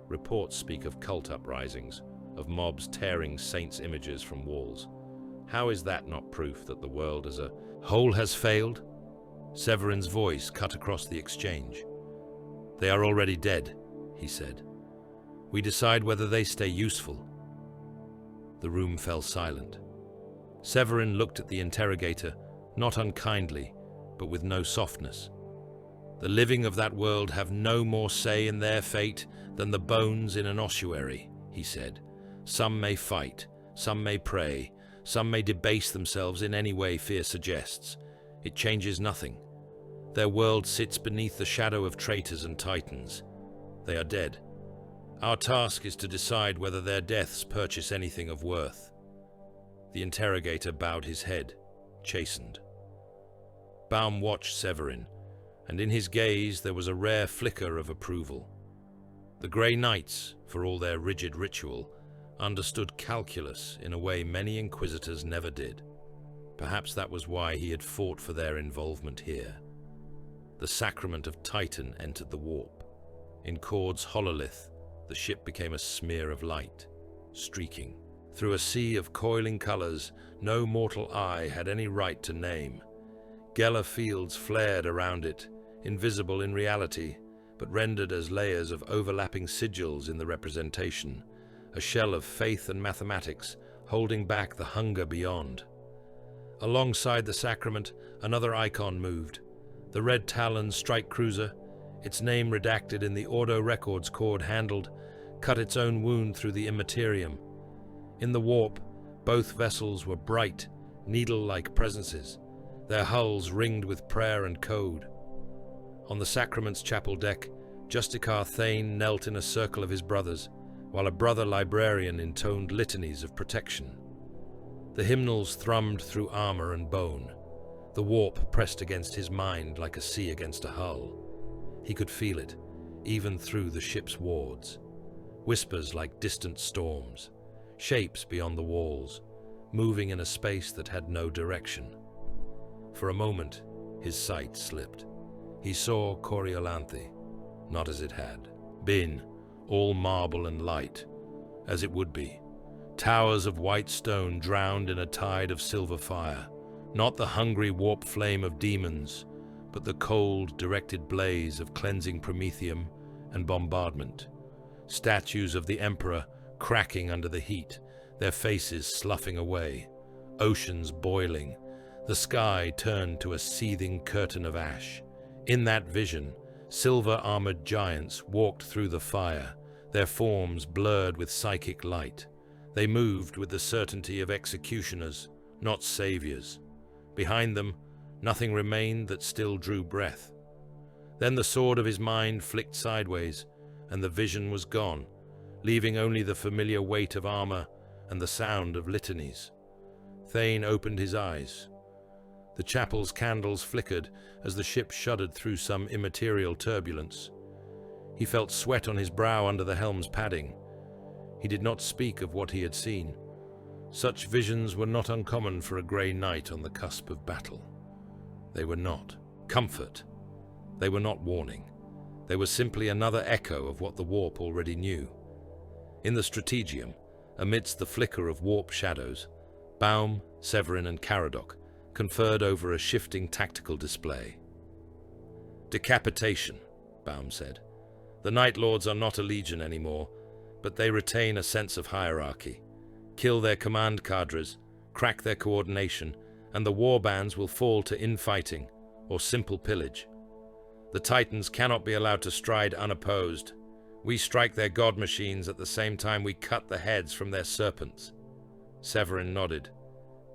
Reports speak of cult uprisings, of mobs tearing saints' images from walls. How is that not proof that the world as a whole has failed? Severin's voice cut across the exchange. They are already dead, he said. We decide whether they stay useful. The room fell silent. Severin looked at the interrogator, not unkindly, but with no softness. The living of that world have no more say in their fate than the bones in an ossuary, he said. Some may fight, some may pray, some may debase themselves in any way fear suggests. It changes nothing. Their world sits beneath the shadow of traitors and titans. They are dead. Our task is to decide whether their deaths purchase anything of worth. The interrogator bowed his head, chastened. Baum watched Severin, and in his gaze there was a rare flicker of approval. The Grey Knights, for all their rigid ritual, understood calculus in a way many inquisitors never did. Perhaps that was why he had fought for their involvement here. The sacrament of Titan entered the warp. In Cord's hololith, the ship became a smear of light, streaking. Through a sea of coiling colors no mortal eye had any right to name. Geller fields flared around it, invisible in reality, but rendered as layers of overlapping sigils in the representation, a shell of faith and mathematics holding back the hunger beyond. Alongside the sacrament, another icon moved. The Red Talon strike cruiser, its name redacted in the Ordo records Cord handled, cut its own wound through the immaterium. In the warp, both vessels were bright, needle-like presences, their hulls ringed with prayer and code. On the sacrament's chapel deck, Justicar Thane knelt in a circle of his brothers, while a brother librarian intoned litanies of protection. The hymnals thrummed through armor and bone. The warp pressed against his mind like a sea against a hull. He could feel it, even through the ship's wards. Whispers like distant storms, shapes beyond the walls, moving in a space that had no direction. For a moment, his sight slipped. He saw Coriolanthe, not as it had been, all marble and light, as it would be. Towers of white stone drowned in a tide of silver fire, not the hungry warp flame of demons, but the cold, directed blaze of cleansing promethium and bombardment. Statues of the Emperor cracking under the heat, their faces sloughing away, oceans boiling, the sky turned to a seething curtain of ash. In that vision, silver-armored giants walked through the fire, their forms blurred with psychic light. They moved with the certainty of executioners, not saviors. Behind them, nothing remained that still drew breath. Then the sword of his mind flicked sideways, and the vision was gone, leaving only the familiar weight of armor and the sound of litanies. Thane opened his eyes. The chapel's candles flickered as the ship shuddered through some immaterial turbulence. He felt sweat on his brow under the helm's padding. He did not speak of what he had seen. Such visions were not uncommon for a grey night on the cusp of battle. They were not comfort. They were not warning. They were simply another echo of what the warp already knew. In the Strategium, amidst the flicker of warp shadows, Baum, Severin, and Caradoc conferred over a shifting tactical display. Decapitation, Baum said. The Night Lords are not a legion anymore, but they retain a sense of hierarchy. Kill their command cadres, crack their coordination, and the war bands will fall to infighting or simple pillage. The Titans cannot be allowed to stride unopposed. We strike their god machines at the same time we cut the heads from their serpents. Severin nodded.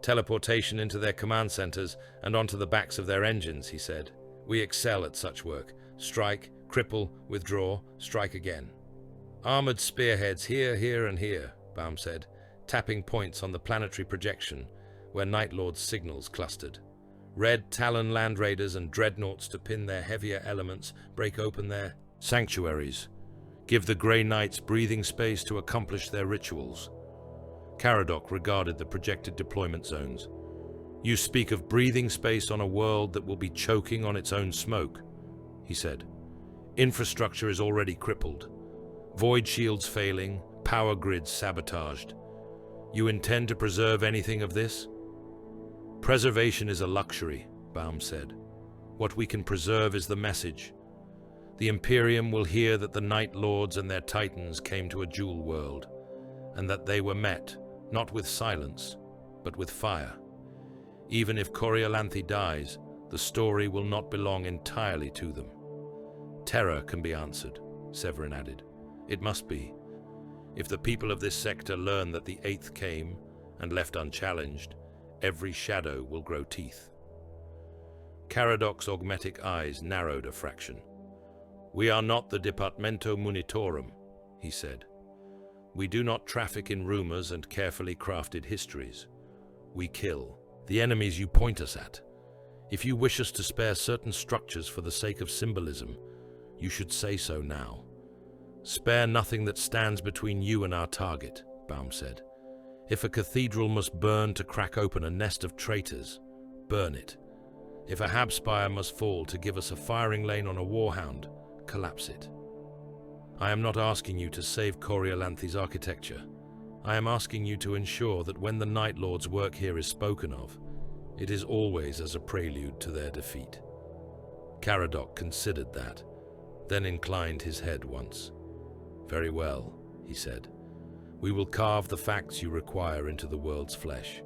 Teleportation into their command centers and onto the backs of their engines, he said. We excel at such work. Strike, cripple, withdraw, strike again. Armored spearheads here, here, and here, Baum said, tapping points on the planetary projection where Night Lord's signals clustered. Red Talon land raiders and dreadnoughts to pin their heavier elements, break open their sanctuaries, give the Grey Knights breathing space to accomplish their rituals. Caradoc regarded the projected deployment zones. You speak of breathing space on a world that will be choking on its own smoke, he said. Infrastructure is already crippled. Void shields failing, power grids sabotaged. You intend to preserve anything of this? Preservation is a luxury, Baum said. What we can preserve is the message. The Imperium will hear that the Night Lords and their Titans came to a jewel world, and that they were met, not with silence, but with fire. Even if Coriolanthe dies, the story will not belong entirely to them. Terror can be answered, Severin added. It must be. If the people of this sector learn that the Eighth came and left unchallenged, every shadow will grow teeth. Caradoc's augmetic eyes narrowed a fraction. We are not the Departamento Munitorum, he said. We do not traffic in rumors and carefully crafted histories. We kill the enemies you point us at. If you wish us to spare certain structures for the sake of symbolism, you should say so now. Spare nothing that stands between you and our target, Baum said. If a cathedral must burn to crack open a nest of traitors, burn it. If a Habspire must fall to give us a firing lane on a warhound, collapse it. I am not asking you to save Coriolanthe's architecture. I am asking you to ensure that when the Night Lord's work here is spoken of, it is always as a prelude to their defeat. Caradoc considered that, then inclined his head once. Very well, he said. We will carve the facts you require into the world's flesh.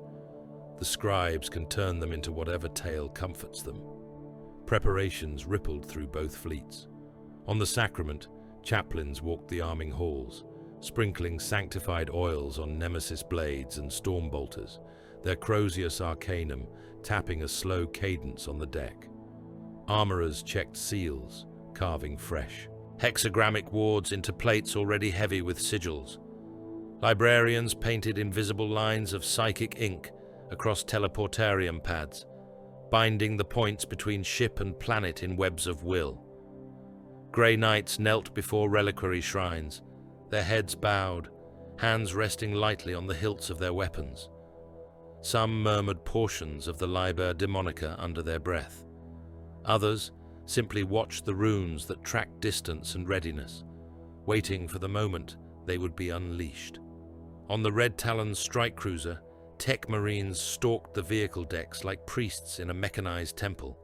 The scribes can turn them into whatever tale comforts them. Preparations rippled through both fleets. On the sacrament, chaplains walked the arming halls, sprinkling sanctified oils on nemesis blades and storm bolters, their Crozius Arcanum tapping a slow cadence on the deck. Armorers checked seals, carving fresh. hexagrammic wards into plates already heavy with sigils. Librarians painted invisible lines of psychic ink across teleportarium pads, binding the points between ship and planet in webs of will. Grey knights knelt before reliquary shrines, their heads bowed, hands resting lightly on the hilts of their weapons. Some murmured portions of the Liber Demonica under their breath. Others simply watched the runes that tracked distance and readiness, waiting for the moment they would be unleashed. On the Red Talon's strike cruiser, tech marines stalked the vehicle decks like priests in a mechanized temple.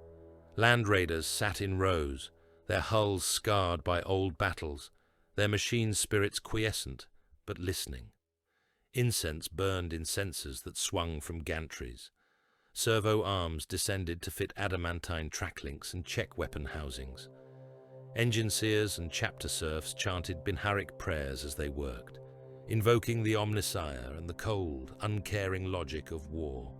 Land raiders sat in rows, their hulls scarred by old battles, their machine spirits quiescent but listening. Incense burned in censers that swung from gantries. Servo arms descended to fit adamantine track links and check weapon housings. Engine seers and chapter serfs chanted Binharic prayers as they worked, invoking the Omnissiah and the cold, uncaring logic of war.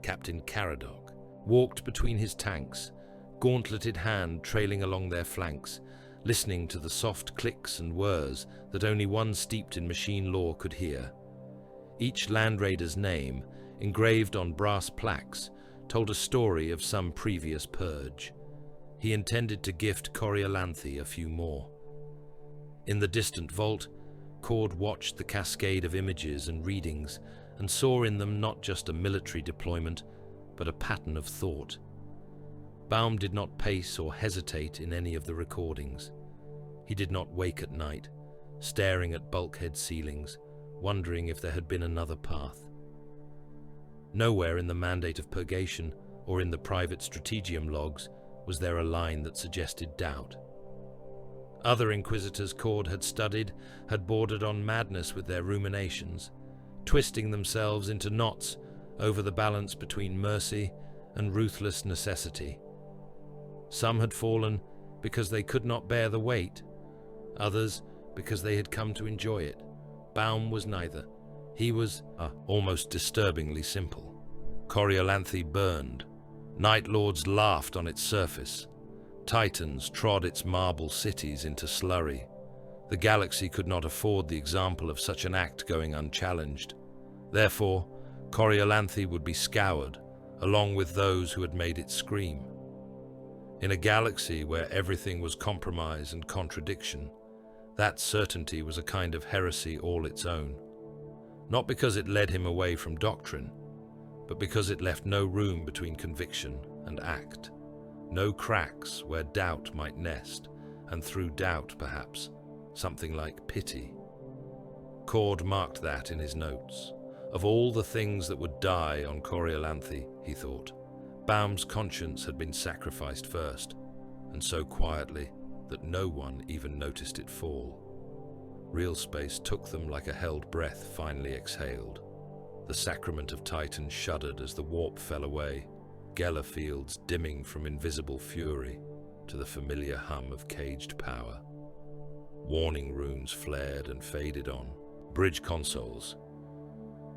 Captain Caradoc walked between his tanks, gauntleted hand trailing along their flanks, listening to the soft clicks and whirs that only one steeped in machine lore could hear. Each land raider's name, engraved on brass plaques, told a story of some previous purge. He intended to gift Coriolanthe a few more. In the distant vault, Cord watched the cascade of images and readings and saw in them not just a military deployment, but a pattern of thought. Baum did not pace or hesitate in any of the recordings. He did not wake at night, staring at bulkhead ceilings, wondering if there had been another path. Nowhere in the Mandate of Purgation or in the private strategium logs was there a line that suggested doubt. Other inquisitors Cord had studied had bordered on madness with their ruminations, twisting themselves into knots over the balance between mercy and ruthless necessity. Some had fallen because they could not bear the weight, others because they had come to enjoy it. Baum was neither. He was almost disturbingly simple. Coriolanthe burned. Night Lords laughed on its surface. Titans trod its marble cities into slurry. The galaxy could not afford the example of such an act going unchallenged. Therefore, Coriolanthe would be scoured, along with those who had made it scream. In a galaxy where everything was compromise and contradiction, that certainty was a kind of heresy all its own. Not because it led him away from doctrine, but because it left no room between conviction and act. No cracks where doubt might nest, and through doubt, perhaps, something like pity. Cord marked that in his notes. Of all the things that would die on Coriolanthe, he thought, Baum's conscience had been sacrificed first, and so quietly that no one even noticed it fall. Real space took them like a held breath finally exhaled. The sacrament of Titan shuddered as the warp fell away, Geller fields dimming from invisible fury to the familiar hum of caged power. Warning runes flared and faded on, bridge consoles.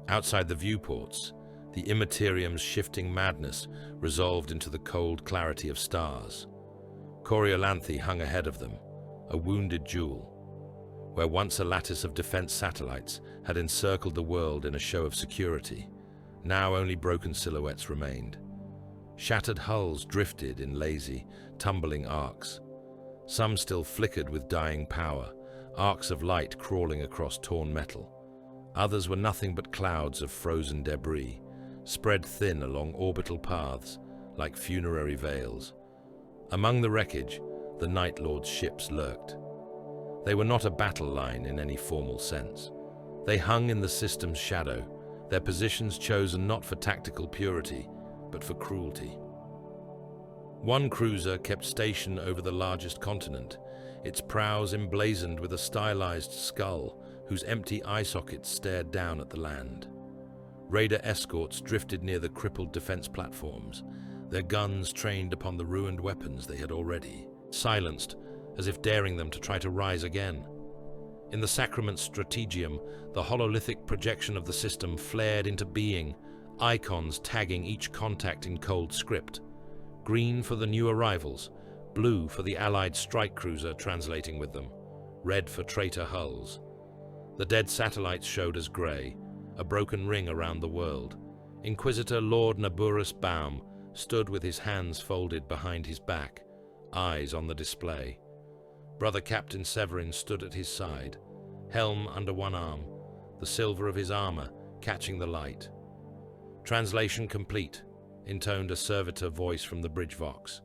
Outside the viewports, the immaterium's shifting madness resolved into the cold clarity of stars. Coriolanthe hung ahead of them, a wounded jewel. Where once a lattice of defense satellites had encircled the world in a show of security, now only broken silhouettes remained. Shattered hulls drifted in lazy, tumbling arcs. Some still flickered with dying power, arcs of light crawling across torn metal. Others were nothing but clouds of frozen debris, spread thin along orbital paths like funerary veils. Among the wreckage, the Night Lord's ships lurked. They were not a battle line in any formal sense. They hung in the system's shadow, their positions chosen not for tactical purity, but for cruelty. One cruiser kept station over the largest continent, its prows emblazoned with a stylized skull whose empty eye sockets stared down at the land. Raider escorts drifted near the crippled defense platforms, their guns trained upon the ruined weapons they had already silenced, as if daring them to try to rise again. In the Sacrament Strategium, the hololithic projection of the system flared into being, icons tagging each contact in cold script. Green for the new arrivals, blue for the Allied strike cruiser translating with them, red for traitor hulls. The dead satellites showed as grey, a broken ring around the world. Inquisitor Lord Naburus Baum stood with his hands folded behind his back, eyes on the display. Brother Captain Severin stood at his side, helm under one arm, the silver of his armor catching the light. "Translation complete," intoned a servitor voice from the bridge vox.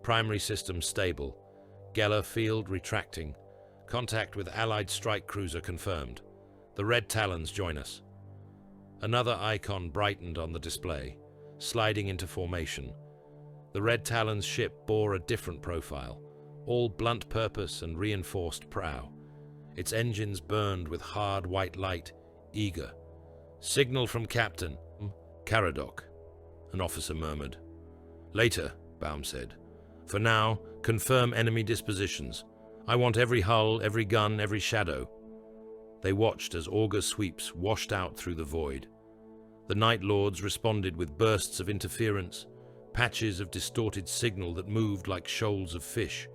"Primary system stable. Geller field retracting. Contact with Allied strike cruiser confirmed. The Red Talons join us." Another icon brightened on the display, sliding into formation. The Red Talons ship bore a different profile, all blunt purpose and reinforced prow. Its engines burned with hard white light, eager. "Signal from Captain Caradoc," an officer murmured. "Later," Baum said. "For now, confirm enemy dispositions. I want every hull, every gun, every shadow." They watched as auger sweeps washed out through the void. The Night Lords responded with bursts of interference, patches of distorted signal that moved like shoals of fish.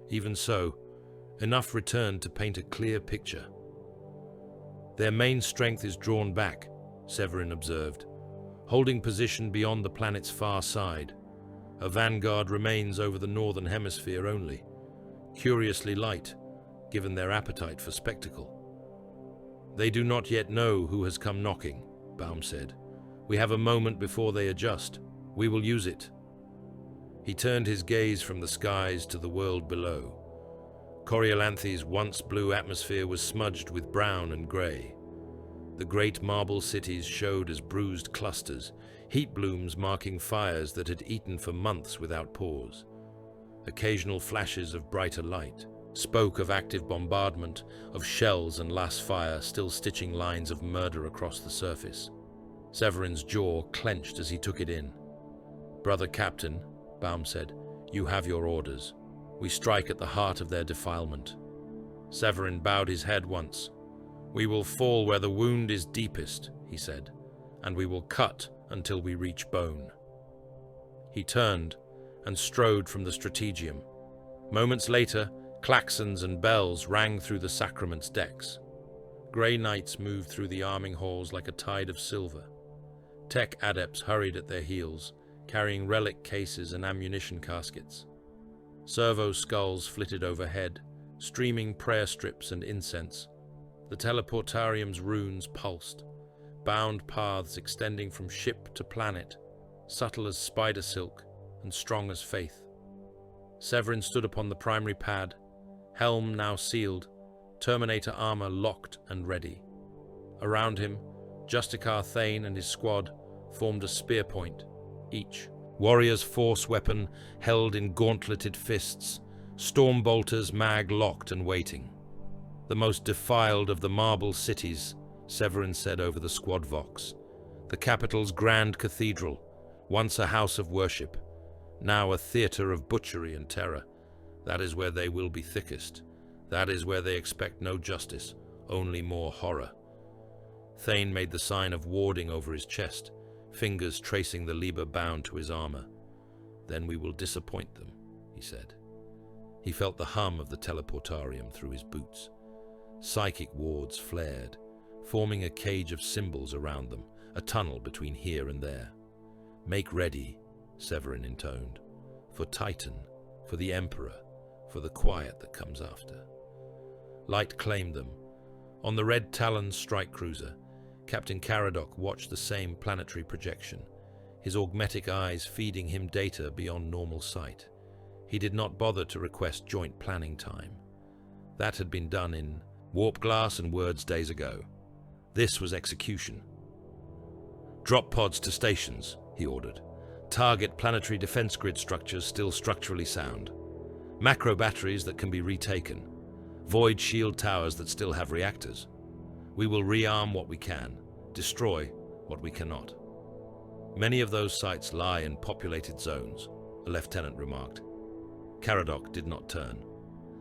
Even so, enough returned to paint a clear picture. "Their main strength is drawn back," Severin observed, holding position beyond the planet's far side. A vanguard remains over the northern hemisphere only, curiously light, given their appetite for spectacle. "They do not yet know who has come knocking," Baum said. "We have a moment before they adjust. We will use it." He turned his gaze from the skies to the world below. Coriolanthe's once blue atmosphere was smudged with brown and grey. The great marble cities showed as bruised clusters, heat blooms marking fires that had eaten for months without pause. Occasional flashes of brighter light spoke of active bombardment, of shells and last fire still stitching lines of murder across the surface. Severin's jaw clenched as he took it in. "Brother Captain," Baum said, "you have your orders. We strike at the heart of their defilement." Severin bowed his head once. "We will fall where the wound is deepest," he said, "and we will cut until we reach bone." He turned and strode from the strategium. Moments later, claxons and bells rang through the sacrament's decks. Grey knights moved through the arming halls like a tide of silver. Tech adepts hurried at their heels, carrying relic cases and ammunition caskets. Servo skulls flitted overhead, streaming prayer strips and incense. The teleportarium's runes pulsed, bound paths extending from ship to planet, subtle as spider silk and strong as faith. Severin stood upon the primary pad, helm now sealed, Terminator armor locked and ready. Around him, Justicar Thane and his squad formed a spear point, each. Warrior's force weapon held in gauntleted fists, Stormbolter's mag locked and waiting. "The most defiled of the marble cities," Severin said over the squad vox. "The capital's grand cathedral, once a house of worship, now a theater of butchery and terror. That is where they will be thickest. That is where they expect no justice, only more horror." Thane made the sign of warding over his chest, fingers tracing the lever bound to his armor. "Then we will disappoint them," he said. He felt the hum of the teleportarium through his boots. Psychic wards flared, forming a cage of symbols around them, a tunnel between here and there. "Make ready," Severin intoned, "for Titan, for the Emperor, for the quiet that comes after." Light claimed them. On the Red Talon's strike cruiser, Captain Caradoc watched the same planetary projection, his augmetic eyes feeding him data beyond normal sight. He did not bother to request joint planning time. That had been done in warp glass and words days ago. This was execution. "Drop pods to stations," he ordered. "Target planetary defense grid structures still structurally sound. Macro batteries that can be retaken. Void shield towers that still have reactors. We will rearm what we can, destroy what we cannot." "Many of those sites lie in populated zones," a lieutenant remarked. Caradoc did not turn.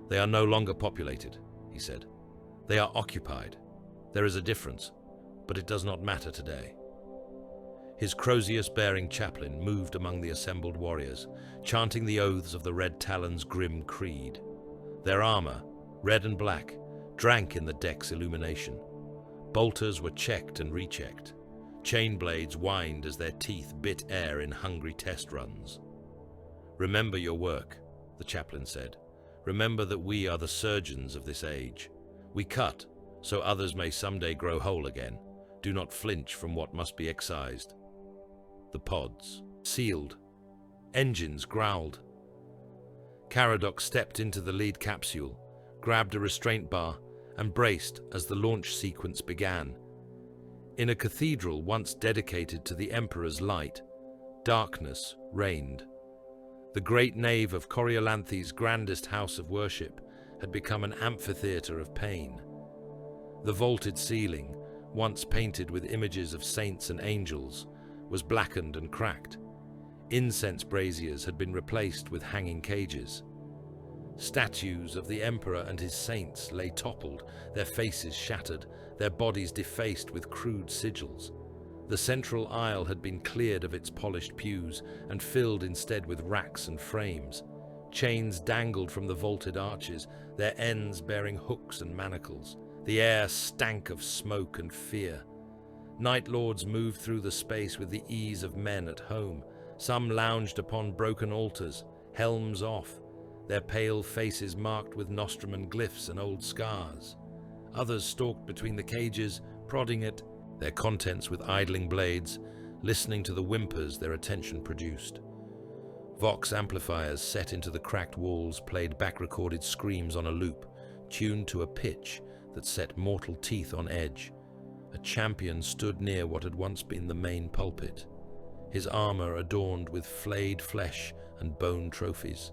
"They are no longer populated," he said. "They are occupied. There is a difference, but it does not matter today." His crozius-bearing chaplain moved among the assembled warriors, chanting the oaths of the Red Talon's grim creed. Their armor, red and black, drank in the deck's illumination. Bolters were checked and rechecked. Chain blades whined as their teeth bit air in hungry test runs. "Remember your work," the chaplain said. "Remember that we are the surgeons of this age. We cut, so others may someday grow whole again. Do not flinch from what must be excised." The pods sealed. Engines growled. Caradoc stepped into the lead capsule, grabbed a restraint bar, and braced as the launch sequence began. In a cathedral once dedicated to the Emperor's light, darkness reigned. The great nave of Coriolanthe's grandest house of worship had become an amphitheater of pain. The vaulted ceiling, once painted with images of saints and angels, was blackened and cracked. Incense braziers had been replaced with hanging cages. Statues of the Emperor and his saints lay toppled, their faces shattered, their bodies defaced with crude sigils. The central aisle had been cleared of its polished pews and filled instead with racks and frames. Chains dangled from the vaulted arches, their ends bearing hooks and manacles. The air stank of smoke and fear. Night Lords moved through the space with the ease of men at home. Some lounged upon broken altars, helms off, their pale faces marked with Nostraman glyphs and old scars. Others stalked between the cages, prodding at their contents with idling blades, listening to the whimpers their attention produced. Vox amplifiers set into the cracked walls played back-recorded screams on a loop, tuned to a pitch that set mortal teeth on edge. A champion stood near what had once been the main pulpit, his armor adorned with flayed flesh and bone trophies.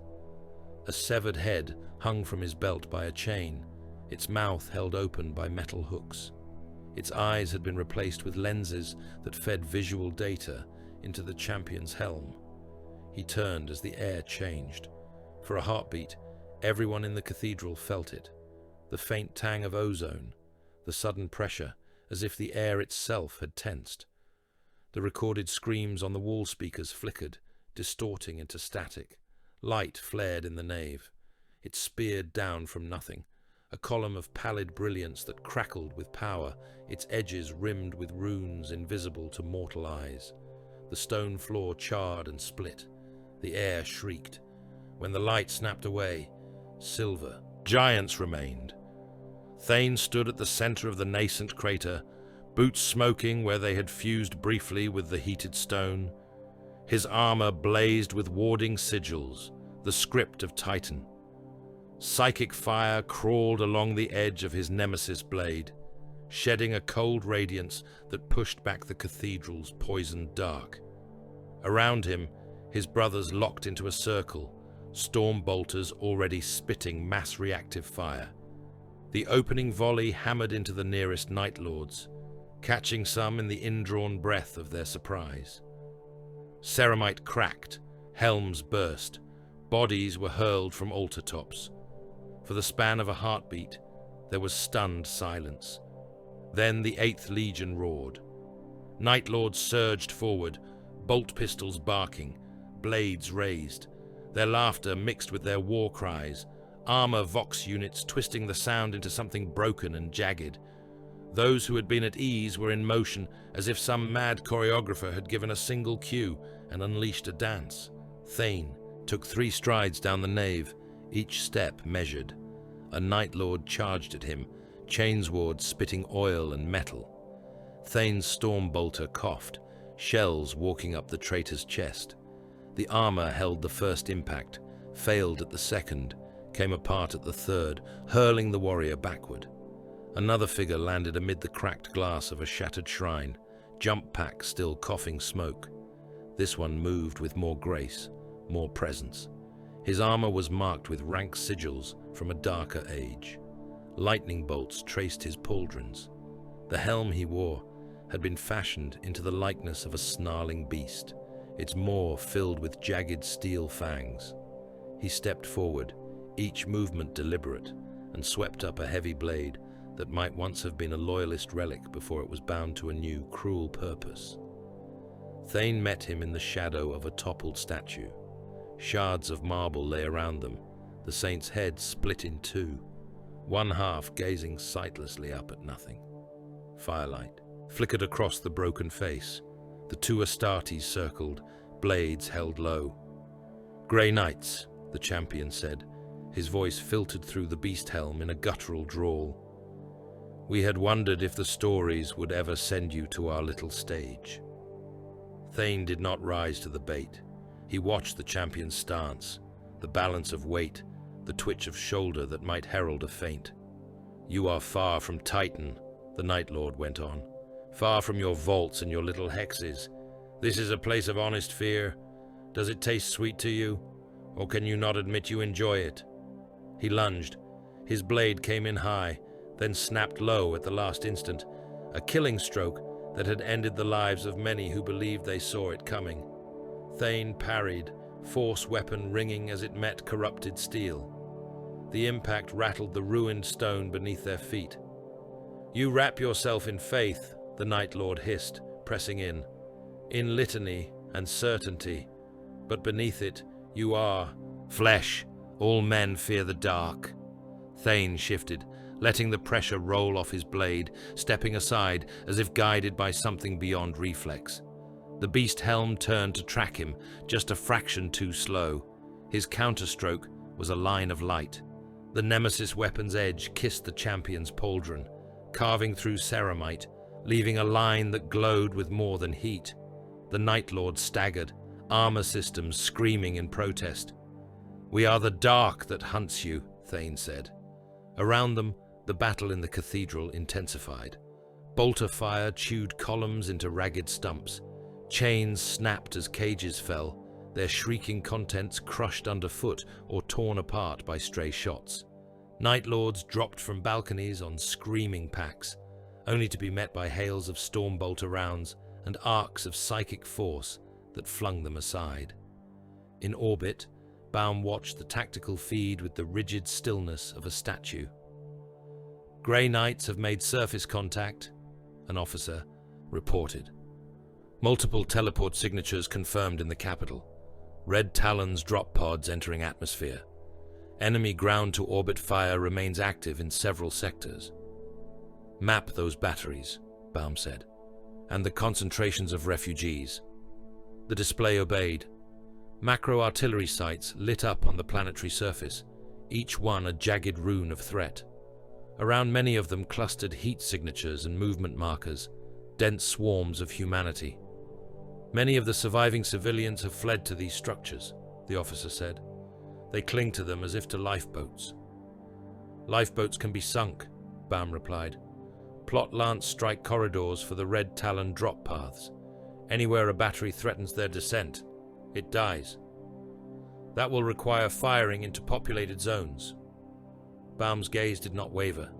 A severed head hung from his belt by a chain, its mouth held open by metal hooks. Its eyes had been replaced with lenses that fed visual data into the champion's helm. He turned as the air changed. For a heartbeat, everyone in the cathedral felt it. The faint tang of ozone, the sudden pressure, as if the air itself had tensed. The recorded screams on the wall speakers flickered, distorting into static. Light flared in the nave. It speared down from nothing, a column of pallid brilliance that crackled with power, its edges rimmed with runes invisible to mortal eyes. The stone floor charred and split. The air shrieked. When the light snapped away, silver, giants remained. Thane stood at the center of the nascent crater, boots smoking where they had fused briefly with the heated stone. His armor blazed with warding sigils, the script of Titan. Psychic fire crawled along the edge of his nemesis blade, shedding a cold radiance that pushed back the cathedral's poisoned dark. Around him, his brothers locked into a circle, storm bolters already spitting mass-reactive fire. The opening volley hammered into the nearest Night Lords, catching some in the indrawn breath of their surprise. Ceramite cracked, helms burst, bodies were hurled from altar tops. For the span of a heartbeat, there was stunned silence. Then the 8th Legion roared. Night Lords surged forward, bolt pistols barking, blades raised, their laughter mixed with their war cries, armor Vox units twisting the sound into something broken and jagged. Those who had been at ease were in motion as if some mad choreographer had given a single cue and unleashed a dance. Thane took 3 strides down the nave, each step measured. A Night Lord charged at him, chainsword spitting oil and metal. Thane's storm bolter coughed, shells walking up the traitor's chest. The armor held the first impact, failed at the second, came apart at the third, hurling the warrior backward. Another figure landed amid the cracked glass of a shattered shrine, jump pack still coughing smoke. This one moved with more grace, more presence. His armor was marked with rank sigils from a darker age. Lightning bolts traced his pauldrons. The helm he wore had been fashioned into the likeness of a snarling beast, its maw filled with jagged steel fangs. He stepped forward, each movement deliberate, and swept up a heavy blade that might once have been a loyalist relic before it was bound to a new, cruel purpose. Thane met him in the shadow of a toppled statue. Shards of marble lay around them, the saint's head split in two, one half gazing sightlessly up at nothing. Firelight flickered across the broken face. The two Astartes circled, blades held low. "Grey Knights," the champion said. His voice filtered through the beast helm in a guttural drawl. "We had wondered if the stories would ever send you to our little stage." Thane did not rise to the bait. He watched the champion's stance, the balance of weight, the twitch of shoulder that might herald a feint. "You are far from Titan," the Night Lord went on. "Far from your vaults and your little hexes. This is a place of honest fear. Does it taste sweet to you? Or can you not admit you enjoy it?" He lunged. His blade came in high, then snapped low at the last instant, a killing stroke that had ended the lives of many who believed they saw it coming. Thane parried, force weapon ringing as it met corrupted steel. The impact rattled the ruined stone beneath their feet. "You wrap yourself in faith," the Night Lord hissed, pressing in litany and certainty, but beneath it you are flesh. All men fear the dark. Thane shifted, letting the pressure roll off his blade, stepping aside as if guided by something beyond reflex. The beast helm turned to track him, just a fraction too slow. His counterstroke was a line of light. The nemesis weapon's edge kissed the champion's pauldron, carving through ceramite, leaving a line that glowed with more than heat. The Night Lord staggered, armor systems screaming in protest. "We are the dark that hunts you," Thane said. Around them, the battle in the cathedral intensified. Bolter fire chewed columns into ragged stumps. Chains snapped as cages fell, their shrieking contents crushed underfoot or torn apart by stray shots. Night Lords dropped from balconies on screaming packs, only to be met by hails of stormbolter rounds and arcs of psychic force that flung them aside. In orbit, Baum watched the tactical feed with the rigid stillness of a statue. "Grey Knights have made surface contact," an officer reported. Multiple teleport signatures confirmed in the capital. Red Talon's drop pods entering atmosphere. Enemy ground-to-orbit fire remains active in several sectors. "Map those batteries," Baum said, "and the concentrations of refugees." The display obeyed. Macro-artillery sites lit up on the planetary surface, each one a jagged rune of threat. Around many of them clustered heat signatures and movement markers, dense swarms of humanity. "Many of the surviving civilians have fled to these structures," the officer said. "They cling to them as if to lifeboats." "Lifeboats can be sunk," Baum replied. "Plot lance strike corridors for the Red Talon drop paths. Anywhere a battery threatens their descent, it dies. That will require firing into populated zones." Baum's gaze did not waver.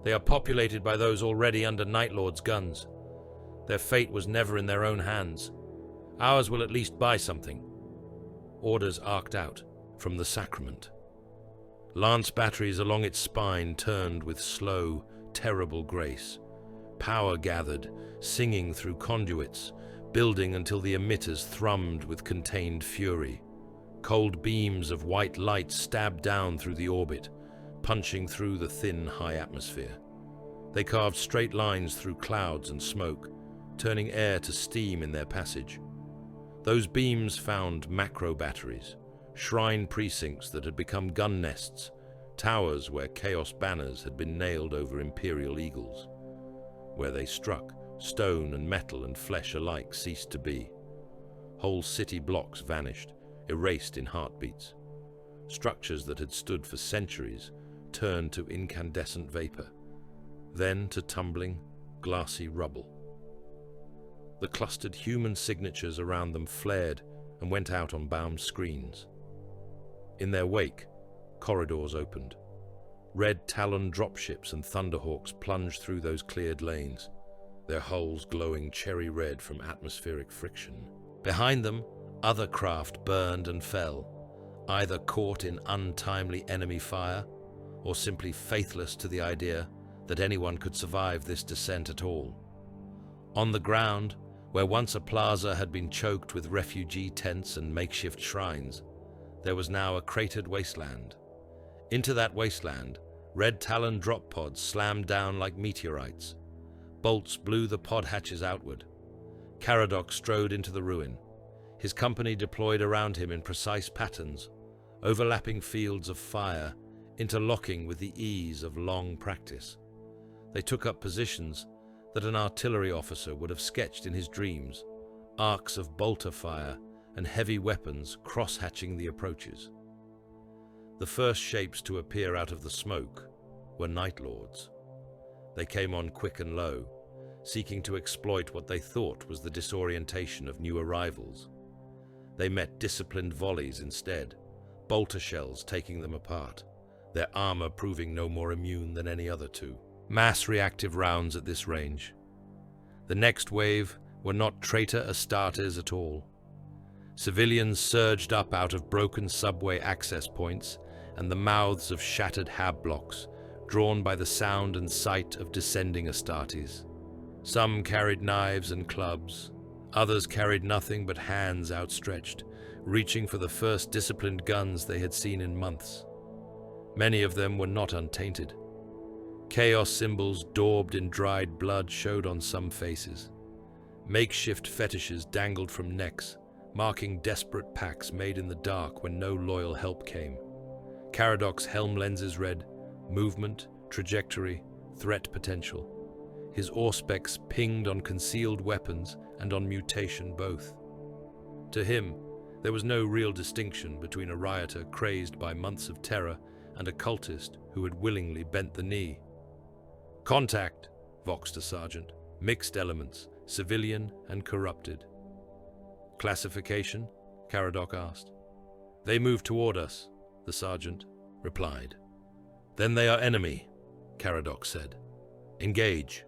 "They are populated by those already under Night Lord's guns. Their fate was never in their own hands. Ours will at least buy something." Orders arced out from the sacrament. Lance batteries along its spine turned with slow, terrible grace. Power gathered, singing through conduits, building until the emitters thrummed with contained fury. Cold beams of white light stabbed down through the orbit, punching through the thin, high atmosphere. They carved straight lines through clouds and smoke, turning air to steam in their passage. Those beams found macro batteries, shrine precincts that had become gun nests, towers where chaos banners had been nailed over imperial eagles. Where they struck, stone and metal and flesh alike ceased to be. Whole city blocks vanished, erased in heartbeats. Structures that had stood for centuries turned to incandescent vapor, then to tumbling, glassy rubble. The clustered human signatures around them flared and went out on Baum's screens. In their wake, corridors opened. Red Talon dropships and Thunderhawks plunged through those cleared lanes, their hulls glowing cherry red from atmospheric friction. Behind them, other craft burned and fell, either caught in untimely enemy fire or simply faithless to the idea that anyone could survive this descent at all. On the ground, Where once a plaza had been choked with refugee tents and makeshift shrines, there was now a cratered wasteland. Into that wasteland, red talon drop pods slammed down like meteorites. Bolts blew the pod hatches outward. Caradoc strode into the ruin. His company deployed around him in precise patterns, overlapping fields of fire, interlocking with the ease of long practice. They took up positions that an artillery officer would have sketched in his dreams, arcs of bolter fire and heavy weapons cross-hatching the approaches. The first shapes to appear out of the smoke were Night Lords. They came on quick and low, seeking to exploit what they thought was the disorientation of new arrivals. They met disciplined volleys instead, bolter shells taking them apart, their armor proving no more immune than any other two. Mass reactive rounds at this range. The next wave were not traitor Astartes at all. Civilians surged up out of broken subway access points and the mouths of shattered hab blocks, drawn by the sound and sight of descending Astartes. Some carried knives and clubs. Others carried nothing but hands outstretched, reaching for the first disciplined guns they had seen in months. Many of them were not untainted. Chaos symbols daubed in dried blood showed on some faces. Makeshift fetishes dangled from necks, marking desperate pacts made in the dark when no loyal help came. Caradoc's helm lenses read movement, trajectory, threat potential. His auspex pinged on concealed weapons and on mutation both. To him, there was no real distinction between a rioter crazed by months of terror and a cultist who had willingly bent the knee. "Contact," voxed a sergeant. "Mixed elements, civilian and corrupted." "Classification?" Caradoc asked. "They move toward us," the sergeant replied. "Then they are enemy," Caradoc said. "Engage."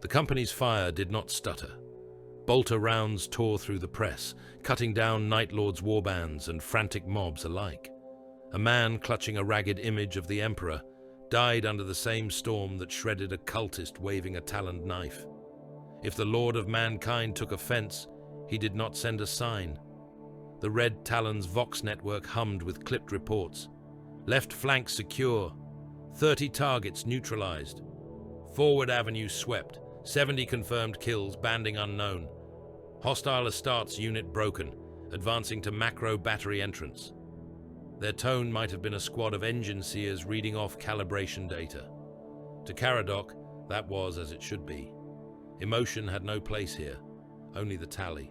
The company's fire did not stutter. Bolter rounds tore through the press, cutting down Night Lords' warbands and frantic mobs alike. A man clutching a ragged image of the Emperor died under the same storm that shredded a cultist waving a taloned knife. If the Lord of Mankind took offense, he did not send a sign. The Red Talon's Vox network hummed with clipped reports. Left flank secure. 30 targets neutralized. Forward avenue swept. 70 confirmed kills, banding unknown. Hostile Astartes unit broken, advancing to macro battery entrance. Their tone might have been a squad of engine seers reading off calibration data. To Caradoc, that was as it should be. Emotion had no place here, only the tally.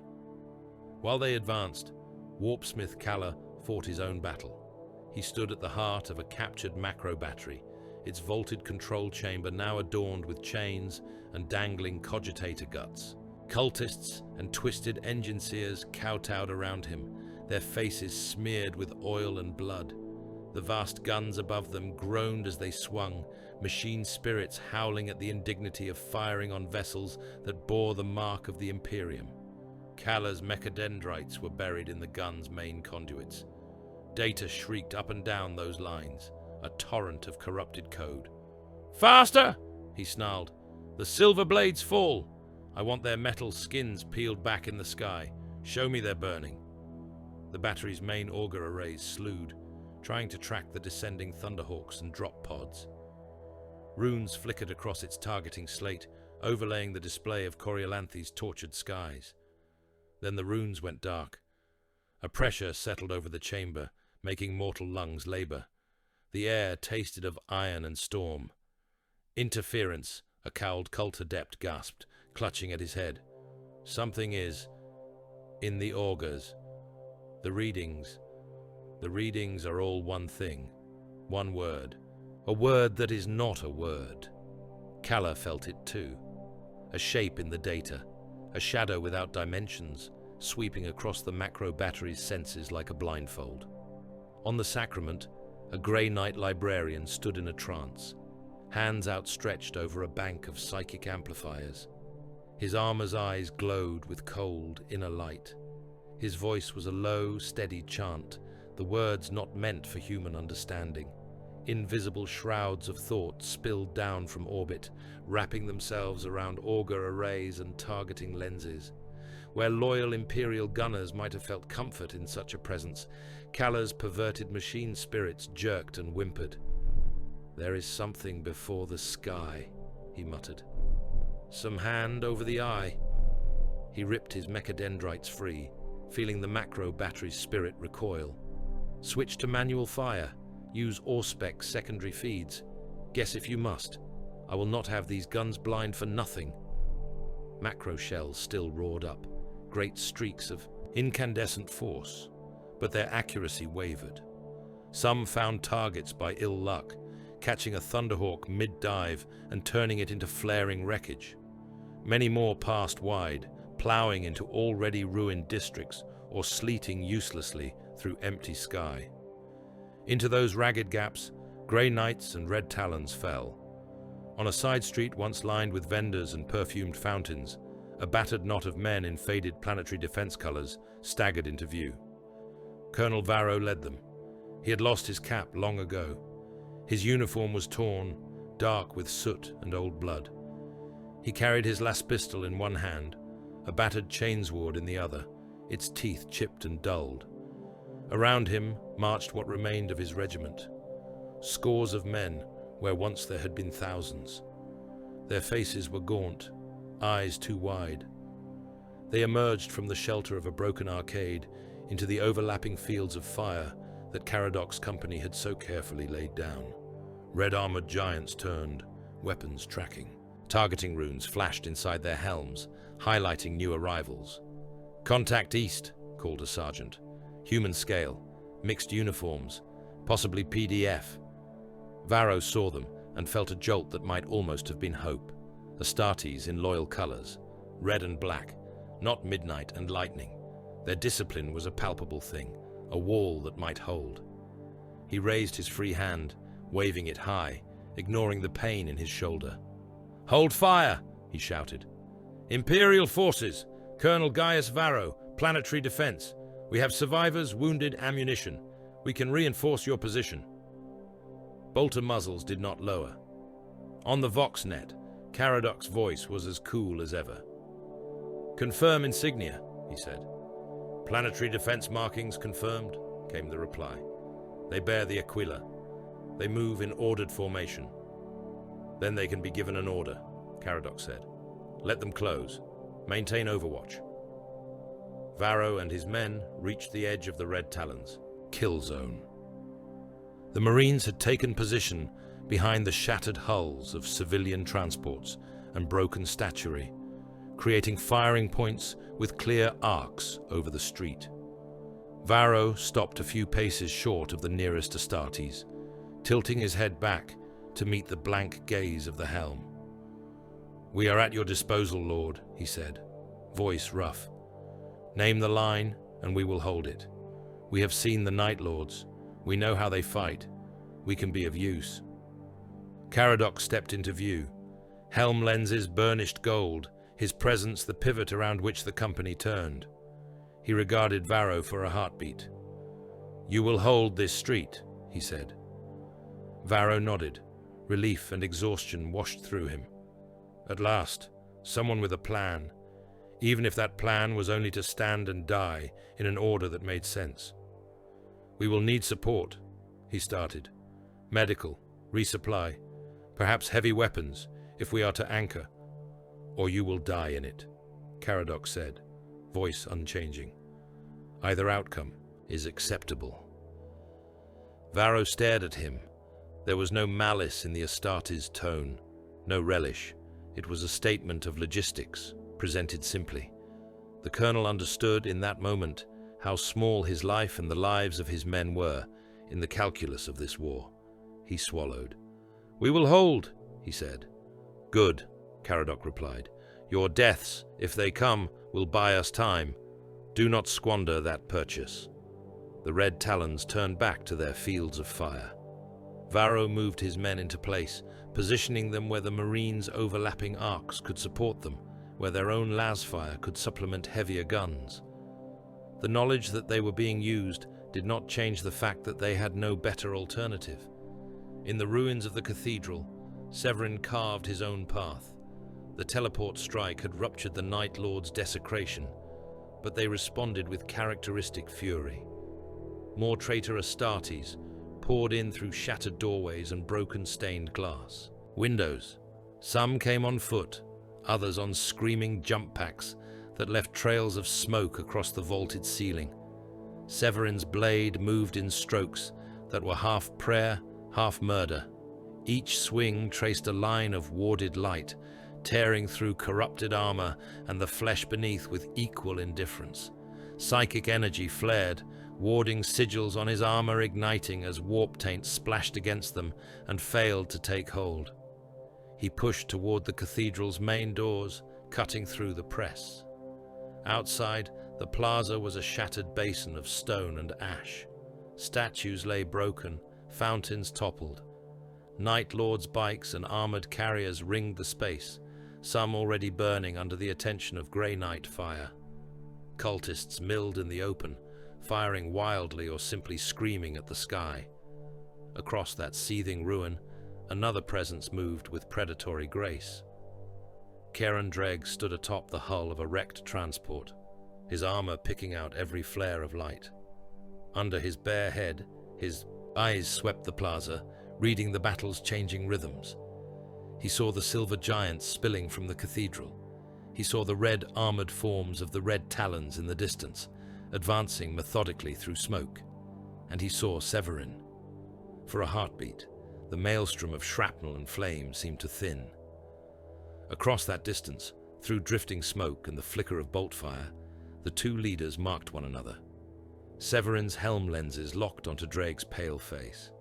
While they advanced, Warpsmith Kalla fought his own battle. He stood at the heart of a captured macro battery, its vaulted control chamber now adorned with chains and dangling cogitator guts. Cultists and twisted engine seers kowtowed around him, their faces smeared with oil and blood. The vast guns above them groaned as they swung, machine spirits howling at the indignity of firing on vessels that bore the mark of the Imperium. Kalla's mechadendrites were buried in the gun's main conduits. Data shrieked up and down those lines, a torrent of corrupted code. "Faster!" he snarled. "The silver blades fall. I want their metal skins peeled back in the sky. Show me they're burning." The battery's main auger arrays slewed, trying to track the descending thunderhawks and drop pods. Runes flickered across its targeting slate, overlaying the display of Coriolanthe's tortured skies. Then the runes went dark. A pressure settled over the chamber, making mortal lungs labor. The air tasted of iron and storm. "Interference," a cowled cult adept gasped, clutching at his head. "Something is in the augers. The readings are all one thing, one word. A word that is not a word." Kalla felt it too. A shape in the data, a shadow without dimensions, sweeping across the macro battery's senses like a blindfold. On the sacrament, a grey knight librarian stood in a trance, hands outstretched over a bank of psychic amplifiers. His armor's eyes glowed with cold, inner light. His voice was a low, steady chant, the words not meant for human understanding. Invisible shrouds of thought spilled down from orbit, wrapping themselves around auger arrays and targeting lenses. Where loyal Imperial gunners might have felt comfort in such a presence, Kaller's perverted machine spirits jerked and whimpered. "There is something before the sky," he muttered. "Some hand over the eye." He ripped his mechadendrites free, feeling the macro battery's spirit recoil. "Switch to manual fire. Use Auspex secondary feeds. Guess if you must. I will not have these guns blind for nothing." Macro shells still roared up, great streaks of incandescent force, but their accuracy wavered. Some found targets by ill luck, catching a Thunderhawk mid-dive and turning it into flaring wreckage. Many more passed wide, ploughing into already ruined districts or sleeting uselessly through empty sky. Into those ragged gaps, grey knights and red talons fell. On a side street once lined with vendors and perfumed fountains, a battered knot of men in faded planetary defense colors staggered into view. Colonel Varro led them. He had lost his cap long ago. His uniform was torn, dark with soot and old blood. He carried his las pistol in one hand, a battered chainsword in the other, its teeth chipped and dulled. Around him marched what remained of his regiment. Scores of men, where once there had been thousands. Their faces were gaunt, eyes too wide. They emerged from the shelter of a broken arcade into the overlapping fields of fire that Caradoc's company had so carefully laid down. Red-armored giants turned, weapons tracking. Targeting runes flashed inside their helms, highlighting new arrivals. "Contact east," called a sergeant. "Human scale, mixed uniforms, possibly PDF." Varro saw them and felt a jolt that might almost have been hope. Astartes in loyal colors, red and black, not midnight and lightning. Their discipline was a palpable thing, a wall that might hold. He raised his free hand, waving it high, ignoring the pain in his shoulder. "Hold fire!" he shouted. "Imperial forces, Colonel Gaius Varro, planetary defense. We have survivors, wounded, ammunition. We can reinforce your position." Bolter muzzles did not lower. On the Voxnet, Caradoc's voice was as cool as ever. "Confirm insignia," he said. "Planetary defense markings confirmed," came the reply. "They bear the Aquila. They move in ordered formation." "Then they can be given an order," Caradoc said. "Let them close. Maintain overwatch." Varro and his men reached the edge of the Red Talons. Kill zone. The Marines had taken position behind the shattered hulls of civilian transports and broken statuary, creating firing points with clear arcs over the street. Varro stopped a few paces short of the nearest Astartes, tilting his head back to meet the blank gaze of the helm. "We are at your disposal, Lord," he said, voice rough. "Name the line, and we will hold it. We have seen the Night Lords. We know how they fight. We can be of use." Caradoc stepped into view, helm lenses burnished gold, his presence the pivot around which the company turned. He regarded Varro for a heartbeat. "You will hold this street," he said. Varro nodded. Relief and exhaustion washed through him. At last, someone with a plan, even if that plan was only to stand and die in an order that made sense. "We will need support," he started. "Medical, resupply, perhaps heavy weapons, if we are to anchor. Or you will die in it," Caradoc said, voice unchanging. "Either outcome is acceptable." Varro stared at him. There was no malice in the Astartes' tone, no relish. It was a statement of logistics, presented simply. The colonel understood in that moment how small his life and the lives of his men were in the calculus of this war. He swallowed. "We will hold," he said. "Good," Caradoc replied. "Your deaths, if they come, will buy us time. Do not squander that purchase." The Red Talons turned back to their fields of fire. Varro moved his men into place, positioning them where the Marines' overlapping arcs could support them, where their own lasfire could supplement heavier guns. The knowledge that they were being used did not change the fact that they had no better alternative. In the ruins of the cathedral, Severin carved his own path. The teleport strike had ruptured the Night Lord's desecration, but they responded with characteristic fury. More traitor Astartes poured in through shattered doorways and broken stained glass. Windows. Some came on foot, others on screaming jump packs that left trails of smoke across the vaulted ceiling. Severin's blade moved in strokes that were half prayer, half murder. Each swing traced a line of warded light, tearing through corrupted armor and the flesh beneath with equal indifference. Psychic energy flared, warding sigils on his armor igniting as warp taint splashed against them and failed to take hold. He pushed toward the cathedral's main doors, cutting through the press. Outside, the plaza was a shattered basin of stone and ash. Statues lay broken, fountains toppled. Night Lords' bikes and armored carriers ringed the space, some already burning under the attention of grey night fire. Cultists milled in the open, firing wildly or simply screaming at the sky. Across that seething ruin, another presence moved with predatory grace. Karen Dreg stood atop the hull of a wrecked transport, his armor picking out every flare of light. Under his bare head, his eyes swept the plaza, reading the battle's changing rhythms. He saw the silver giants spilling from the cathedral. He saw the red armored forms of the Red Talons in the distance, advancing methodically through smoke. And he saw Severin. For a heartbeat, the maelstrom of shrapnel and flame seemed to thin. Across that distance, through drifting smoke and the flicker of bolt fire, the two leaders marked one another. Severin's helm lenses locked onto Dreg's pale face.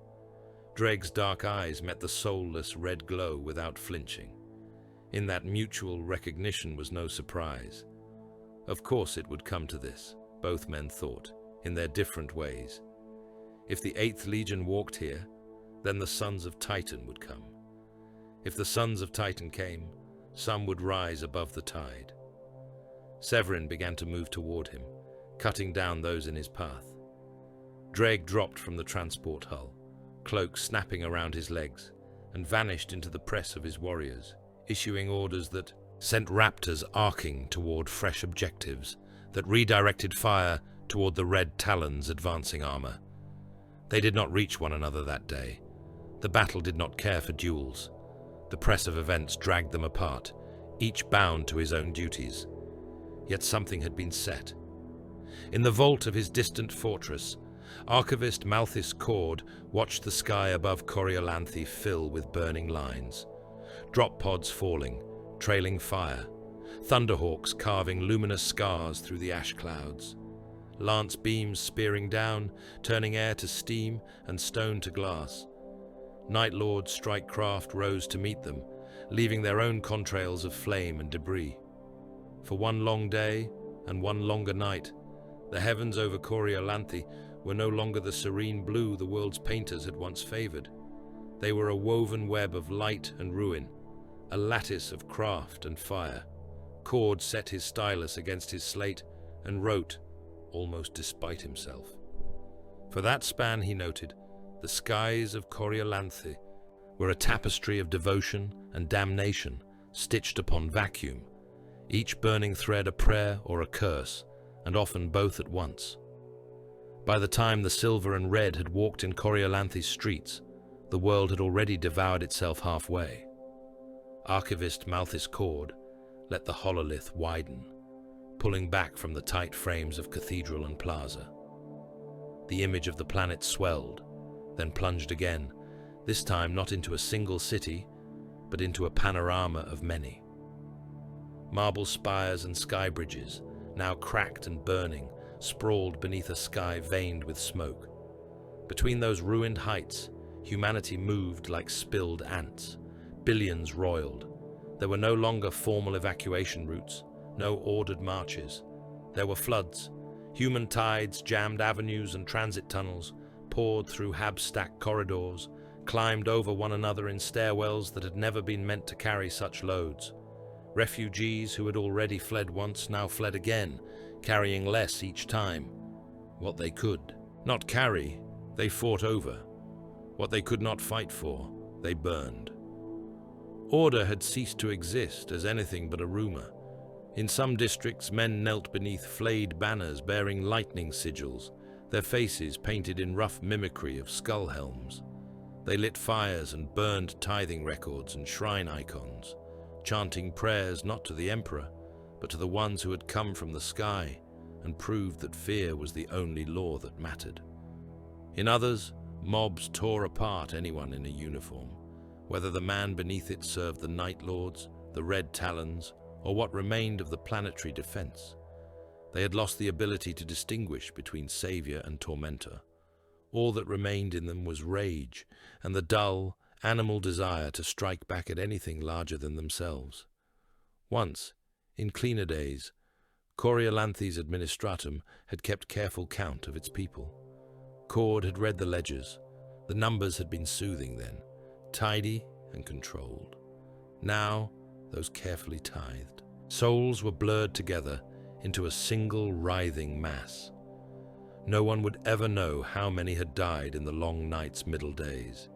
Dreg's dark eyes met the soulless red glow without flinching. In that mutual recognition was no surprise. Of course it would come to this, both men thought, in their different ways. If the 8th Legion walked here, then the Sons of Titan would come. If the Sons of Titan came, some would rise above the tide. Severin began to move toward him, cutting down those in his path. Dreg dropped from the transport hull, cloak snapping around his legs, and vanished into the press of his warriors, issuing orders that sent raptors arcing toward fresh objectives, that redirected fire toward the Red Talons' advancing armor. They did not reach one another that day. The battle did not care for duels. The press of events dragged them apart, each bound to his own duties. Yet something had been set. In the vault of his distant fortress, Archivist Malthus Cord watched the sky above Coriolanthe fill with burning lines. Drop pods falling, trailing fire. Thunderhawks carving luminous scars through the ash clouds. Lance beams spearing down, turning air to steam and stone to glass. Night Lord's strike craft rose to meet them, leaving their own contrails of flame and debris. For one long day and one longer night, the heavens over Coriolanthe were no longer the serene blue the world's painters had once favored. They were a woven web of light and ruin, a lattice of craft and fire. Cord set his stylus against his slate and wrote, almost despite himself. For that span, he noted, the skies of Coriolanthe were a tapestry of devotion and damnation stitched upon vacuum, each burning thread a prayer or a curse, and often both at once. By the time the silver and red had walked in Coriolanthe's streets, the world had already devoured itself halfway. Archivist Malthus Cord let the hololith widen, pulling back from the tight frames of cathedral and plaza. The image of the planet swelled, then plunged again, this time not into a single city, but into a panorama of many. Marble spires and sky bridges, now cracked and burning, sprawled beneath a sky veined with smoke. Between those ruined heights, humanity moved like spilled ants. Billions roiled. There were no longer formal evacuation routes, no ordered marches. There were floods. Human tides jammed avenues and transit tunnels, poured through hab-stacked corridors, climbed over one another in stairwells that had never been meant to carry such loads. Refugees who had already fled once now fled again, carrying less each time. What they could. Not carry, they fought over. What they could not fight for, they burned. Order had ceased to exist as anything but a rumor. In some districts, men knelt beneath flayed banners bearing lightning sigils, their faces painted in rough mimicry of skull helms. They lit fires and burned tithing records and shrine icons, chanting prayers not to the emperor, but to the ones who had come from the sky and proved that fear was the only law that mattered. In others, mobs tore apart anyone in a uniform, whether the man beneath it served the Night Lords, the Red Talons, or what remained of the planetary defense. They had lost the ability to distinguish between savior and tormentor. All that remained in them was rage and the dull, animal desire to strike back at anything larger than themselves. Once, in cleaner days, Coriolanthe's administratum had kept careful count of its people. Cord had read the ledgers. The numbers had been soothing then, tidy and controlled. Now, those carefully tithed. Souls were blurred together into a single writhing mass. No one would ever know how many had died in the long night's middle days.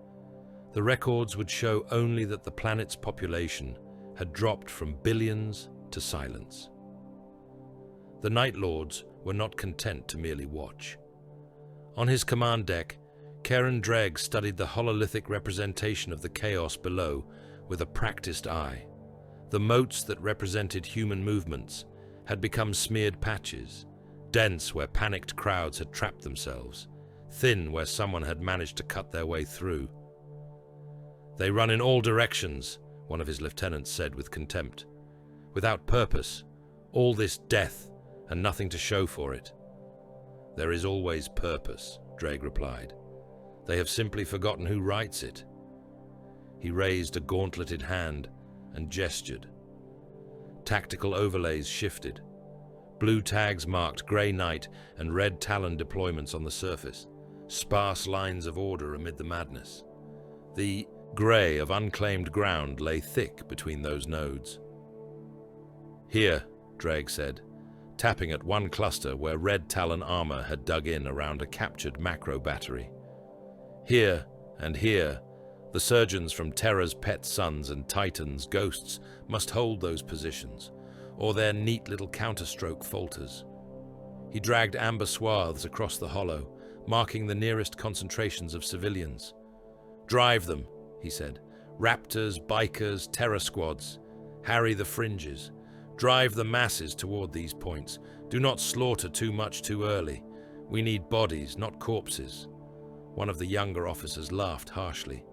The records would show only that the planet's population had dropped from billions to silence. The Night Lords were not content to merely watch. On his command deck, Karen Dreg studied the hololithic representation of the chaos below with a practiced eye. The motes that represented human movements had become smeared patches, dense where panicked crowds had trapped themselves, thin where someone had managed to cut their way through. "They run in all directions," one of his lieutenants said with contempt. "Without purpose, all this death and nothing to show for it." "There is always purpose," Dreg replied. "They have simply forgotten who writes it." He raised a gauntleted hand and gestured. Tactical overlays shifted. Blue tags marked Grey Knight and Red Talon deployments on the surface, sparse lines of order amid the madness. The grey of unclaimed ground lay thick between those nodes. "Here," Dreg said, tapping at one cluster where Red Talon armor had dug in around a captured macro battery. "Here and here, the surgeons from Terra's pet sons and Titan's ghosts must hold those positions, or their neat little counterstroke falters." He dragged amber swaths across the hollow, marking the nearest concentrations of civilians. "Drive them," he said. "Raptors, bikers, terror squads. Harry the fringes. Drive the masses toward these points. Do not slaughter too much too early. We need bodies, not corpses." One of the younger officers laughed harshly.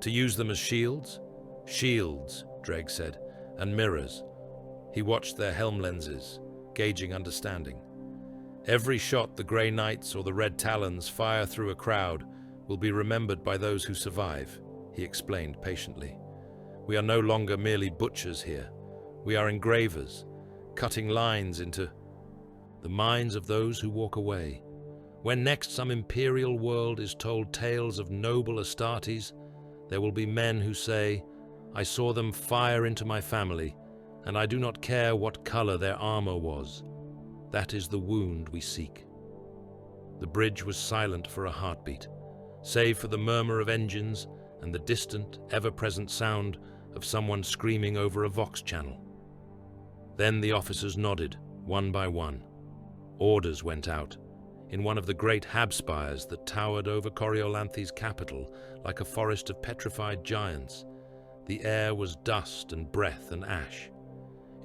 "To use them as shields?" "Shields," Dreg said, "and mirrors." He watched their helm lenses, gauging understanding. "Every shot the Grey Knights or the Red Talons fire through a crowd will be remembered by those who survive," he explained patiently. "We are no longer merely butchers here. We are engravers, cutting lines into the minds of those who walk away. When next some imperial world is told tales of noble Astartes, there will be men who say, 'I saw them fire into my family, and I do not care what color their armor was.' That is the wound we seek." The bridge was silent for a heartbeat, save for the murmur of engines and the distant, ever-present sound of someone screaming over a Vox channel. Then the officers nodded, one by one. Orders went out. In one of the great hab spires that towered over Coriolanthe's capital like a forest of petrified giants, the air was dust and breath and ash.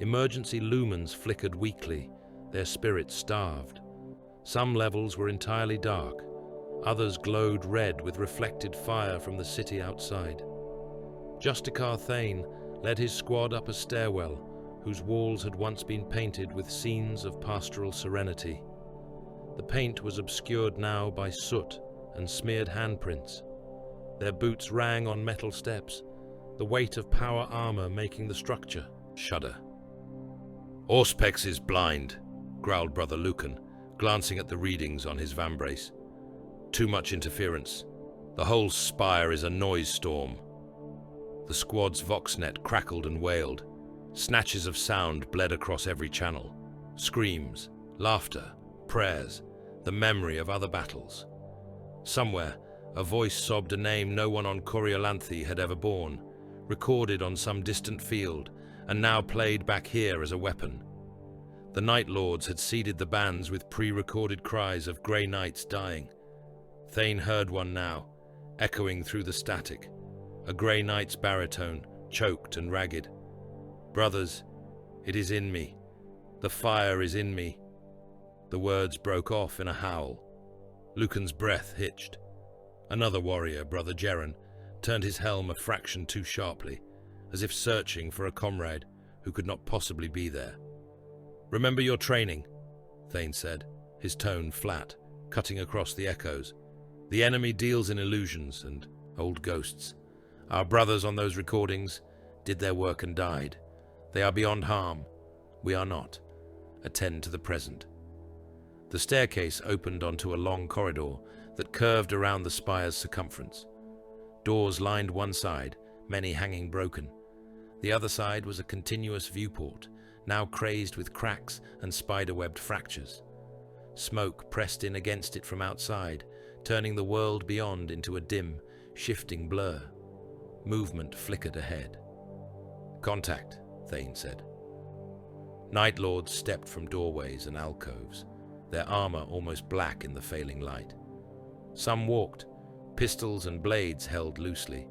Emergency lumens flickered weakly, their spirits starved. Some levels were entirely dark. Others glowed red with reflected fire from the city outside. Justicar Thane led his squad up a stairwell whose walls had once been painted with scenes of pastoral serenity. The paint was obscured now by soot and smeared handprints. Their boots rang on metal steps, the weight of power armor making the structure shudder. "Auspex is blind," growled Brother Lucan, glancing at the readings on his vambrace. "Too much interference. The whole spire is a noise storm." The squad's voxnet crackled and wailed. Snatches of sound bled across every channel. Screams, laughter, prayers, the memory of other battles. Somewhere, A voice sobbed a name no one on Coriolanthe had ever borne, recorded on some distant field, and now played back here as a weapon. The Night Lords had seeded the bands with pre-recorded cries of grey knights dying. Thane heard one now, echoing through the static, a grey knight's baritone, choked and ragged. "Brothers, it is in me. The fire is in me." The words broke off in a howl. Lucan's breath hitched. Another warrior, Brother Geron, turned his helm a fraction too sharply, as if searching for a comrade who could not possibly be there. "Remember your training," Thane said, his tone flat, cutting across the echoes. "The enemy deals in illusions and old ghosts. Our brothers on those recordings did their work and died. They are beyond harm. We are not. Attend to the present." The staircase opened onto a long corridor that curved around the spire's circumference. Doors lined one side, many hanging broken. The other side was a continuous viewport, now crazed with cracks and spider-webbed fractures. Smoke pressed in against it from outside, turning the world beyond into a dim, shifting blur. Movement flickered ahead. "Contact," Thane said. Night Lords stepped from doorways and alcoves, their armor almost black in the failing light. Some walked, pistols and blades held loosely.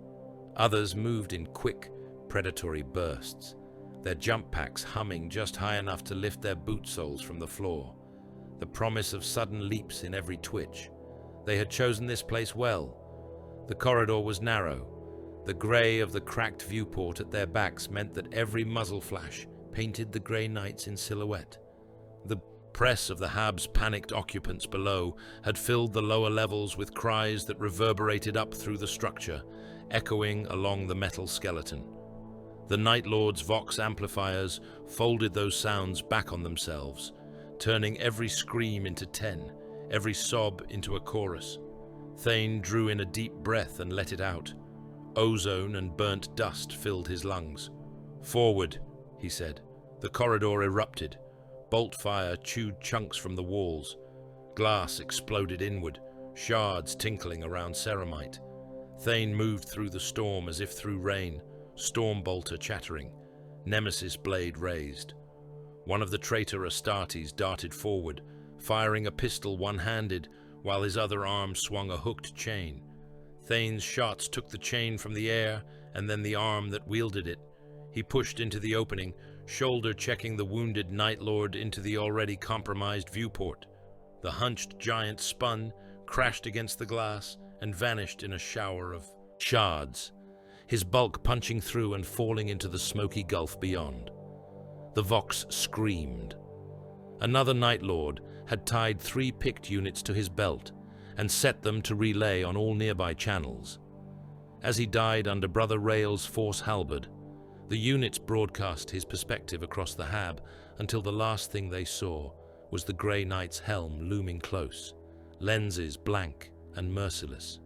Others moved in quick, predatory bursts, their jump packs humming just high enough to lift their boot soles from the floor, the promise of sudden leaps in every twitch. They had chosen this place well. The corridor was narrow. The grey of the cracked viewport at their backs meant that every muzzle flash painted the grey knights in silhouette. The press of the Hab's panicked occupants below had filled the lower levels with cries that reverberated up through the structure, echoing along the metal skeleton. The Night Lord's Vox amplifiers folded those sounds back on themselves, turning every scream into 10, every sob into a chorus. Thane drew in a deep breath and let it out. Ozone and burnt dust filled his lungs. "Forward," he said. The corridor erupted. Bolt fire chewed chunks from the walls. Glass exploded inward, shards tinkling around ceramite. Thane moved through the storm as if through rain, Stormbolter chattering, Nemesis blade raised. One of the traitor Astartes darted forward, firing a pistol one-handed, while his other arm swung a hooked chain. Thane's shots took the chain from the air, and then the arm that wielded it. He pushed into the opening, shoulder-checking the wounded Night Lord into the already compromised viewport. The hunched giant spun, crashed against the glass, and vanished in a shower of shards, his bulk punching through and falling into the smoky gulf beyond. The Vox screamed. Another Night Lord had tied 3 picked units to his belt and set them to relay on all nearby channels. As he died under Brother Rail's force halberd, the units broadcast his perspective across the Hab until the last thing they saw was the Grey Knight's helm looming close, lenses blank and merciless.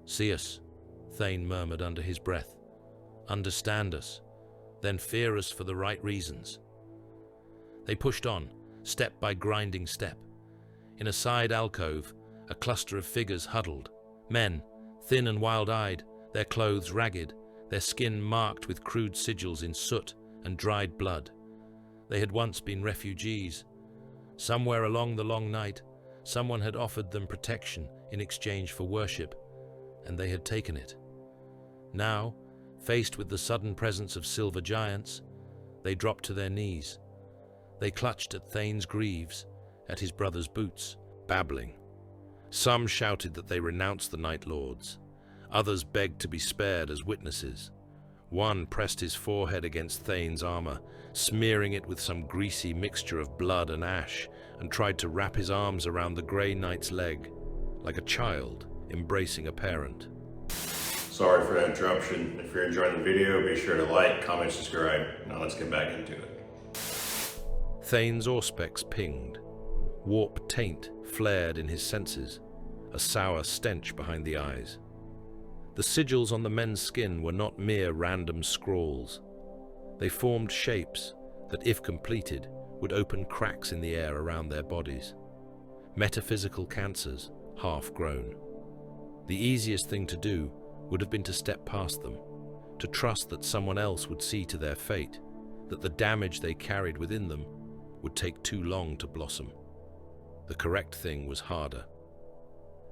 "See us," Thane murmured under his breath. "Understand us, then fear us for the right reasons." They pushed on, step by grinding step. In a side alcove, a cluster of figures huddled. Men, thin and wild-eyed, their clothes ragged, their skin marked with crude sigils in soot and dried blood. They had once been refugees. Somewhere along the long night, someone had offered them protection in exchange for worship, and they had taken it. Now, faced with the sudden presence of silver giants, they dropped to their knees. They clutched at Thane's greaves, at his brother's boots, babbling. Some shouted that they renounced the Night Lords. Others begged to be spared as witnesses. One pressed his forehead against Thane's armor, smearing it with some greasy mixture of blood and ash, and tried to wrap his arms around the Grey Knight's leg, like a child embracing a parent. Sorry for that interruption. If you're enjoying the video, be sure to like, comment, subscribe. Now let's get back into it. Thane's auspex pinged. Warp taint flared in his senses, a sour stench behind the eyes. The sigils on the men's skin were not mere random scrawls. They formed shapes that, if completed, would open cracks in the air around their bodies. Metaphysical cancers, half grown. The easiest thing to do would have been to step past them, to trust that someone else would see to their fate, that the damage they carried within them would take too long to blossom. The correct thing was harder.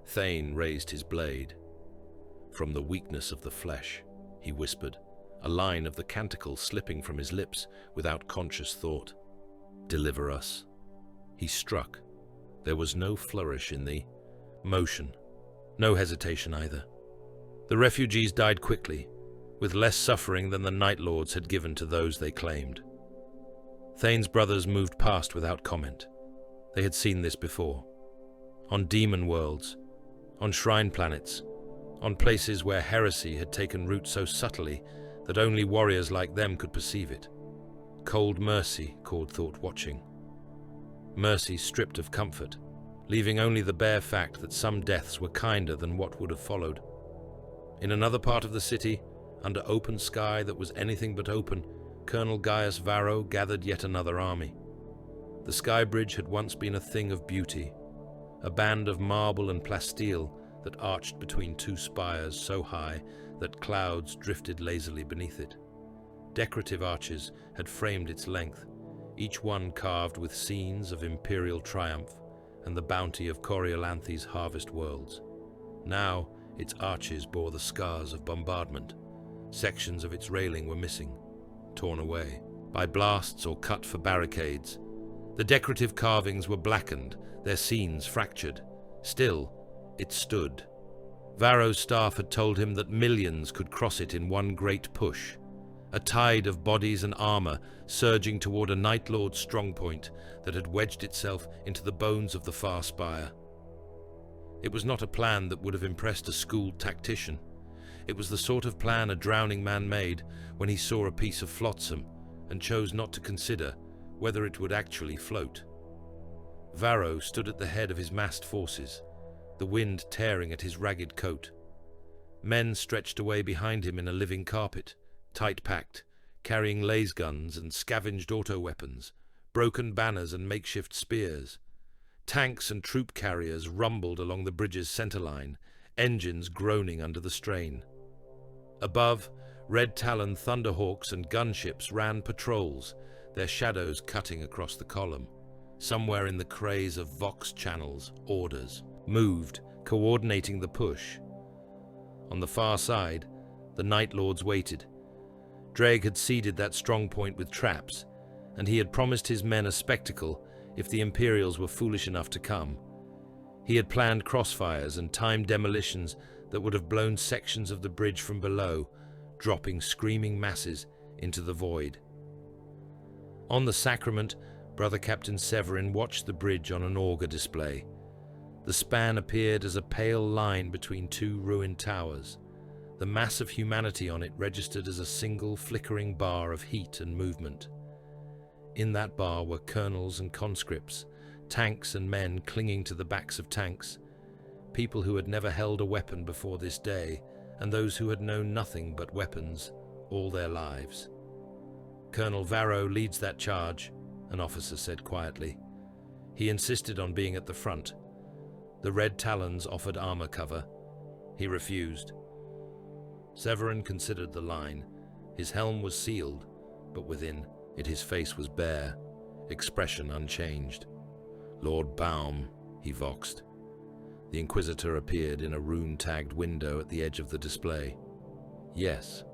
Thane raised his blade. From the weakness of the flesh, he whispered, a line of the canticle slipping from his lips without conscious thought. Deliver us. He struck. There was no flourish in the motion, no hesitation either. The refugees died quickly, with less suffering than the Night Lords had given to those they claimed. Thane's brothers moved past without comment. They had seen this before. On demon worlds, on shrine planets, on places where heresy had taken root so subtly that only warriors like them could perceive it. Cold mercy, Cord thought, watching. Mercy stripped of comfort, leaving only the bare fact that some deaths were kinder than what would have followed. In another part of the city, under open sky that was anything but open, Colonel Gaius Varro gathered yet another army. The sky bridge had once been a thing of beauty, a band of marble and plasteel that arched between two spires so high that clouds drifted lazily beneath it. Decorative arches had framed its length, each one carved with scenes of imperial triumph and the bounty of Coriolanthe's harvest worlds. Now its arches bore the scars of bombardment. Sections of its railing were missing, torn away by blasts or cut for barricades. The decorative carvings were blackened, their scenes fractured. Still, it stood. Varro's staff had told him that millions could cross it in one great push, a tide of bodies and armor surging toward a Night Lord strongpoint that had wedged itself into the bones of the far spire. It was not a plan that would have impressed a schooled tactician. It was the sort of plan a drowning man made when he saw a piece of flotsam and chose not to consider whether it would actually float. Varro stood at the head of his massed forces, the wind tearing at his ragged coat. Men stretched away behind him in a living carpet, tight-packed, carrying laser guns and scavenged auto-weapons, broken banners and makeshift spears. Tanks and troop carriers rumbled along the bridge's center line, engines groaning under the strain. Above, Red Talon Thunderhawks and gunships ran patrols, their shadows cutting across the column. Somewhere in the craze of Vox channels, orders moved, coordinating the push. On the far side, the Night Lords waited. Dreg had seeded that strong point with traps, and he had promised his men a spectacle if the Imperials were foolish enough to come. He had planned crossfires and timed demolitions that would have blown sections of the bridge from below, dropping screaming masses into the void. On the sacrament, Brother Captain Severin watched the bridge on an auger display. The span appeared as a pale line between two ruined towers. The mass of humanity on it registered as a single flickering bar of heat and movement. In that bar were colonels and conscripts, tanks and men clinging to the backs of tanks, people who had never held a weapon before this day, and those who had known nothing but weapons all their lives. Colonel Varro leads that charge, an officer said quietly. He insisted on being at the front. The Red Talons offered armor cover. He refused. Severin considered the line. His helm was sealed, but within it his face was bare, expression unchanged. Lord Baum, he voxed. The Inquisitor appeared in a rune-tagged window at the edge of the display. Yes.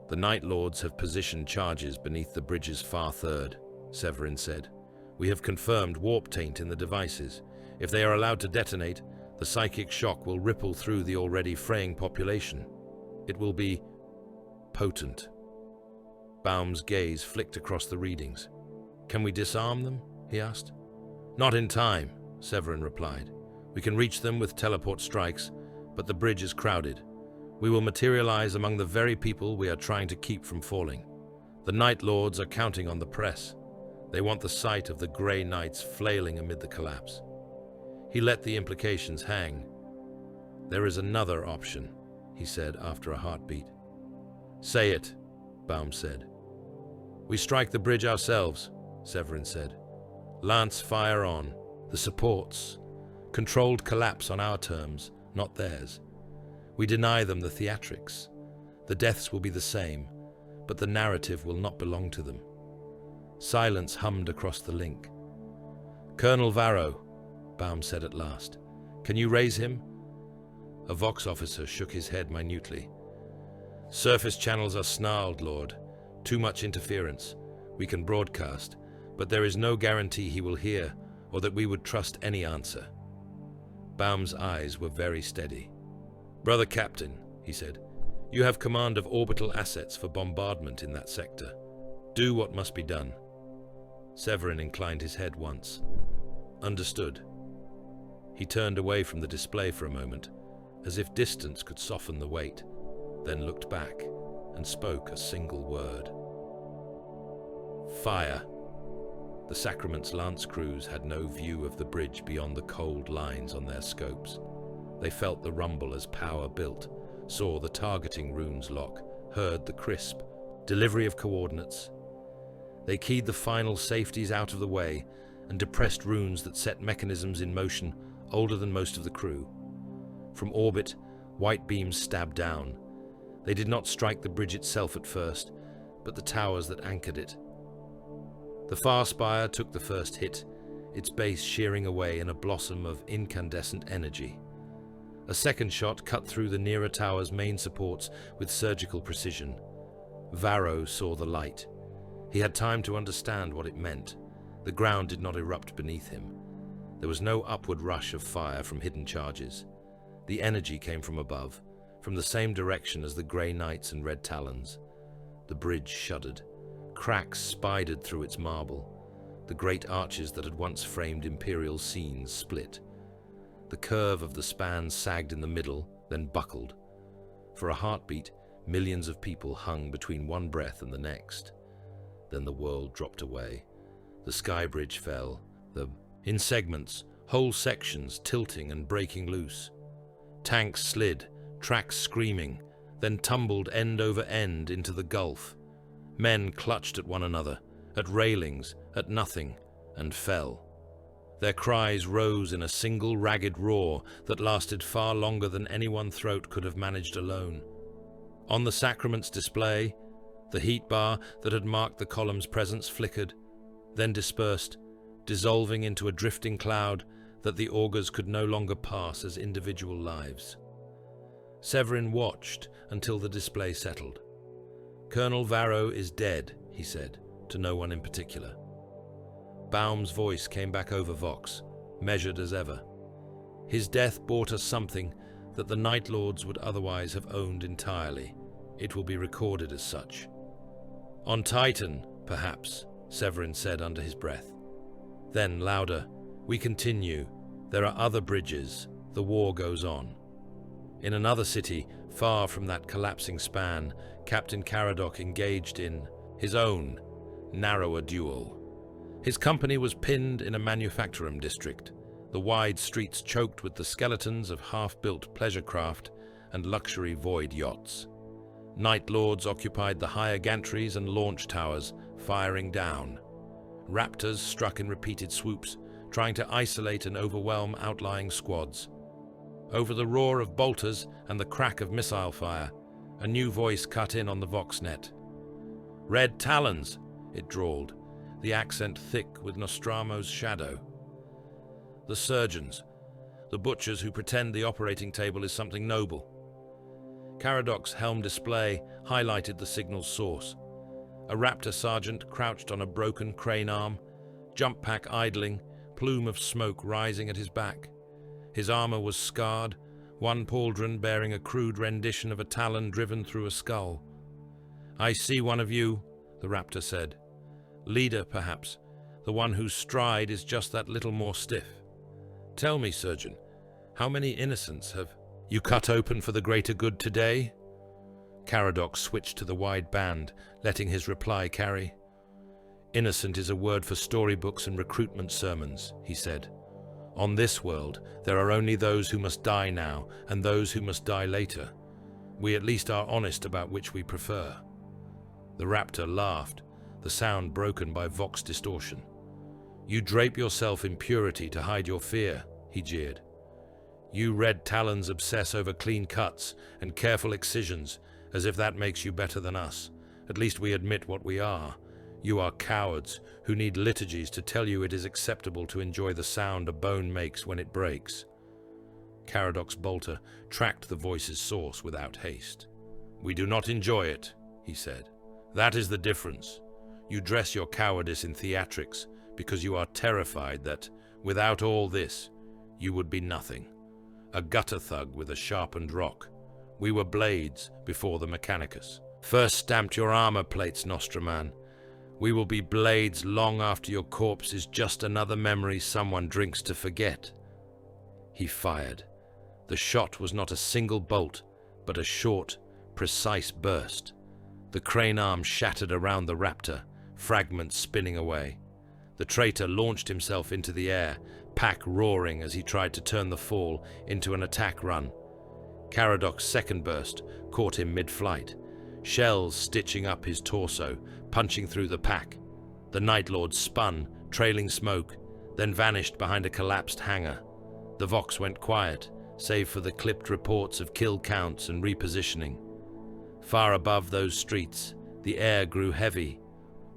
The Night Lords have positioned charges beneath the bridge's far third, Severin said. We have confirmed warp taint in the devices. If they are allowed to detonate, the psychic shock will ripple through the already fraying population. It will be potent. Baum's gaze flicked across the readings. Can we disarm them? He asked. Not in time, Severin replied. We can reach them with teleport strikes, but the bridge is crowded. We will materialize among the very people we are trying to keep from falling. The Night Lords are counting on the press. They want the sight of the Grey Knights flailing amid the collapse. He let the implications hang. There is another option, he said after a heartbeat. Say it, Baum said. We strike the bridge ourselves, Severin said. Lance fire on. The supports. Controlled collapse on our terms, not theirs. We deny them the theatrics. The deaths will be the same, but the narrative will not belong to them. Silence hummed across the link. "Colonel Varro," Baum said at last. "Can you raise him?" A Vox officer shook his head minutely. "Surface channels are snarled, Lord. Too much interference. We can broadcast, but there is no guarantee he will hear, or that we would trust any answer." Baum's eyes were very steady. "Brother Captain," he said, "you have command of orbital assets for bombardment in that sector. Do what must be done." Severin inclined his head once. "Understood." He turned away from the display for a moment, as if distance could soften the weight, then looked back and spoke a single word. "Fire." The Sacrament's lance crews had no view of the bridge beyond the cold lines on their scopes. They felt the rumble as power built, saw the targeting runes lock, heard the crisp delivery of coordinates. They keyed the final safeties out of the way and depressed runes that set mechanisms in motion older than most of the crew. From orbit, white beams stabbed down. They did not strike the bridge itself at first, but the towers that anchored it. The far spire took the first hit, its base shearing away in a blossom of incandescent energy. A second shot cut through the nearer tower's main supports with surgical precision. Varro saw the light. He had time to understand what it meant. The ground did not erupt beneath him. There was no upward rush of fire from hidden charges. The energy came from above, from the same direction as the grey knights and red talons. The bridge shuddered. Cracks spidered through its marble. The great arches that had once framed imperial scenes split. The curve of the span sagged in the middle, then buckled. For a heartbeat, millions of people hung between one breath and the next. Then the world dropped away. The sky bridge fell, in segments, whole sections tilting and breaking loose. Tanks slid, tracks screaming, then tumbled end over end into the gulf. Men clutched at one another, at railings, at nothing, and fell. Their cries rose in a single ragged roar that lasted far longer than any one throat could have managed alone. On the Sacrament's display, the heat bar that had marked the column's presence flickered, then dispersed, dissolving into a drifting cloud that the augurs could no longer pass as individual lives. Severin watched until the display settled. "Colonel Varro is dead," he said, to no one in particular. Baum's voice came back over Vox, measured as ever. His death brought us something that the Night Lords would otherwise have owned entirely. It will be recorded as such. "On Titan, perhaps," Severin said under his breath. Then, louder, "We continue. There are other bridges. The war goes on." In another city, far from that collapsing span, Captain Caradoc engaged in his own narrower duel. His company was pinned in a manufacturing district, the wide streets choked with the skeletons of half-built pleasure craft and luxury void yachts. Night Lords occupied the higher gantries and launch towers, firing down. Raptors struck in repeated swoops, trying to isolate and overwhelm outlying squads. Over the roar of bolters and the crack of missile fire, a new voice cut in on the Voxnet. "Red Talons," it drawled, the accent thick with Nostramo's shadow. "The surgeons, the butchers who pretend the operating table is something noble." Caradoc's helm display highlighted the signal's source. A Raptor sergeant crouched on a broken crane arm, jump pack idling, plume of smoke rising at his back. His armor was scarred, one pauldron bearing a crude rendition of a talon driven through a skull. "I see one of you," the Raptor said. "Leader, perhaps, the one whose stride is just that little more stiff. Tell me, surgeon, how many innocents have you cut open for the greater good today?" Caradoc switched to the wide band, letting his reply carry. "Innocent is a word for storybooks and recruitment sermons," he said. "On this world, there are only those who must die now and those who must die later. We at least are honest about which we prefer." The Raptor laughed, the sound broken by Vox distortion. "You drape yourself in purity to hide your fear," he jeered. You red talons obsess over clean cuts and careful excisions, as if that makes you better than us. At least we admit what we are. You are cowards who need liturgies to tell you it is acceptable to enjoy the sound a bone makes when it breaks. Caradox Bolter tracked the voice's source without haste. We do not enjoy it, he said. That is the difference. You dress your cowardice in theatrics because you are terrified that, without all this, you would be nothing. A gutter thug with a sharpened rock. We were blades before the Mechanicus. First stamped your armor plates, Nostraman. We will be blades long after your corpse is just another memory someone drinks to forget. He fired. The shot was not a single bolt, but a short, precise burst. The crane arm shattered around the raptor, fragments spinning away. The traitor launched himself into the air, pack roaring as he tried to turn the fall into an attack run. Caradox's second burst caught him mid-flight, shells stitching up his torso, punching through the pack. The Night Lord spun, trailing smoke, then vanished behind a collapsed hangar. The Vox went quiet, save for the clipped reports of kill counts and repositioning. Far above those streets, the air grew heavy.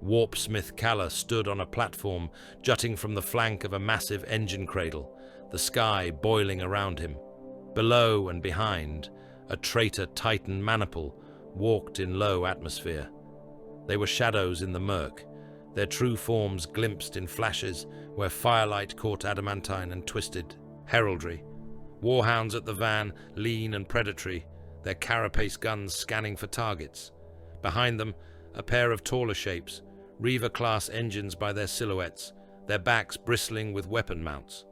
Warpsmith Kalla stood on a platform jutting from the flank of a massive engine cradle, the sky boiling around him. Below and behind, a traitor Titan maniple walked in low atmosphere. They were shadows in the murk, their true forms glimpsed in flashes where firelight caught adamantine and twisted heraldry. Warhounds at the van, lean and predatory, their carapace guns scanning for targets. Behind them, a pair of taller shapes, Reaver-class engines by their silhouettes, their backs bristling with weapon mounts.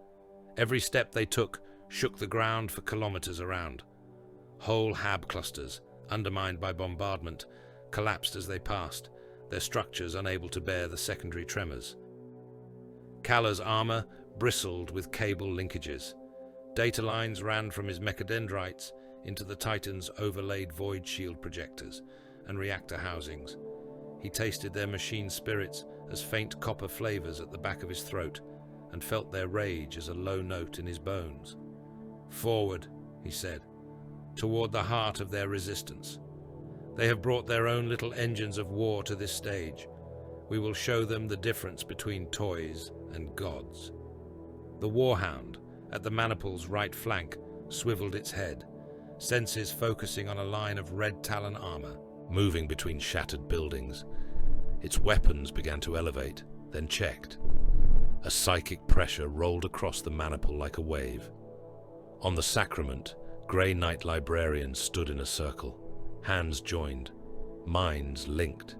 Every step they took shook the ground for kilometers around. Whole hab clusters, undermined by bombardment, collapsed as they passed, their structures unable to bear the secondary tremors. Kalla's armor bristled with cable linkages. Data lines ran from his mechadendrites into the Titan's overlaid void shield projectors and reactor housings. He tasted their machine spirits as faint copper flavors at the back of his throat and felt their rage as a low note in his bones. Forward, he said, toward the heart of their resistance. They have brought their own little engines of war to this stage. We will show them the difference between toys and gods. The Warhound, at the Maniple's right flank, swiveled its head, senses focusing on a line of red talon armor, moving between shattered buildings. Its weapons began to elevate, then checked. A psychic pressure rolled across the Maniple like a wave. On the sacrament, Grey Knight librarians stood in a circle, hands joined, minds linked.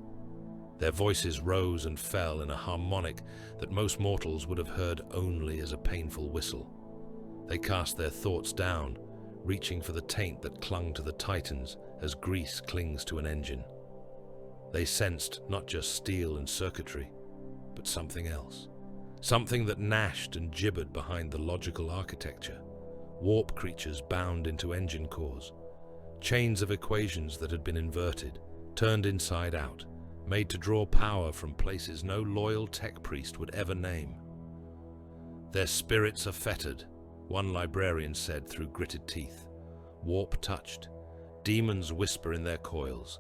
Their voices rose and fell in a harmonic that most mortals would have heard only as a painful whistle. They cast their thoughts down, reaching for the taint that clung to the Titans as grease clings to an engine. They sensed not just steel and circuitry, but something else. Something that gnashed and gibbered behind the logical architecture. Warp creatures bound into engine cores. Chains of equations that had been inverted, turned inside out, made to draw power from places no loyal tech priest would ever name. Their spirits are fettered, one librarian said through gritted teeth. Warp-touched, demons whisper in their coils.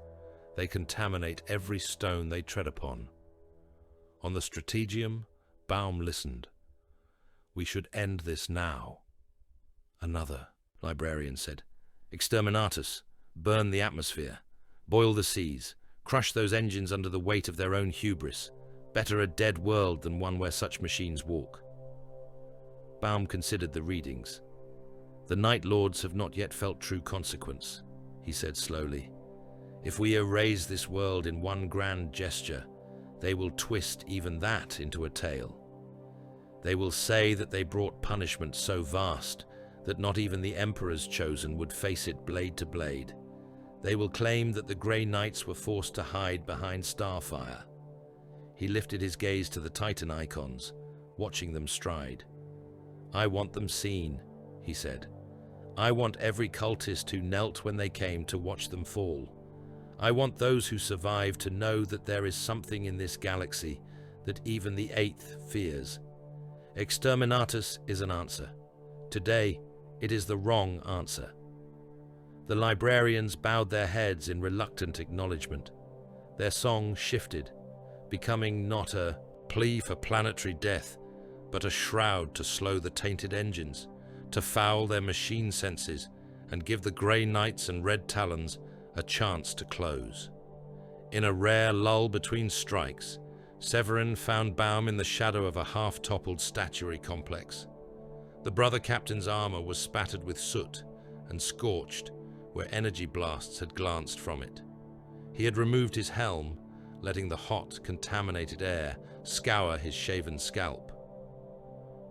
They contaminate every stone they tread upon. On the Strategium, Baum listened. We should end this now. Another librarian said. Exterminatus, burn the atmosphere, boil the seas, crush those engines under the weight of their own hubris. Better a dead world than one where such machines walk. Baum considered the readings. The Night Lords have not yet felt true consequence, he said slowly. If we erase this world in one grand gesture, they will twist even that into a tale. They will say that they brought punishment so vast that not even the Emperor's chosen would face it blade to blade. They will claim that the Grey Knights were forced to hide behind Starfire. He lifted his gaze to the Titan icons, watching them stride. I want them seen, he said. I want every cultist who knelt when they came to watch them fall. I want those who survive to know that there is something in this galaxy that even the Eighth fears. Exterminatus is an answer. Today, It is the wrong answer. The librarians bowed their heads in reluctant acknowledgement. Their song shifted, becoming not a plea for planetary death, but a shroud to slow the tainted engines, to foul their machine senses, and give the Grey Knights and Red Talons a chance to close. In a rare lull between strikes, Severin found Baum in the shadow of a half-toppled statuary complex. The brother captain's armor was spattered with soot and scorched where energy blasts had glanced from it. He had removed his helm, letting the hot, contaminated air scour his shaven scalp.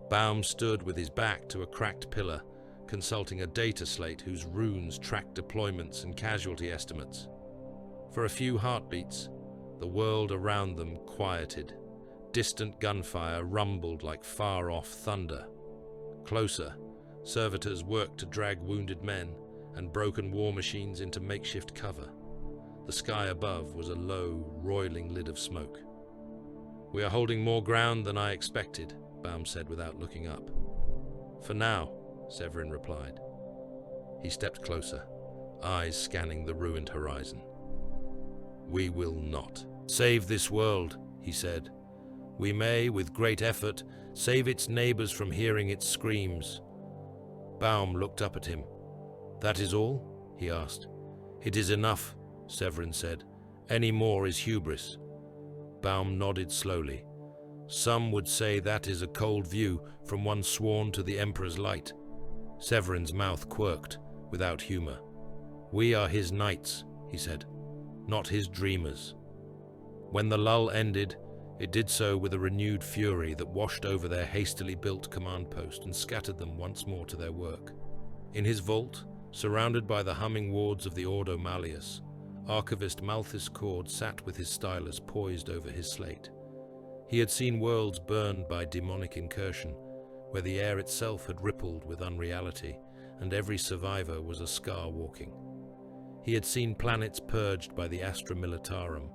Baum stood with his back to a cracked pillar, consulting a data slate whose runes tracked deployments and casualty estimates. For a few heartbeats, the world around them quieted. Distant gunfire rumbled like far-off thunder. Closer, servitors worked to drag wounded men and broken war machines into makeshift cover. The sky above was a low, roiling lid of smoke. "We are holding more ground than I expected," Baum said without looking up. "For now," Severin replied. He stepped closer, eyes scanning the ruined horizon. "We will not save this world," he said. "We may, with great effort, save its neighbors from hearing its screams." Baum looked up at him. "That is all?" he asked. "It is enough," Severin said. "Any more is hubris." Baum nodded slowly. "Some would say that is a cold view from one sworn to the Emperor's light." Severin's mouth quirked, without humor. "We are his knights," he said, "not his dreamers." When the lull ended, it did so with a renewed fury that washed over their hastily built command post and scattered them once more to their work. In his vault, surrounded by the humming wards of the Ordo Malleus, Archivist Malthus Cord sat with his stylus poised over his slate. He had seen worlds burned by demonic incursion, where the air itself had rippled with unreality, and every survivor was a scar walking. He had seen planets purged by the Astra Militarum,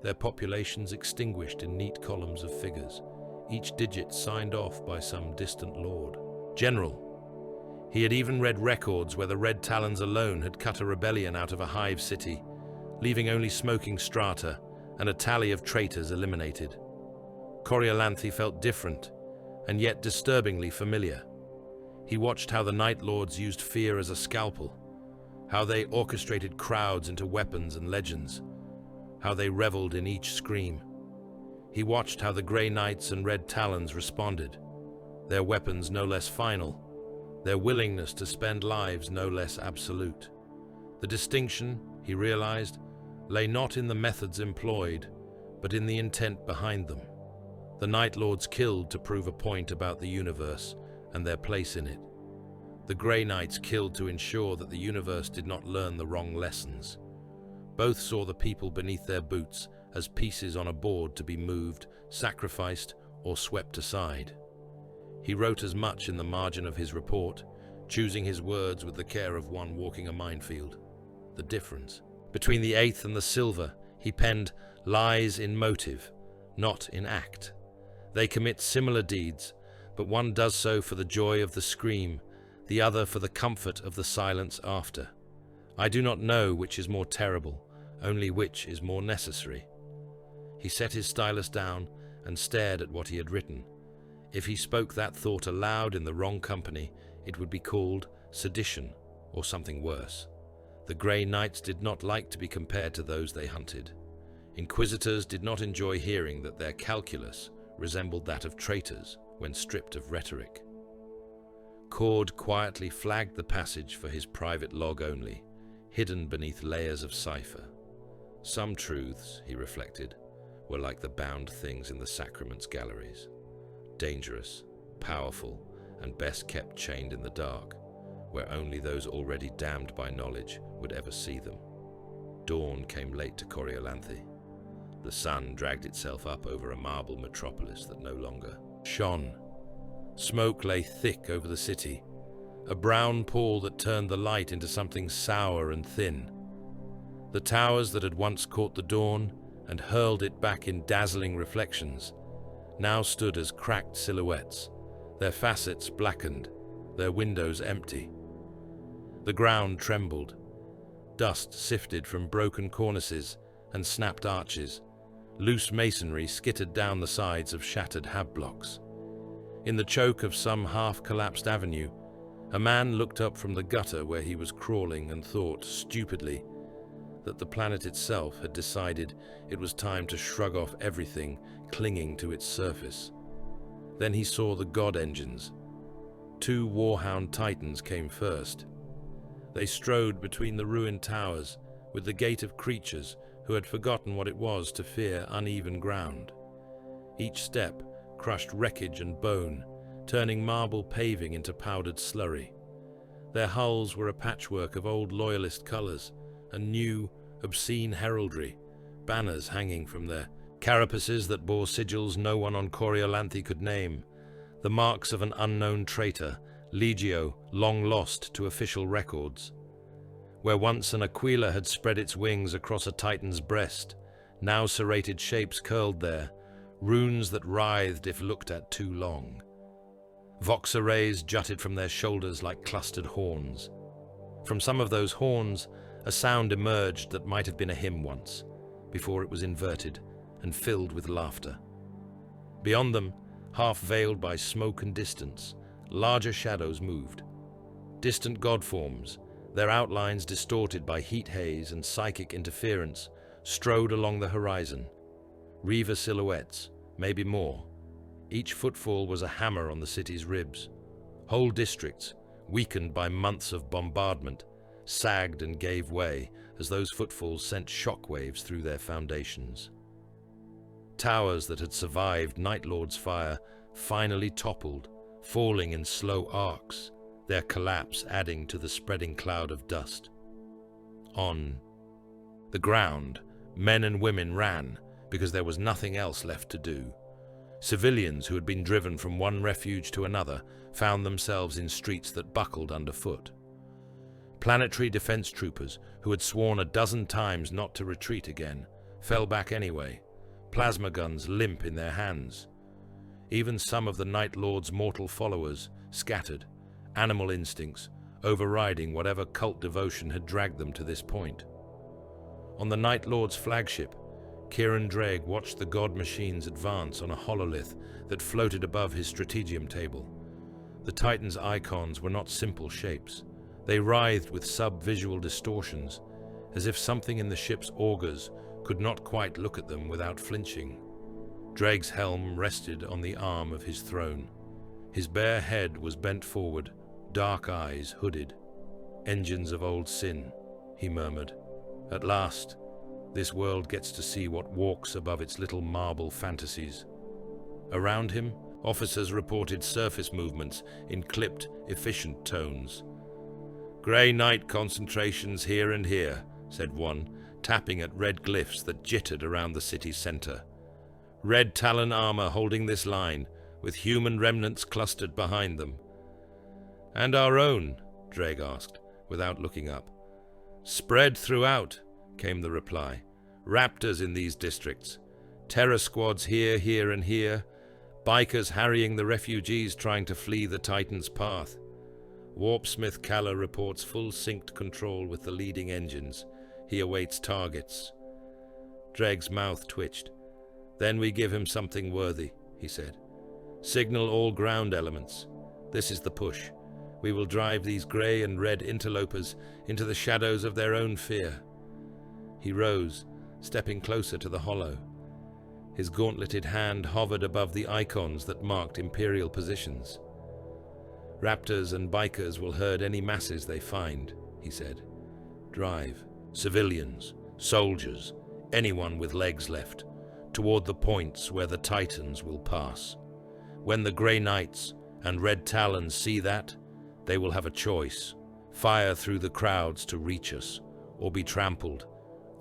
their populations extinguished in neat columns of figures, each digit signed off by some distant lord. General. He had even read records where the Red Talons alone had cut a rebellion out of a hive city, leaving only smoking strata and a tally of traitors eliminated. Coriolanthe felt different, and yet disturbingly familiar. He watched how the Night Lords used fear as a scalpel, how they orchestrated crowds into weapons and legends, how they reveled in each scream. He watched how the Grey Knights and Red Talons responded, their weapons no less final, their willingness to spend lives no less absolute. The distinction, he realized, lay not in the methods employed, but in the intent behind them. The Night Lords killed to prove a point about the universe and their place in it. The Grey Knights killed to ensure that the universe did not learn the wrong lessons. Both saw the people beneath their boots as pieces on a board to be moved, sacrificed, or swept aside. He wrote as much in the margin of his report, choosing his words with the care of one walking a minefield. The difference. Between the eighth and the silver, he penned, lies in motive, not in act. They commit similar deeds, but one does so for the joy of the scream, the other for the comfort of the silence after. I do not know which is more terrible, only which is more necessary. He set his stylus down and stared at what he had written. If he spoke that thought aloud in the wrong company, it would be called sedition or something worse. The Grey Knights did not like to be compared to those they hunted. Inquisitors did not enjoy hearing that their calculus resembled that of traitors when stripped of rhetoric. Cord quietly flagged the passage for his private log only, hidden beneath layers of cipher. Some truths, he reflected, were like the bound things in the sacraments galleries. Dangerous, powerful, and best kept chained in the dark, where only those already damned by knowledge would ever see them. Dawn came late to Coriolanthe. The sun dragged itself up over a marble metropolis that no longer shone. Smoke lay thick over the city, a brown pall that turned the light into something sour and thin. The towers that had once caught the dawn and hurled it back in dazzling reflections now stood as cracked silhouettes, their facets blackened, their windows empty. The ground trembled. Dust sifted from broken cornices and snapped arches. Loose masonry skittered down the sides of shattered hab blocks. In the choke of some half-collapsed avenue, a man looked up from the gutter where he was crawling and thought, stupidly, that the planet itself had decided it was time to shrug off everything clinging to its surface. Then he saw the god engines. 2 warhound titans came first. They strode between the ruined towers with the gait of creatures who had forgotten what it was to fear uneven ground. Each step crushed wreckage and bone, turning marble paving into powdered slurry. Their hulls were a patchwork of old loyalist colours and new, obscene heraldry, banners hanging from their carapaces that bore sigils no one on Coriolanthe could name, the marks of an unknown traitor, legio long lost to official records. Where once an aquila had spread its wings across a titan's breast, now serrated shapes curled there, runes that writhed if looked at too long. Vox arrays jutted from their shoulders like clustered horns. From some of those horns, a sound emerged that might have been a hymn once, before it was inverted and filled with laughter. Beyond them, half veiled by smoke and distance, larger shadows moved. Distant god forms, their outlines distorted by heat haze and psychic interference, strode along the horizon. Reaver silhouettes, maybe more. Each footfall was a hammer on the city's ribs. Whole districts, weakened by months of bombardment, sagged and gave way as those footfalls sent shockwaves through their foundations. Towers that had survived Night Lord's fire finally toppled, falling in slow arcs, their collapse adding to the spreading cloud of dust. On the ground, men and women ran because there was nothing else left to do. Civilians who had been driven from one refuge to another found themselves in streets that buckled underfoot. Planetary defense troopers who had sworn a dozen times not to retreat again fell back anyway, plasma guns limp in their hands. Even some of the Night Lord's mortal followers scattered, animal instincts overriding whatever cult devotion had dragged them to this point. On the Night Lord's flagship, Kieran Dreg watched the god machines advance on a hololith that floated above his strategium table. The Titan's icons were not simple shapes. They writhed with sub-visual distortions, as if something in the ship's augurs could not quite look at them without flinching. Dreg's helm rested on the arm of his throne. His bare head was bent forward, dark eyes hooded. "Engines of old sin," he murmured. "At last, this world gets to see what walks above its little marble fantasies." Around him, officers reported surface movements in clipped, efficient tones. "Grey Knight concentrations here and here," said one, tapping at red glyphs that jittered around the city's center. "Red Talon armor holding this line, with human remnants clustered behind them." "And our own?" Dreg asked, without looking up. "Spread throughout," came the reply. "Raptors in these districts. Terror squads here, here, and here. Bikers harrying the refugees trying to flee the Titan's path. Warpsmith Kalla reports full synced control with the leading engines. He awaits targets." Dreg's mouth twitched. "Then we give him something worthy," he said. "Signal all ground elements. This is the push. We will drive these grey and red interlopers into the shadows of their own fear." He rose, stepping closer to the hollow. His gauntleted hand hovered above the icons that marked Imperial positions. "Raptors and bikers will herd any masses they find," he said. "Drive. Civilians, soldiers, anyone with legs left, toward the points where the Titans will pass. When the Grey Knights and Red Talons see that, they will have a choice: fire through the crowds to reach us, or be trampled.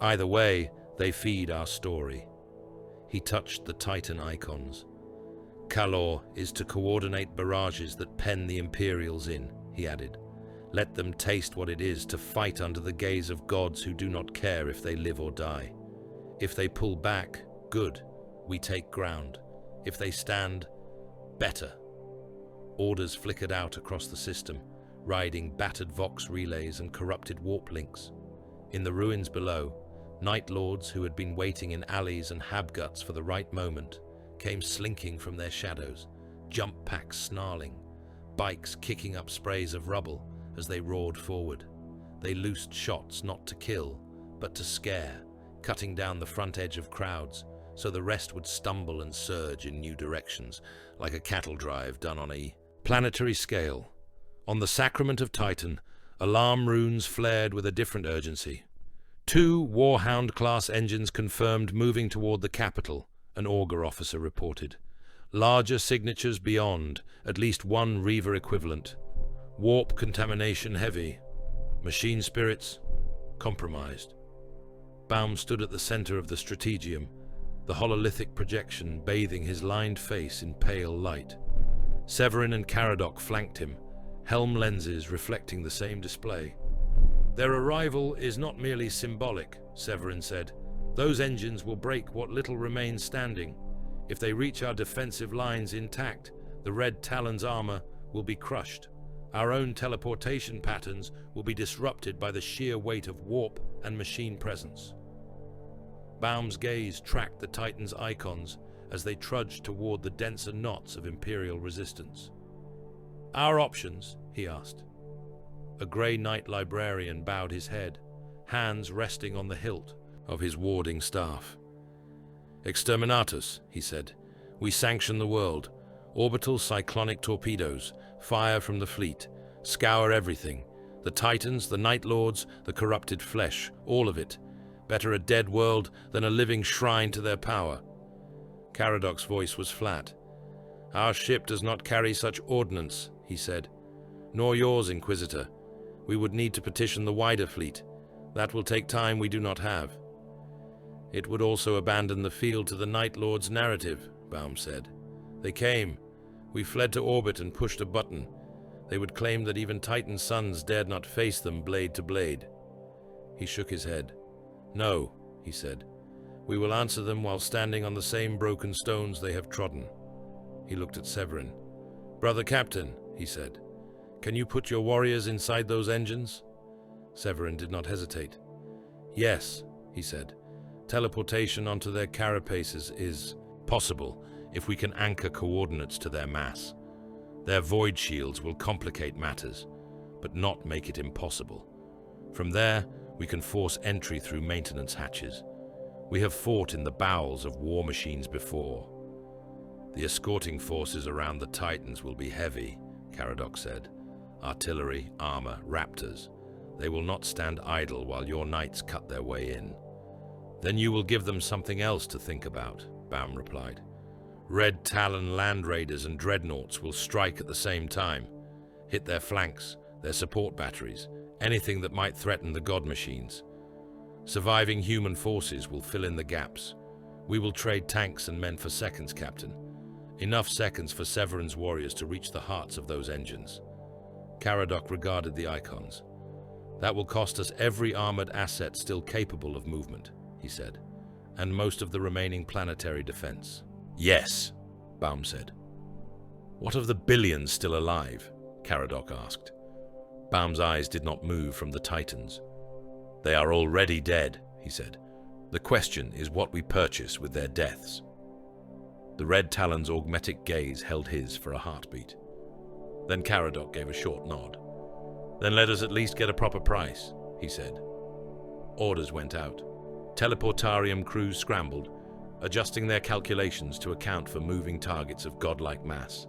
Either way, they feed our story." He touched the Titan icons. "Kalor is to coordinate barrages that pen the Imperials in," he added. "Let them taste what it is to fight under the gaze of gods who do not care if they live or die. If they pull back, good, we take ground. If they stand, better." Orders flickered out across the system. riding battered Vox relays and corrupted warp links. In the ruins below, Night Lords who had been waiting in alleys and habguts for the right moment came slinking from their shadows, jump packs snarling, bikes kicking up sprays of rubble as they roared forward. They loosed shots not to kill, but to scare, cutting down the front edge of crowds so the rest would stumble and surge in new directions, like a cattle drive done on a planetary scale. On the Sacrament of Titan, alarm runes flared with a different urgency. 2 Warhound-class engines confirmed moving toward the capital, an augur officer reported. Larger signatures beyond, at least 1 Reaver equivalent. Warp contamination heavy. Machine spirits compromised. Baum stood at the center of the strategium, the hololithic projection bathing his lined face in pale light. Severin and Caradoc flanked him, helm lenses reflecting the same display. "Their arrival is not merely symbolic," Severin said. "Those engines will break what little remains standing. If they reach our defensive lines intact, the Red Talon's armor will be crushed. Our own teleportation patterns will be disrupted by the sheer weight of warp and machine presence." Baum's gaze tracked the Titan's icons as they trudged toward the denser knots of Imperial resistance. "Our options?" he asked. A grey Knight Librarian bowed his head, hands resting on the hilt of his warding staff. "Exterminatus," he said. "We sanction the world. Orbital cyclonic torpedoes, fire from the fleet, scour everything. The Titans, the Night Lords, the corrupted flesh, all of it. Better a dead world than a living shrine to their power." Caradoc's voice was flat. "Our ship does not carry such ordnance," he said. "Nor yours, Inquisitor. We would need to petition the wider fleet. That will take time we do not have." "It would also abandon the field to the Night Lord's narrative," Baum said. "They came. We fled to orbit and pushed a button. They would claim that even Titan sons dared not face them blade to blade." He shook his head. "No," he said. "We will answer them while standing on the same broken stones they have trodden." He looked at Severin. "Brother Captain," he said, "can you put your warriors inside those engines?" Severin did not hesitate. "Yes," he said. "Teleportation onto their carapaces is possible if we can anchor coordinates to their mass. Their void shields will complicate matters, but not make it impossible. From there, we can force entry through maintenance hatches. We have fought in the bowels of war machines before." "The escorting forces around the Titans will be heavy," Caradoc said. "Artillery, armor, raptors. They will not stand idle while your knights cut their way in." "Then you will give them something else to think about," Baum replied. "Red Talon land raiders and dreadnoughts will strike at the same time, hit their flanks, their support batteries, anything that might threaten the god machines. Surviving human forces will fill in the gaps. We will trade tanks and men for seconds, Captain. Enough seconds for Severin's warriors to reach the hearts of those engines." Caradoc regarded the icons. "That will cost us every armored asset still capable of movement," he said, "and most of the remaining planetary defense." "Yes," Baum said. "What of the billions still alive?" Caradoc asked. Baum's eyes did not move from the Titans. "They are already dead," he said. "The question is what we purchase with their deaths." The Red Talon's augmetic gaze held his for a heartbeat. Then Caradoc gave a short nod. "Then let us at least get a proper price," he said. Orders went out. Teleportarium crews scrambled, adjusting their calculations to account for moving targets of godlike mass.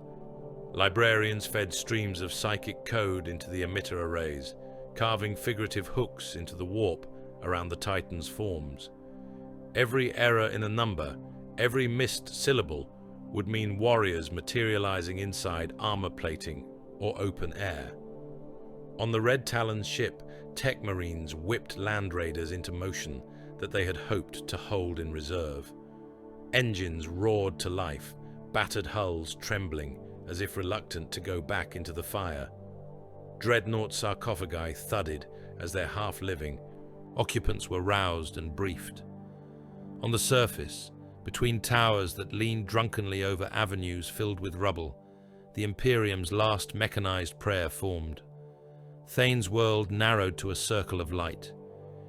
Librarians fed streams of psychic code into the emitter arrays, carving figurative hooks into the warp around the Titan's forms. Every error in a number, every missed syllable, would mean warriors materializing inside armor plating or open air. On the Red Talon's ship, tech marines whipped land raiders into motion that they had hoped to hold in reserve. Engines roared to life, battered hulls trembling as if reluctant to go back into the fire. Dreadnought sarcophagi thudded as their half-living occupants were roused and briefed. On the surface, between towers that leaned drunkenly over avenues filled with rubble, the Imperium's last mechanized prayer formed. Thane's world narrowed to a circle of light.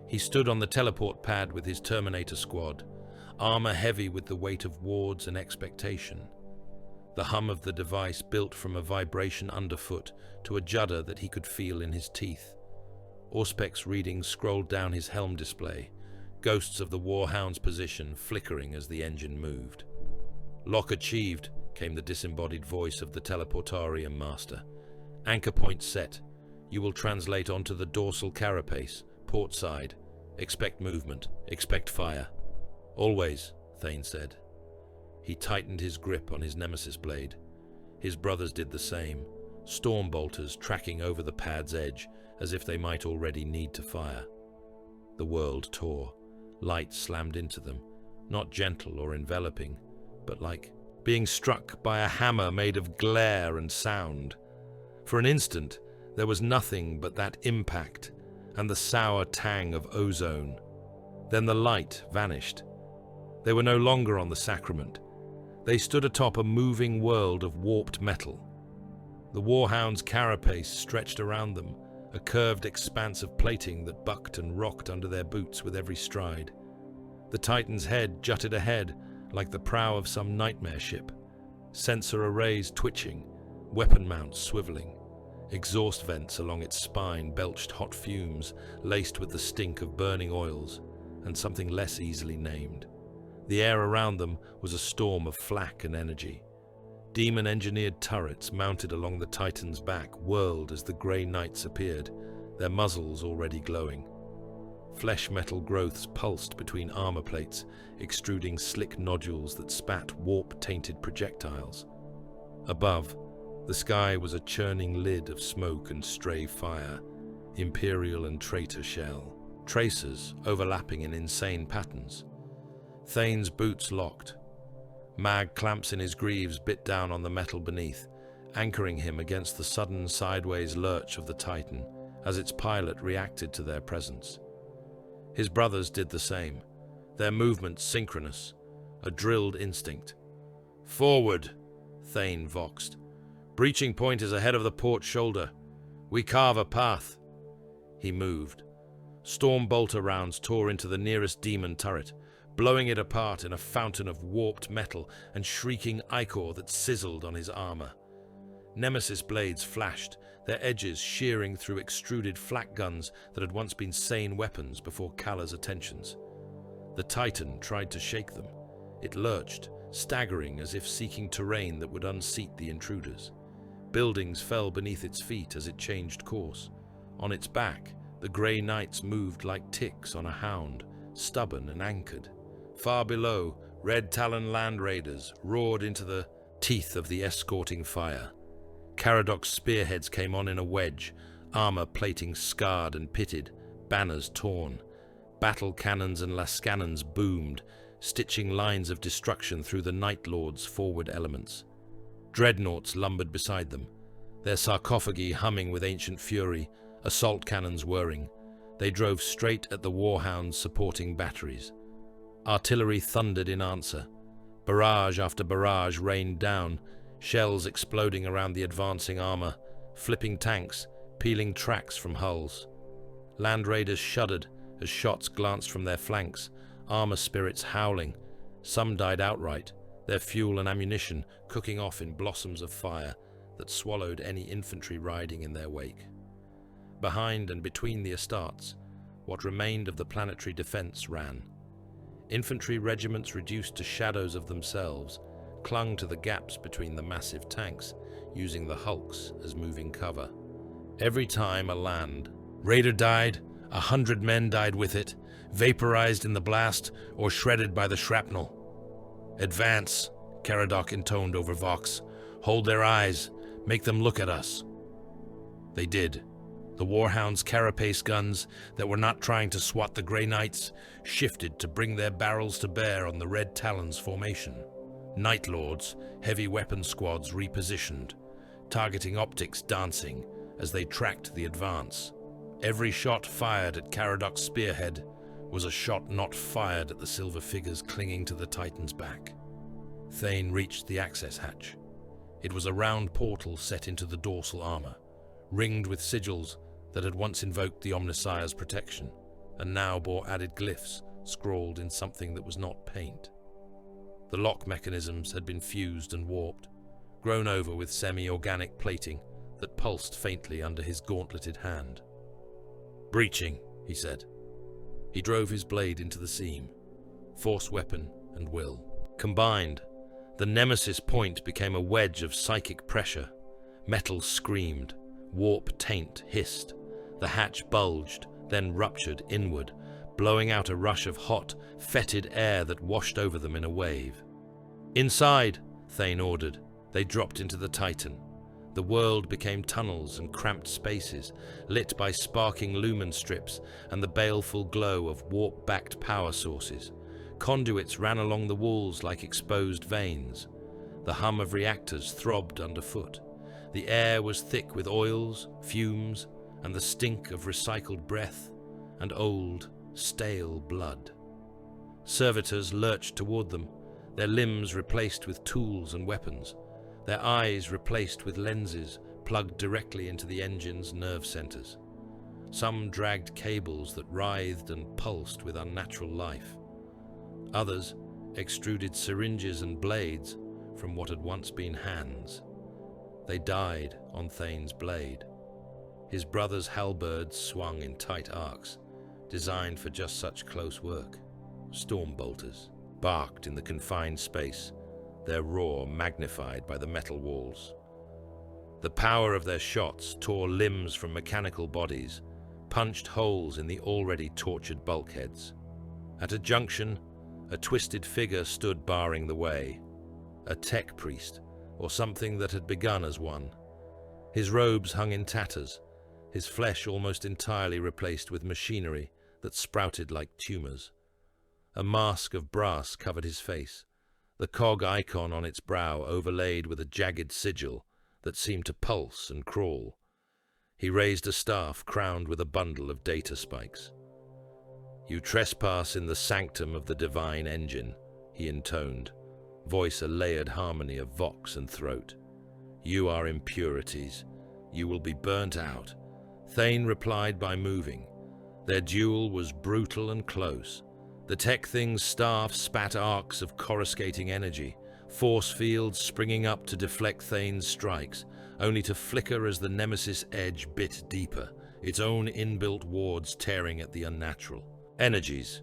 He stood on the teleport pad with his Terminator squad, armor heavy with the weight of wards and expectation. The hum of the device built from a vibration underfoot to a judder that he could feel in his teeth. Auspec's readings scrolled down his helm display, ghosts of the Warhound's position flickering as the engine moved. "Lock achieved," came the disembodied voice of the teleportarium master. "Anchor point set. You will translate onto the dorsal carapace, port side. Expect movement. Expect fire." "Always," Thane said. He tightened his grip on his nemesis blade. His brothers did the same, storm bolters tracking over the pad's edge as if they might already need to fire. The world tore. Light slammed into them, not gentle or enveloping, but like being struck by a hammer made of glare and sound. For an instant, there was nothing but that impact and the sour tang of ozone. Then the light vanished. They were no longer on the sacrament. They stood atop a moving world of warped metal. The Warhound's carapace stretched around them, a curved expanse of plating that bucked and rocked under their boots with every stride. The Titan's head jutted ahead like the prow of some nightmare ship. Sensor arrays twitching, weapon mounts swiveling. Exhaust vents along its spine belched hot fumes laced with the stink of burning oils and something less easily named. The air around them was a storm of flak and energy. Demon-engineered turrets mounted along the Titan's back whirled as the grey knights appeared, their muzzles already glowing. Flesh-metal growths pulsed between armor plates, extruding slick nodules that spat warp-tainted projectiles. Above, the sky was a churning lid of smoke and stray fire, Imperial and traitor shell, tracers overlapping in insane patterns. Thane's boots locked. Mag clamps in his greaves bit down on the metal beneath, anchoring him against the sudden sideways lurch of the Titan as its pilot reacted to their presence. His brothers did the same, their movements synchronous, a drilled instinct. "Forward," Thane voxed. "Breaching point is ahead of the port shoulder. We carve a path." He moved. Storm bolter rounds tore into the nearest demon turret, blowing it apart in a fountain of warped metal and shrieking ichor that sizzled on his armor. Nemesis blades flashed, their edges shearing through extruded flak guns that had once been sane weapons before Kala's attentions. The Titan tried to shake them. It lurched, staggering as if seeking terrain that would unseat the intruders. Buildings fell beneath its feet as it changed course. On its back, the grey knights moved like ticks on a hound, stubborn and anchored. Far below, red talon land raiders roared into the teeth of the escorting fire. Caradoc's spearheads came on in a wedge, armor plating scarred and pitted, banners torn. Battle cannons and lascannons boomed, stitching lines of destruction through the Night Lord's forward elements. Dreadnoughts lumbered beside them, their sarcophagi humming with ancient fury, assault cannons whirring. They drove straight at the Warhound's supporting batteries. Artillery thundered in answer. Barrage after barrage rained down, shells exploding around the advancing armor, flipping tanks, peeling tracks from hulls. Land raiders shuddered as shots glanced from their flanks, armor spirits howling. Some died outright, their fuel and ammunition cooking off in blossoms of fire that swallowed any infantry riding in their wake. Behind and between the Astartes, what remained of the planetary defense ran. Infantry regiments reduced to shadows of themselves clung to the gaps between the massive tanks, using the hulks as moving cover. Every time a land raider died, 100 men died with it, vaporized in the blast or shredded by the shrapnel. "Advance," Caradoc intoned over Vox. "Hold their eyes. Make them look at us." They did. The Warhound's carapace guns that were not trying to swat the Grey Knights shifted to bring their barrels to bear on the Red Talon's formation. Night Lords, heavy weapon squads repositioned, targeting optics dancing as they tracked the advance. Every shot fired at Caradoc's spearhead was a shot not fired at the silver figures clinging to the Titan's back. Thane reached the access hatch. It was a round portal set into the dorsal armor, ringed with sigils that had once invoked the Omnissiah's protection, and now bore added glyphs scrawled in something that was not paint. The lock mechanisms had been fused and warped, grown over with semi-organic plating that pulsed faintly under his gauntleted hand. "Breaching," he said. He drove his blade into the seam. Force weapon and will. Combined, the nemesis point became a wedge of psychic pressure. Metal screamed, warp taint hissed. The hatch bulged, then ruptured inward, blowing out a rush of hot, fetid air that washed over them in a wave. "Inside," Thane ordered. They dropped into the Titan. The world became tunnels and cramped spaces, lit by sparking lumen strips and the baleful glow of warp-backed power sources. Conduits ran along the walls like exposed veins. The hum of reactors throbbed underfoot. The air was thick with oils, fumes, and the stink of recycled breath and old, stale blood. Servitors lurched toward them, their limbs replaced with tools and weapons, their eyes replaced with lenses plugged directly into the engine's nerve centers. Some dragged cables that writhed and pulsed with unnatural life. Others extruded syringes and blades from what had once been hands. They died on Thane's blade. His brother's halberds swung in tight arcs, designed for just such close work. Storm bolters barked in the confined space, their roar magnified by the metal walls. The power of their shots tore limbs from mechanical bodies, punched holes in the already tortured bulkheads. At a junction, a twisted figure stood barring the way. A tech priest, or something that had begun as one. His robes hung in tatters, his flesh almost entirely replaced with machinery that sprouted like tumors. A mask of brass covered his face, the cog icon on its brow overlaid with a jagged sigil that seemed to pulse and crawl. He raised a staff crowned with a bundle of data spikes. "You trespass in the sanctum of the divine engine," he intoned, voice a layered harmony of vox and throat. "You are impurities. You will be burnt out." Thane replied by moving. Their duel was brutal and close. The tech thing's staff spat arcs of coruscating energy, force fields springing up to deflect Thane's strikes, only to flicker as the nemesis edge bit deeper, its own inbuilt wards tearing at the unnatural. Energies.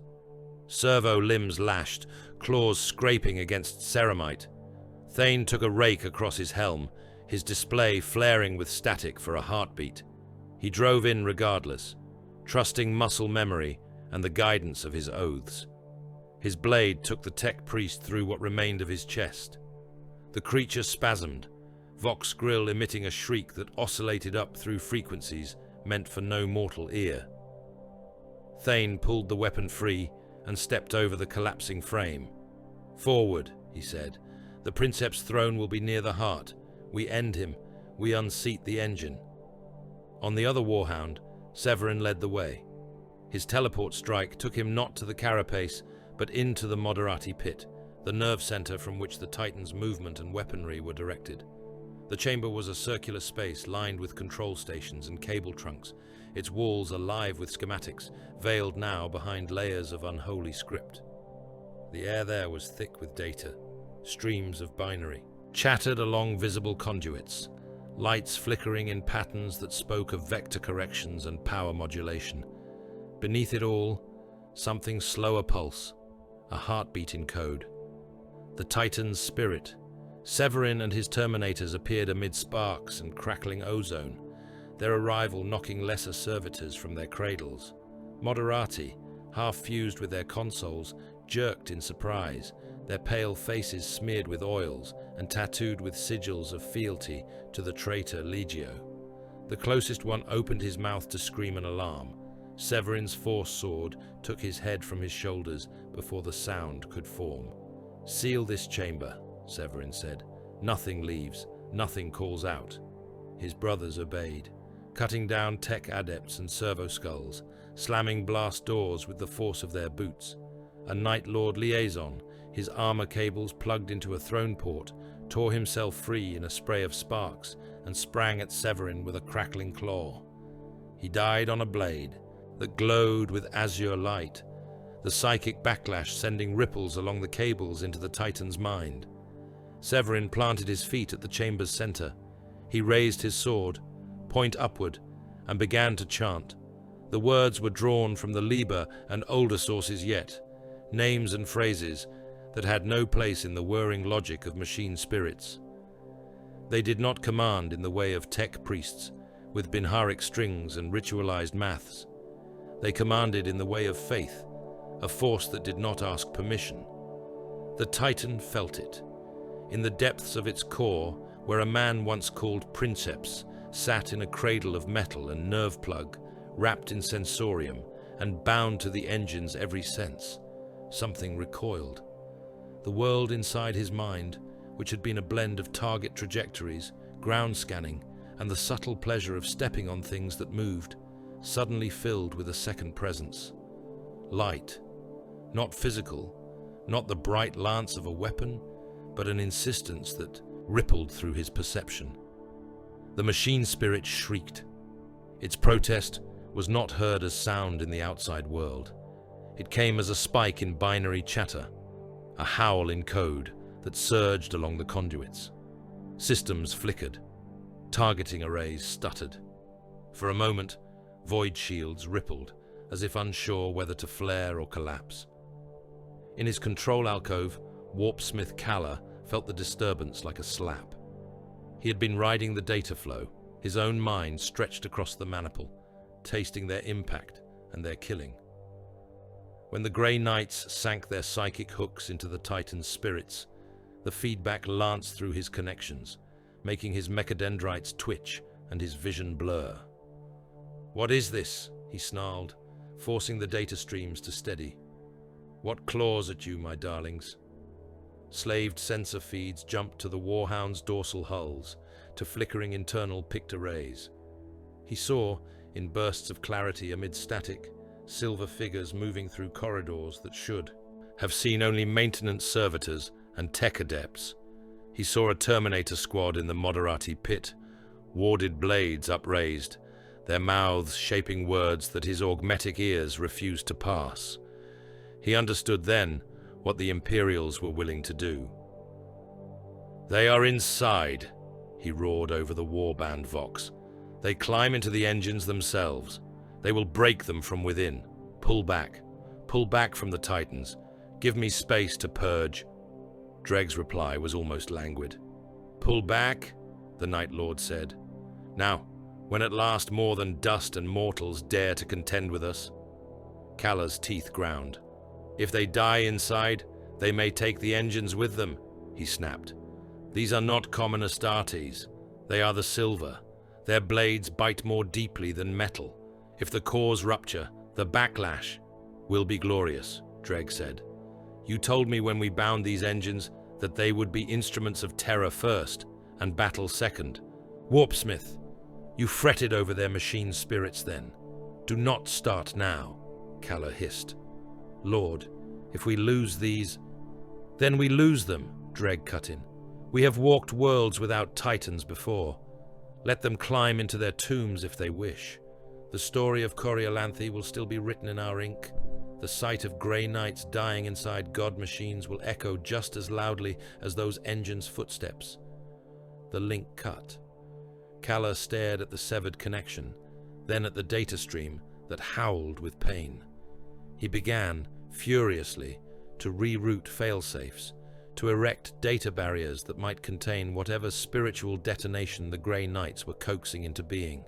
Servo limbs lashed, claws scraping against ceramite. Thane took a rake across his helm, his display flaring with static for a heartbeat. He drove in regardless, trusting muscle memory and the guidance of his oaths. His blade took the tech priest through what remained of his chest. The creature spasmed, Vox Grill emitting a shriek that oscillated up through frequencies meant for no mortal ear. Thane pulled the weapon free and stepped over the collapsing frame. "Forward," he said. "The Princeps throne will be near the heart. We end him. We unseat the engine." On the other Warhound, Severin led the way. His teleport strike took him not to the carapace, but into the Moderati pit, the nerve center from which the Titan's movement and weaponry were directed. The chamber was a circular space lined with control stations and cable trunks, its walls alive with schematics, veiled now behind layers of unholy script. The air there was thick with data, streams of binary, chattered along visible conduits, lights flickering in patterns that spoke of vector corrections and power modulation. Beneath it all, something slower pulse, a heartbeat in code. The Titan's spirit. Severin and his Terminators appeared amid sparks and crackling ozone, their arrival knocking lesser servitors from their cradles. Moderati, half fused with their consoles, jerked in surprise, their pale faces smeared with oils and tattooed with sigils of fealty to the traitor Legio. The closest one opened his mouth to scream an alarm. Severin's force sword took his head from his shoulders before the sound could form. "Seal this chamber," Severin said. "Nothing leaves, nothing calls out." His brothers obeyed, cutting down tech adepts and servo skulls, slamming blast doors with the force of their boots. A Night Lord liaison, his armor cables plugged into a throne port, tore himself free in a spray of sparks and sprang at Severin with a crackling claw. He died on a blade that glowed with azure light, the psychic backlash sending ripples along the cables into the Titan's mind. Severin planted his feet at the chamber's center. He raised his sword, point upward, and began to chant. The words were drawn from the Liber and older sources yet, names and phrases that had no place in the whirring logic of machine spirits. They did not command in the way of tech priests, with binharic strings and ritualized maths. They commanded in the way of faith, a force that did not ask permission. The Titan felt it. In the depths of its core, where a man once called Princeps sat in a cradle of metal and nerve plug, wrapped in sensorium and bound to the engine's every sense, something recoiled. The world inside his mind, which had been a blend of target trajectories, ground scanning, and the subtle pleasure of stepping on things that moved, suddenly filled with a second presence. Light. Not physical, not the bright lance of a weapon, but an insistence that rippled through his perception. The machine spirit shrieked. Its protest was not heard as sound in the outside world. It came as a spike in binary chatter, a howl in code that surged along the conduits. Systems flickered. Targeting arrays stuttered. For a moment, void shields rippled, as if unsure whether to flare or collapse. In his control alcove, Warpsmith Kalla felt the disturbance like a slap. He had been riding the data flow, his own mind stretched across the maniple, tasting their impact and their killing. When the Grey Knights sank their psychic hooks into the Titan's spirits, the feedback lanced through his connections, making his mechadendrites twitch and his vision blur. "What is this?" he snarled, forcing the data streams to steady. "What claws at you, my darlings?" Slaved sensor feeds jumped to the Warhound's dorsal hulls, to flickering internal picked arrays. He saw, in bursts of clarity amid static, silver figures moving through corridors that should have seen only maintenance servitors and tech adepts. He saw a Terminator squad in the Moderati pit, warded blades upraised, their mouths shaping words that his augmetic ears refused to pass. He understood then what the Imperials were willing to do. "They are inside," he roared over the warband vox. "They climb into the engines themselves. They will break them from within. Pull back. Pull back from the Titans. Give me space to purge." Dreg's reply was almost languid. "Pull back?" the Night Lord said. "Now, when at last more than dust and mortals dare to contend with us?" Kalla's teeth ground. "If they die inside, they may take the engines with them," he snapped. "These are not common Astartes. They are the silver. Their blades bite more deeply than metal. If the cores rupture, the backlash will be glorious," Dreg said. "You told me when we bound these engines that they would be instruments of terror first and battle second. Warpsmith, you fretted over their machine spirits then. Do not start now," Kalla hissed. "Lord, if we lose these, then we lose them," Dreg cut in. "We have walked worlds without Titans before. Let them climb into their tombs if they wish. The story of Coriolanthe will still be written in our ink. The sight of Grey Knights dying inside god machines will echo just as loudly as those engines' footsteps." The link cut. Kalla stared at the severed connection, then at the data stream that howled with pain. He began, furiously, to reroute failsafes, to erect data barriers that might contain whatever spiritual detonation the Grey Knights were coaxing into being.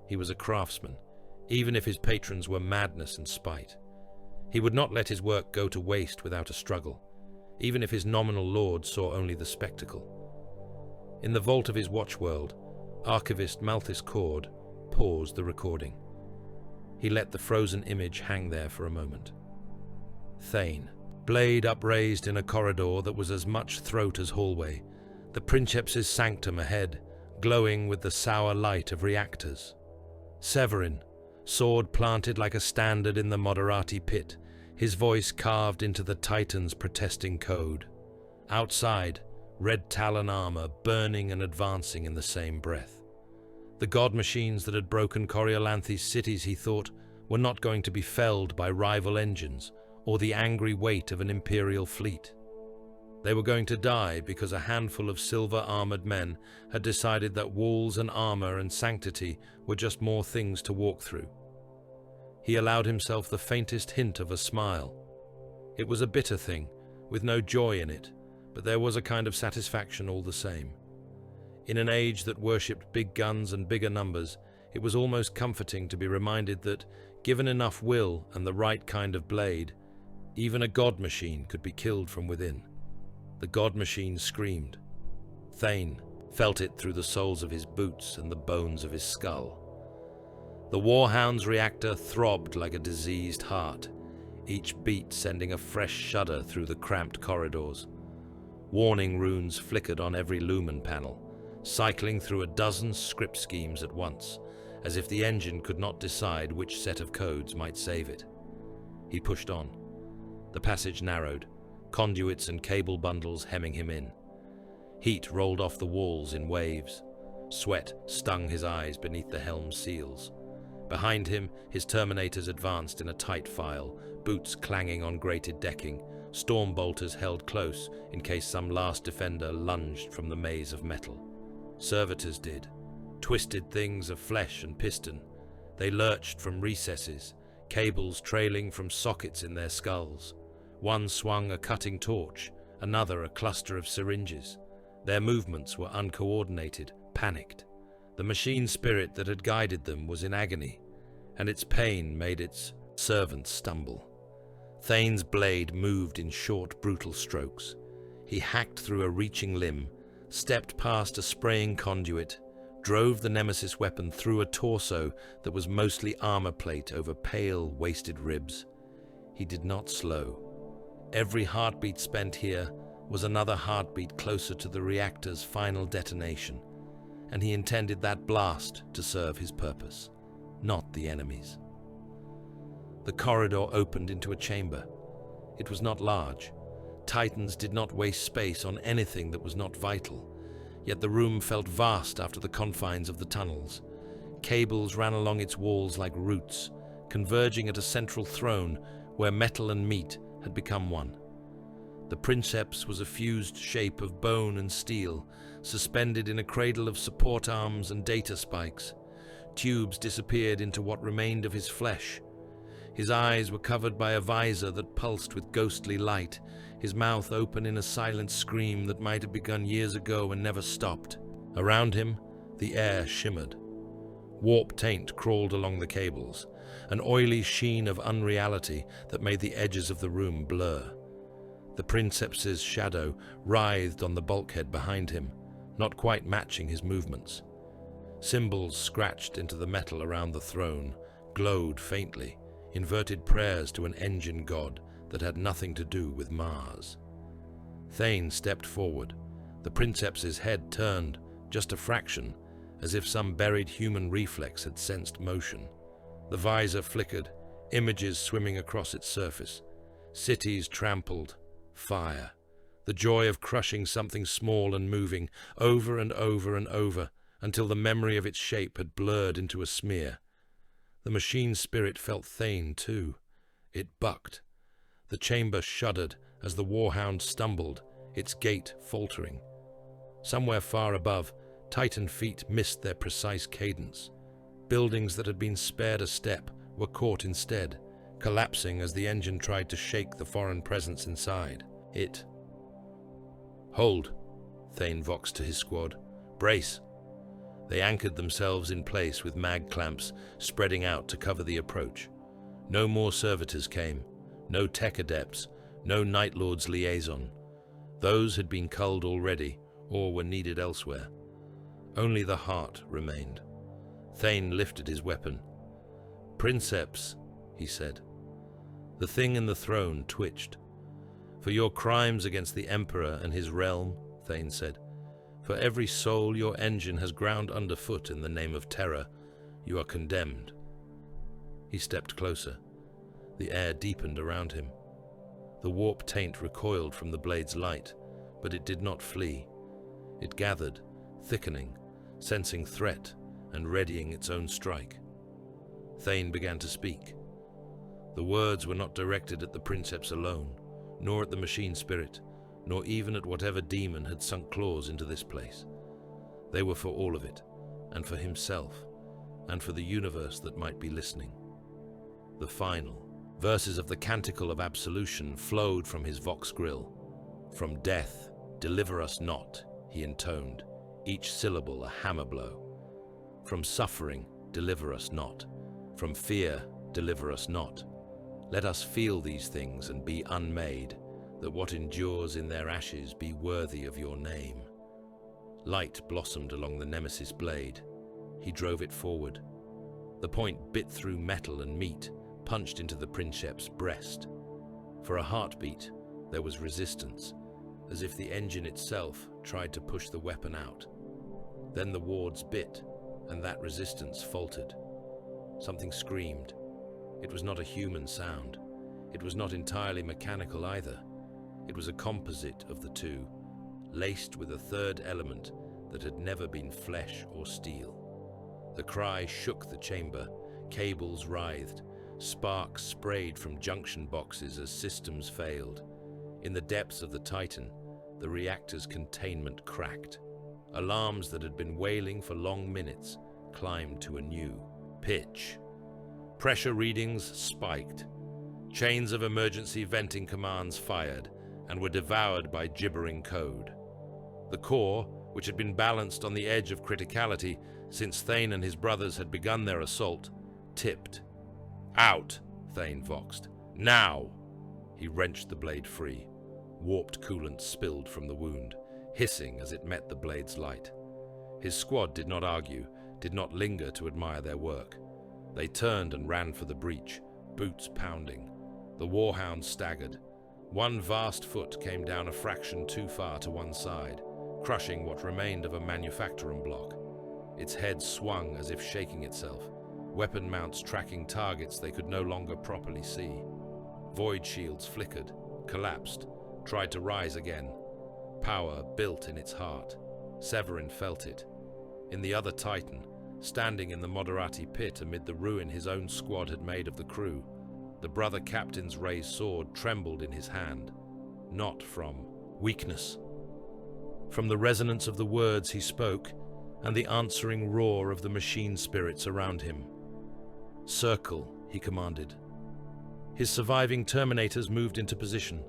He was a craftsman, even if his patrons were madness and spite. He would not let his work go to waste without a struggle, even if his nominal lord saw only the spectacle. In the vault of his watchworld, archivist Malthus Cord paused the recording. He let the frozen image hang there for a moment. Thane, blade upraised in a corridor that was as much throat as hallway, the Princeps' sanctum ahead, glowing with the sour light of reactors. Severin, sword planted like a standard in the Moderati pit, his voice carved into the Titan's protesting code. Outside, red talon armor burning and advancing in the same breath. The god machines that had broken Coriolanthe's cities, he thought, were not going to be felled by rival engines or the angry weight of an imperial fleet. They were going to die because a handful of silver-armored men had decided that walls and armor and sanctity were just more things to walk through. He allowed himself the faintest hint of a smile. It was a bitter thing, with no joy in it, but there was a kind of satisfaction all the same. In an age that worshipped big guns and bigger numbers, it was almost comforting to be reminded that, given enough will and the right kind of blade, even a god machine could be killed from within. The god machine screamed. Thane felt it through the soles of his boots and the bones of his skull. The Warhound's reactor throbbed like a diseased heart, each beat sending a fresh shudder through the cramped corridors. Warning runes flickered on every lumen panel, cycling through a dozen script schemes at once, as if the engine could not decide which set of codes might save it. He pushed on. The passage narrowed, conduits and cable bundles hemming him in. Heat rolled off the walls in waves. Sweat stung his eyes beneath the helm's seals. Behind him, his Terminators advanced in a tight file, boots clanging on grated decking, storm bolters held close in case some last defender lunged from the maze of metal. Servitors did. Twisted things of flesh and piston. They lurched from recesses, cables trailing from sockets in their skulls. One swung a cutting torch, another a cluster of syringes. Their movements were uncoordinated, panicked. The machine spirit that had guided them was in agony, and its pain made its servants stumble. Thane's blade moved in short, brutal strokes. He hacked through a reaching limb, stepped past a spraying conduit, drove the nemesis weapon through a torso that was mostly armor plate over pale, wasted ribs. He did not slow. Every heartbeat spent here was another heartbeat closer to the reactor's final detonation, and he intended that blast to serve his purpose, not the enemy's. The corridor opened into a chamber. It was not large. Titans did not waste space on anything that was not vital, yet the room felt vast after the confines of the tunnels. Cables ran along its walls like roots, converging at a central throne where metal and meat had become one. The princeps was a fused shape of bone and steel, suspended in a cradle of support arms and data spikes. Tubes disappeared into what remained of his flesh. His eyes were covered by a visor that pulsed with ghostly light, his mouth open in a silent scream that might have begun years ago and never stopped. Around him, the air shimmered. Warp taint crawled along the cables, an oily sheen of unreality that made the edges of the room blur. The princeps's shadow writhed on the bulkhead behind him, not quite matching his movements. Symbols scratched into the metal around the throne, glowed faintly, inverted prayers to an engine god that had nothing to do with Mars. Thane stepped forward. The princeps's head turned, just a fraction, as if some buried human reflex had sensed motion. The visor flickered, images swimming across its surface. Cities trampled, fire. The joy of crushing something small and moving, over and over and over, until the memory of its shape had blurred into a smear. The machine spirit felt Thane too. It bucked. The chamber shuddered as the Warhound stumbled, its gait faltering. Somewhere far above, Titan feet missed their precise cadence. Buildings that had been spared a step were caught instead, collapsing as the engine tried to shake the foreign presence inside. It. "Hold," Thane voxed to his squad. "Brace." They anchored themselves in place with mag clamps spreading out to cover the approach. No more servitors came, no tech adepts, no Night Lord's liaison. Those had been culled already, or were needed elsewhere. Only the heart remained. Thane lifted his weapon. "Princeps," he said. The thing in the throne twitched. "For your crimes against the Emperor and his realm," Thane said, "for every soul your engine has ground underfoot in the name of terror, you are condemned." He stepped closer. The air deepened around him. The warp taint recoiled from the blade's light, but it did not flee. It gathered, thickening, sensing threat, and readying its own strike. Thane began to speak. The words were not directed at the princeps alone, nor at the machine spirit, nor even at whatever demon had sunk claws into this place. They were for all of it, and for himself, and for the universe that might be listening. The final verses of the Canticle of Absolution flowed from his vox grill. From death, deliver us not, he intoned, each syllable a hammer blow. From suffering, deliver us not. From fear, deliver us not. Let us feel these things and be unmade, that what endures in their ashes be worthy of your name. Light blossomed along the nemesis blade. He drove it forward. The point bit through metal and meat, punched into the princeps' breast. For a heartbeat, there was resistance, as if the engine itself tried to push the weapon out. Then the wards bit, and that resistance faltered. Something screamed. It was not a human sound. It was not entirely mechanical either. It was a composite of the two, laced with a third element that had never been flesh or steel. The cry shook the chamber, cables writhed, sparks sprayed from junction boxes as systems failed. In the depths of the Titan, the reactor's containment cracked. Alarms that had been wailing for long minutes climbed to a new pitch. Pressure readings spiked. Chains of emergency venting commands fired and were devoured by gibbering code. The core, which had been balanced on the edge of criticality since Thane and his brothers had begun their assault, tipped. Out, Thane voxed. Now! He wrenched the blade free. Warped coolant spilled from the wound, hissing as it met the blade's light. His squad did not argue, did not linger to admire their work. They turned and ran for the breach, boots pounding. The warhound staggered. One vast foot came down a fraction too far to one side, crushing what remained of a manufacturing block. Its head swung as if shaking itself, weapon mounts tracking targets they could no longer properly see. Void shields flickered, collapsed, tried to rise again. Power built in its heart. Severin felt it. In the other Titan, standing in the Moderati pit amid the ruin his own squad had made of the crew, the brother captain's raised sword trembled in his hand, not from weakness. From the resonance of the words he spoke and the answering roar of the machine spirits around him. Circle, he commanded. His surviving Terminators moved into position,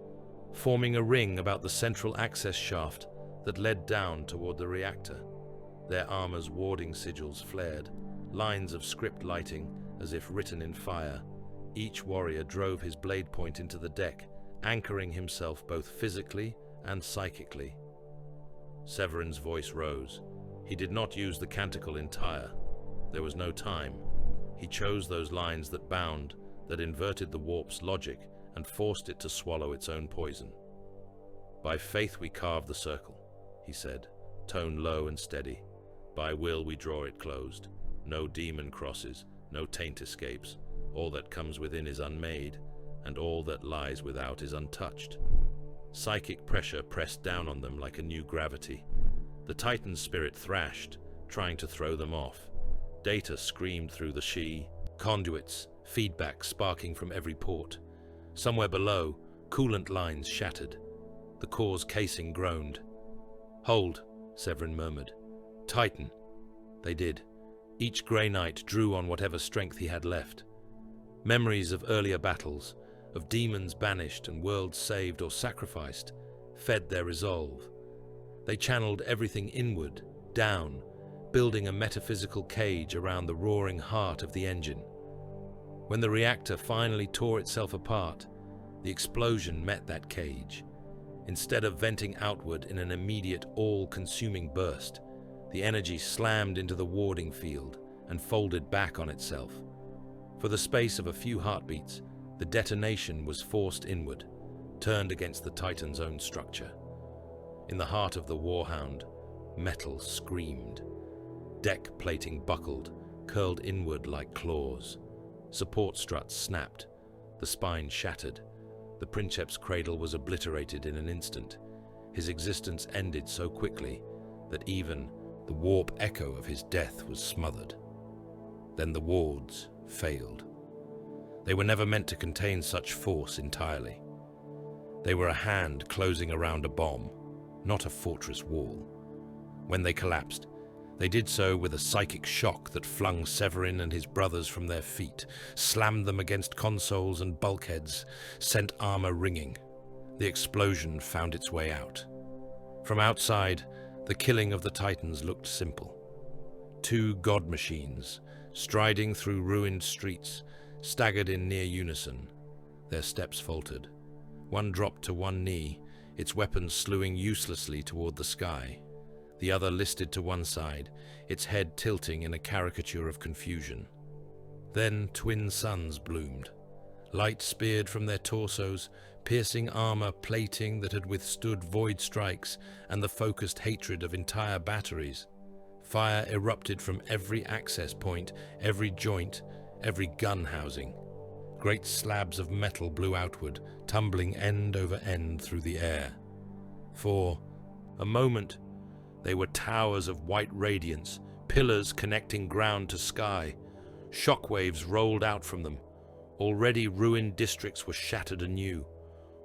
forming a ring about the central access shaft that led down toward the reactor. Their armor's warding sigils flared, lines of script lighting as if written in fire. Each warrior drove his blade point into the deck, anchoring himself both physically and psychically. Severin's voice rose. He did not use the canticle entire. There was no time. He chose those lines that bound, that inverted the warp's logic and forced it to swallow its own poison. By faith we carve the circle, he said, tone low and steady. By will we draw it closed. No demon crosses, no taint escapes. All that comes within is unmade, and all that lies without is untouched. Psychic pressure pressed down on them like a new gravity. The Titan's spirit thrashed, trying to throw them off. Data screamed through the she, conduits, feedback sparking from every port. Somewhere below, coolant lines shattered. The core's casing groaned. Hold, Severin murmured. Titan. They did. Each Grey Knight drew on whatever strength he had left. Memories of earlier battles, of demons banished and worlds saved or sacrificed, fed their resolve. They channeled everything inward, down, building a metaphysical cage around the roaring heart of the engine. When the reactor finally tore itself apart, the explosion met that cage. Instead of venting outward in an immediate, all-consuming burst, the energy slammed into the warding field and folded back on itself. For the space of a few heartbeats, the detonation was forced inward, turned against the Titan's own structure. In the heart of the Warhound, metal screamed. Deck plating buckled, curled inward like claws. Support struts snapped. The spine shattered. The princeps cradle was obliterated in an instant. His existence ended so quickly that even The warp echo of his death was smothered. Then the wards failed. They were never meant to contain such force entirely. They were a hand closing around a bomb, not a fortress wall. When they collapsed, they did so with a psychic shock that flung Severin and his brothers from their feet, slammed them against consoles and bulkheads, sent armor ringing. The explosion found its way out. From outside, the killing of the Titans looked simple. Two god machines, striding through ruined streets, staggered in near unison. Their steps faltered. One dropped to one knee, its weapons slewing uselessly toward the sky. The other listed to one side, its head tilting in a caricature of confusion. Then twin suns bloomed. Light speared from their torsos, piercing armor plating that had withstood void strikes and the focused hatred of entire batteries. Fire erupted from every access point, every joint, every gun housing. Great slabs of metal blew outward, tumbling end over end through the air. For a moment, they were towers of white radiance, pillars connecting ground to sky. Shockwaves rolled out from them. Already ruined districts were shattered anew.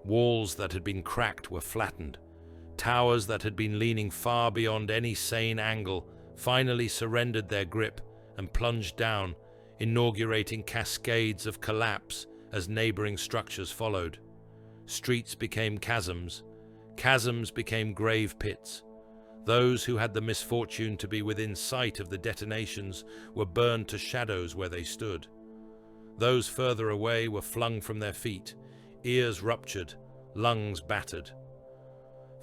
Walls that had been cracked were flattened. Towers that had been leaning far beyond any sane angle finally surrendered their grip and plunged down, inaugurating cascades of collapse as neighboring structures followed. Streets became chasms. Chasms became grave pits. Those who had the misfortune to be within sight of the detonations were burned to shadows where they stood. Those further away were flung from their feet, ears ruptured, lungs battered.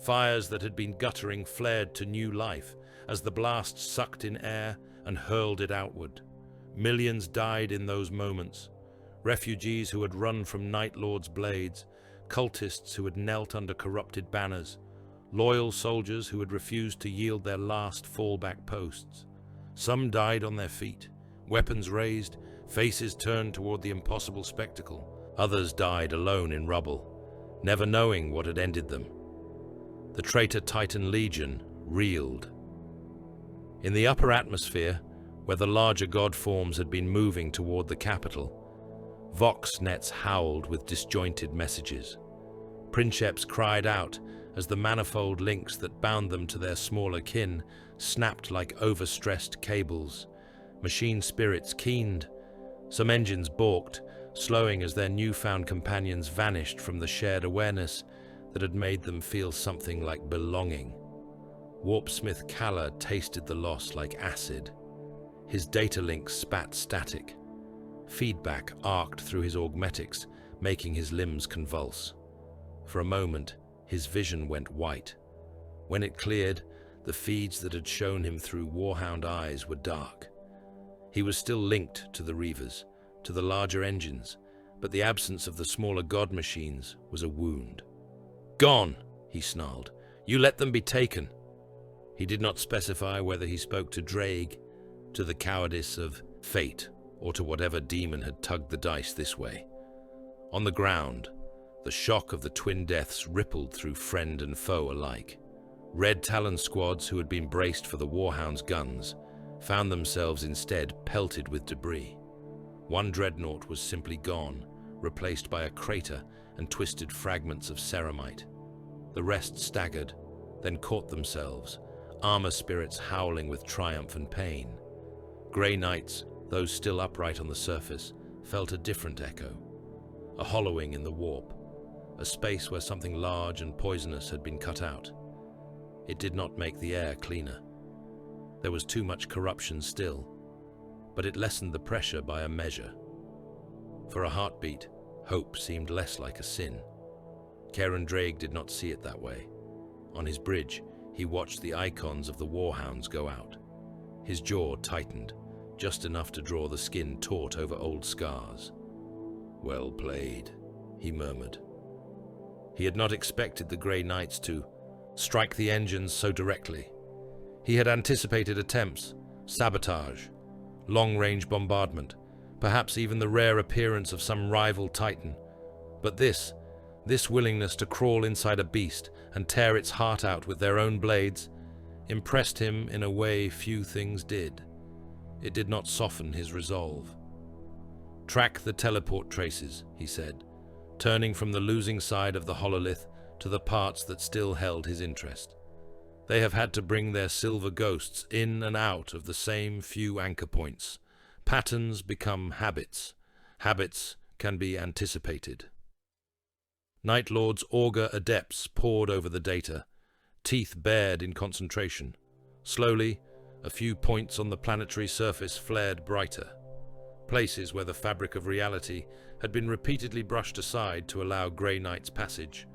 Fires that had been guttering flared to new life as the blast sucked in air and hurled it outward. Millions died in those moments. Refugees who had run from Night Lord's blades, cultists who had knelt under corrupted banners, loyal soldiers who had refused to yield their last fallback posts. Some died on their feet, weapons raised, faces turned toward the impossible spectacle. Others died alone in rubble, never knowing what had ended them. The traitor Titan Legion reeled. In the upper atmosphere, where the larger god forms had been moving toward the capital, vox nets howled with disjointed messages. Princeps cried out as the manifold links that bound them to their smaller kin snapped like overstressed cables. Machine spirits keened. Some engines balked, slowing as their newfound companions vanished from the shared awareness that had made them feel something like belonging. Warpsmith Kalla tasted the loss like acid. His data links spat static. Feedback arced through his augmetics, making his limbs convulse. For a moment, his vision went white. When it cleared, the feeds that had shown him through Warhound eyes were dark. He was still linked to the Reavers, to the larger engines, but the absence of the smaller god machines was a wound. "Gone," he snarled. "You let them be taken." He did not specify whether he spoke to Drake, to the cowardice of fate, or to whatever demon had tugged the dice this way. On the ground, the shock of the twin deaths rippled through friend and foe alike. Red Talon squads who had been braced for the Warhound's guns found themselves instead pelted with debris. One dreadnought was simply gone, replaced by a crater and twisted fragments of ceramite. The rest staggered, then caught themselves, armor spirits howling with triumph and pain. Grey Knights, those still upright on the surface, felt a different echo, a hollowing in the warp, a space where something large and poisonous had been cut out. It did not make the air cleaner. There was too much corruption still, but it lessened the pressure by a measure. For a heartbeat, hope seemed less like a sin. Karen Drake did not see it that way. On his bridge, he watched the icons of the Warhounds go out. His jaw tightened, just enough to draw the skin taut over old scars. "Well played," he murmured. He had not expected the Grey Knights to strike the engines so directly. He had anticipated attempts, sabotage, long-range bombardment, perhaps even the rare appearance of some rival Titan. But this willingness to crawl inside a beast and tear its heart out with their own blades, impressed him in a way few things did. It did not soften his resolve. "Track the teleport traces," he said, turning from the losing side of the hololith to the parts that still held his interest. They have had to bring their silver ghosts in and out of the same few anchor points. Patterns become habits. Habits can be anticipated. Night Lord's augur adepts pored over the data, teeth bared in concentration. Slowly, a few points on the planetary surface flared brighter, places where the fabric of reality had been repeatedly brushed aside to allow Grey Knight's passage,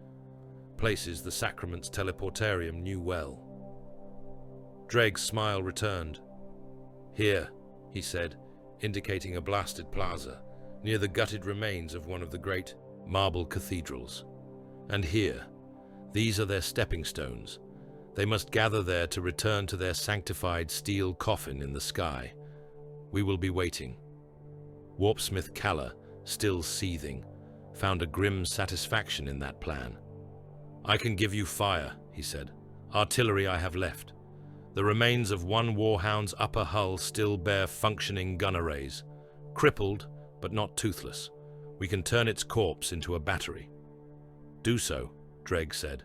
places the Sacrament's teleportarium knew well. Dreg's smile returned. "Here," he said, indicating a blasted plaza near the gutted remains of one of the great marble cathedrals. "And here, these are their stepping stones. They must gather there to return to their sanctified steel coffin in the sky. We will be waiting." Warpsmith Kalla, still seething, found a grim satisfaction in that plan. "I can give you fire," he said. "Artillery I have left. The remains of one Warhound's upper hull still bear functioning gun arrays. Crippled, but not toothless. We can turn its corpse into a battery." "Do so," Dreg said.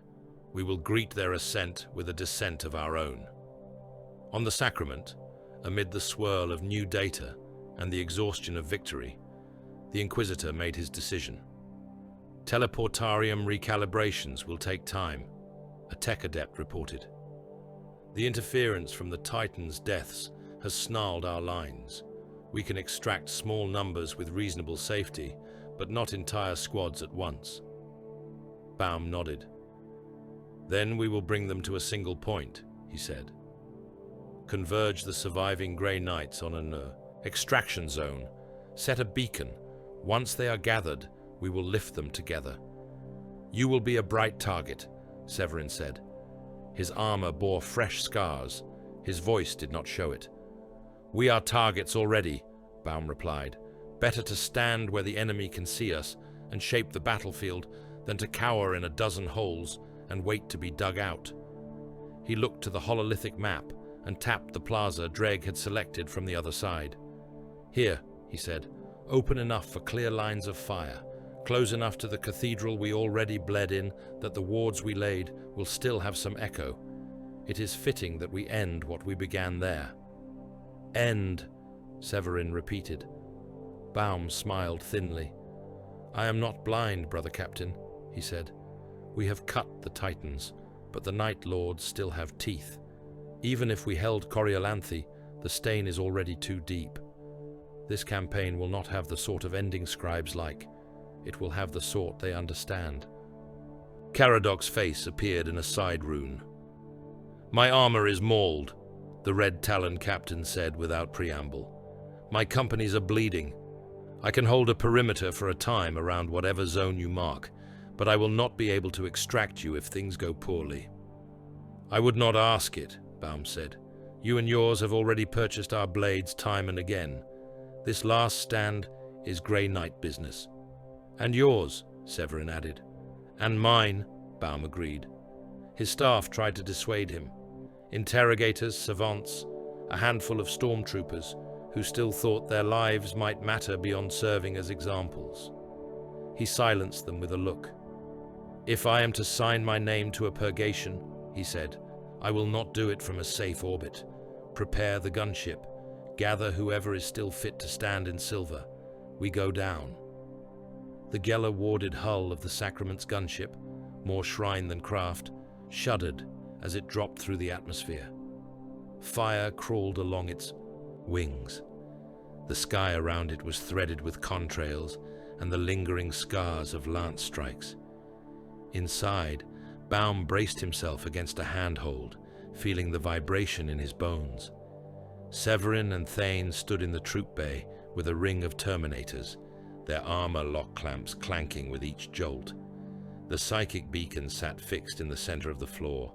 "We will greet their ascent with a descent of our own." On the Sacrament, amid the swirl of new data and the exhaustion of victory, the Inquisitor made his decision. "Teleportarium recalibrations will take time," a tech adept reported. "The interference from the Titan's deaths has snarled our lines. We can extract small numbers with reasonable safety, but not entire squads at once." Baum nodded. "Then we will bring them to a single point," he said. "Converge the surviving Grey Knights on an extraction zone. Set a beacon. Once they are gathered, we will lift them together." "You will be a bright target," Severin said. His armor bore fresh scars. His voice did not show it. "We are targets already," Baum replied. "Better to stand where the enemy can see us and shape the battlefield than to cower in a dozen holes and wait to be dug out." He looked to the hololithic map and tapped the plaza Dreg had selected from the other side. "Here," he said, "open enough for clear lines of fire, close enough to the cathedral we already bled in that the wards we laid will still have some echo. It is fitting that we end what we began there." "End," Severin repeated. Baum smiled thinly. "I am not blind, brother captain," he said. "We have cut the Titans, but the Night Lords still have teeth. Even if we held Coriolanthe, the stain is already too deep. This campaign will not have the sort of ending scribes like. It will have the sort they understand." Caradoc's face appeared in a side rune. "My armor is mauled," the Red Talon captain said without preamble. "My companies are bleeding. I can hold a perimeter for a time around whatever zone you mark, but I will not be able to extract you if things go poorly." "I would not ask it," Baum said. "You and yours have already purchased our blades time and again. This last stand is Grey Knight business." "And yours," Severin added. "And mine," Baum agreed. His staff tried to dissuade him. Interrogators, savants, a handful of stormtroopers who still thought their lives might matter beyond serving as examples. He silenced them with a look. "If I am to sign my name to a purgation," he said, "I will not do it from a safe orbit. Prepare the gunship. Gather whoever is still fit to stand in silver. We go down." The Geller-warded hull of the Sacrament's gunship, more shrine than craft, shuddered as it dropped through the atmosphere. Fire crawled along its wings. The sky around it was threaded with contrails and the lingering scars of lance strikes. Inside, Baum braced himself against a handhold, feeling the vibration in his bones. Severin and Thane stood in the troop bay with a ring of Terminators, their armor lock clamps clanking with each jolt. The psychic beacon sat fixed in the center of the floor,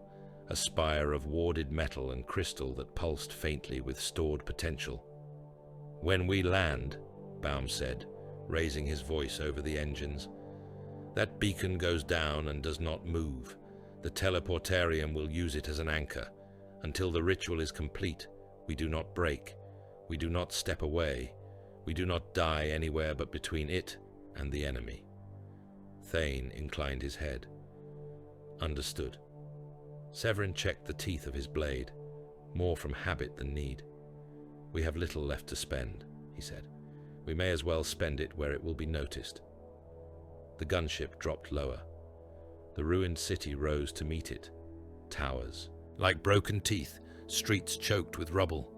a spire of warded metal and crystal that pulsed faintly with stored potential. "When we land," Baum said, raising his voice over the engines, "that beacon goes down and does not move. The teleportarium will use it as an anchor. Until the ritual is complete, we do not break, we do not step away, we do not die anywhere but between it and the enemy. Thane inclined his head. Understood. Severin checked the teeth of his blade, more from habit than need. We have little left to spend, he said. We may as well spend it where it will be noticed. The gunship dropped lower. The ruined city rose to meet it. Towers, like broken teeth, streets choked with rubble.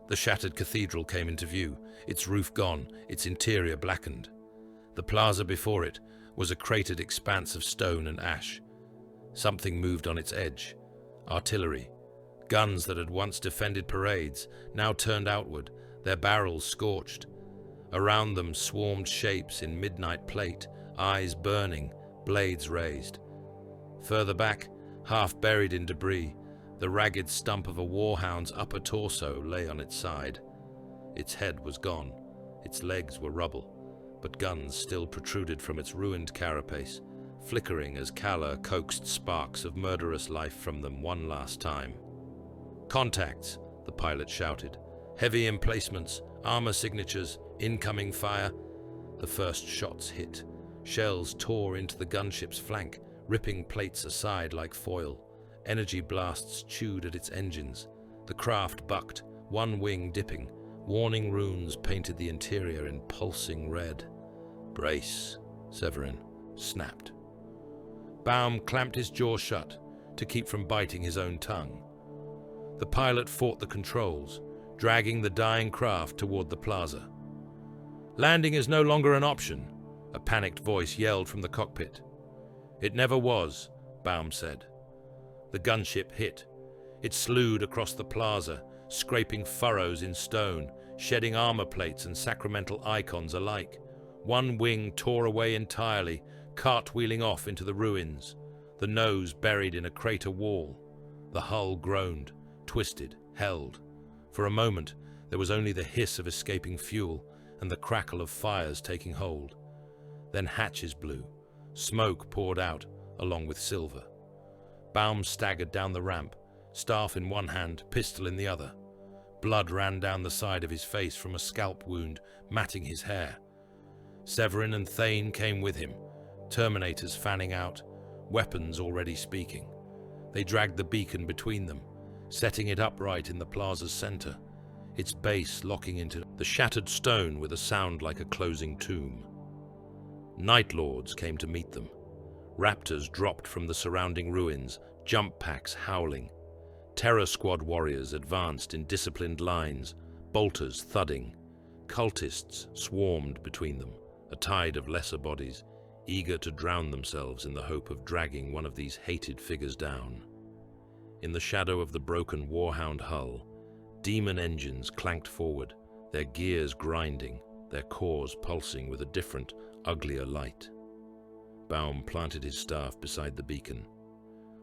The shattered cathedral came into view, its roof gone, its interior blackened. The plaza before it was a cratered expanse of stone and ash. Something moved on its edge. Artillery. Guns that had once defended parades, now turned outward, their barrels scorched. Around them swarmed shapes in midnight plate, eyes burning, blades raised. Further back, half buried in debris, the ragged stump of a warhound's upper torso lay on its side. Its head was gone, its legs were rubble, but guns still protruded from its ruined carapace, flickering as Kala coaxed sparks of murderous life from them one last time. "Contacts," the pilot shouted. "Heavy emplacements, armor signatures, incoming fire." The first shots hit. Shells tore into the gunship's flank, ripping plates aside like foil. Energy blasts chewed at its engines. The craft bucked, one wing dipping. Warning runes painted the interior in pulsing red. "Brace," Severin snapped. Baum clamped his jaw shut to keep from biting his own tongue. The pilot fought the controls, dragging the dying craft toward the plaza. "Landing is no longer an option," a panicked voice yelled from the cockpit. "It never was," Baum said. The gunship hit. It slewed across the plaza, scraping furrows in stone, shedding armor plates and sacramental icons alike. One wing tore away entirely, cartwheeling off into the ruins, the nose buried in a crater wall. The hull groaned, twisted, held. For a moment, there was only the hiss of escaping fuel and the crackle of fires taking hold. Then hatches blew. Smoke poured out, along with silver. Baum staggered down the ramp, staff in one hand, pistol in the other. Blood ran down the side of his face from a scalp wound, matting his hair. Severin and Thane came with him, Terminators fanning out, weapons already speaking. They dragged the beacon between them, setting it upright in the plaza's center, its base locking into the shattered stone with a sound like a closing tomb. Night Lords came to meet them. Raptors dropped from the surrounding ruins, jump packs howling. Terror Squad warriors advanced in disciplined lines, bolters thudding. Cultists swarmed between them, a tide of lesser bodies, eager to drown themselves in the hope of dragging one of these hated figures down. In the shadow of the broken warhound hull, demon engines clanked forward, their gears grinding, their cores pulsing with a different, uglier light. Baum planted his staff beside the beacon.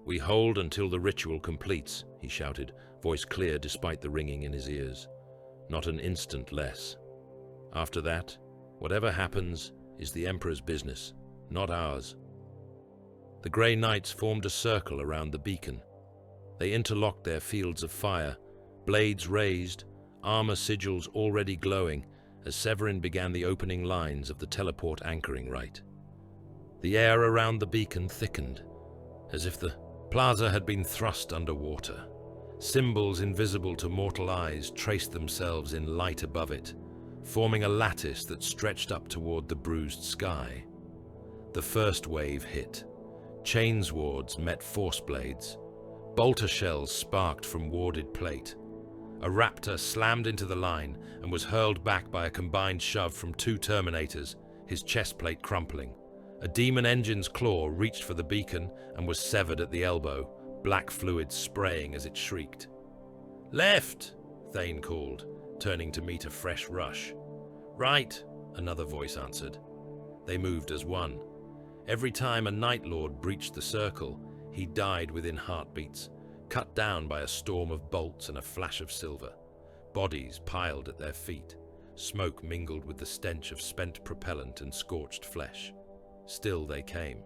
"We hold until the ritual completes," he shouted, voice clear despite the ringing in his ears. "Not an instant less. After that, whatever happens is the Emperor's business, not ours." The Grey Knights formed a circle around the beacon. They interlocked their fields of fire, blades raised, armor sigils already glowing, as Severin began the opening lines of the teleport anchoring rite. The air around the beacon thickened, as if the plaza had been thrust underwater. Symbols invisible to mortal eyes traced themselves in light above it, forming a lattice that stretched up toward the bruised sky. The first wave hit. Chainswords met force blades. Bolter shells sparked from warded plate. A raptor slammed into the line and was hurled back by a combined shove from two Terminators, his chest plate crumpling. A demon engine's claw reached for the beacon and was severed at the elbow, black fluid spraying as it shrieked. "Left!" Thane called, turning to meet a fresh rush. "Right!" another voice answered. They moved as one. Every time a Night Lord breached the circle, he died within heartbeats, cut down by a storm of bolts and a flash of silver. Bodies piled at their feet. Smoke mingled with the stench of spent propellant and scorched flesh. Still they came.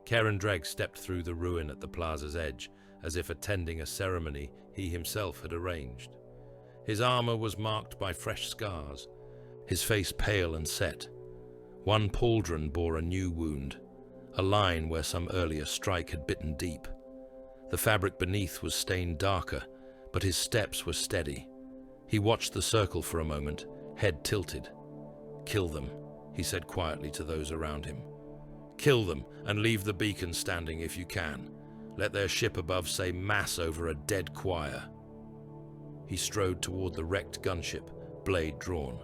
Karen Dreg stepped through the ruin at the plaza's edge, as if attending a ceremony he himself had arranged. His armor was marked by fresh scars, his face pale and set. One pauldron bore a new wound, a line where some earlier strike had bitten deep. The fabric beneath was stained darker, but his steps were steady. He watched the circle for a moment, head tilted. "Kill them," he said quietly to those around him. "Kill them and leave the beacon standing if you can. Let their ship above say mass over a dead choir." He strode toward the wrecked gunship, blade drawn.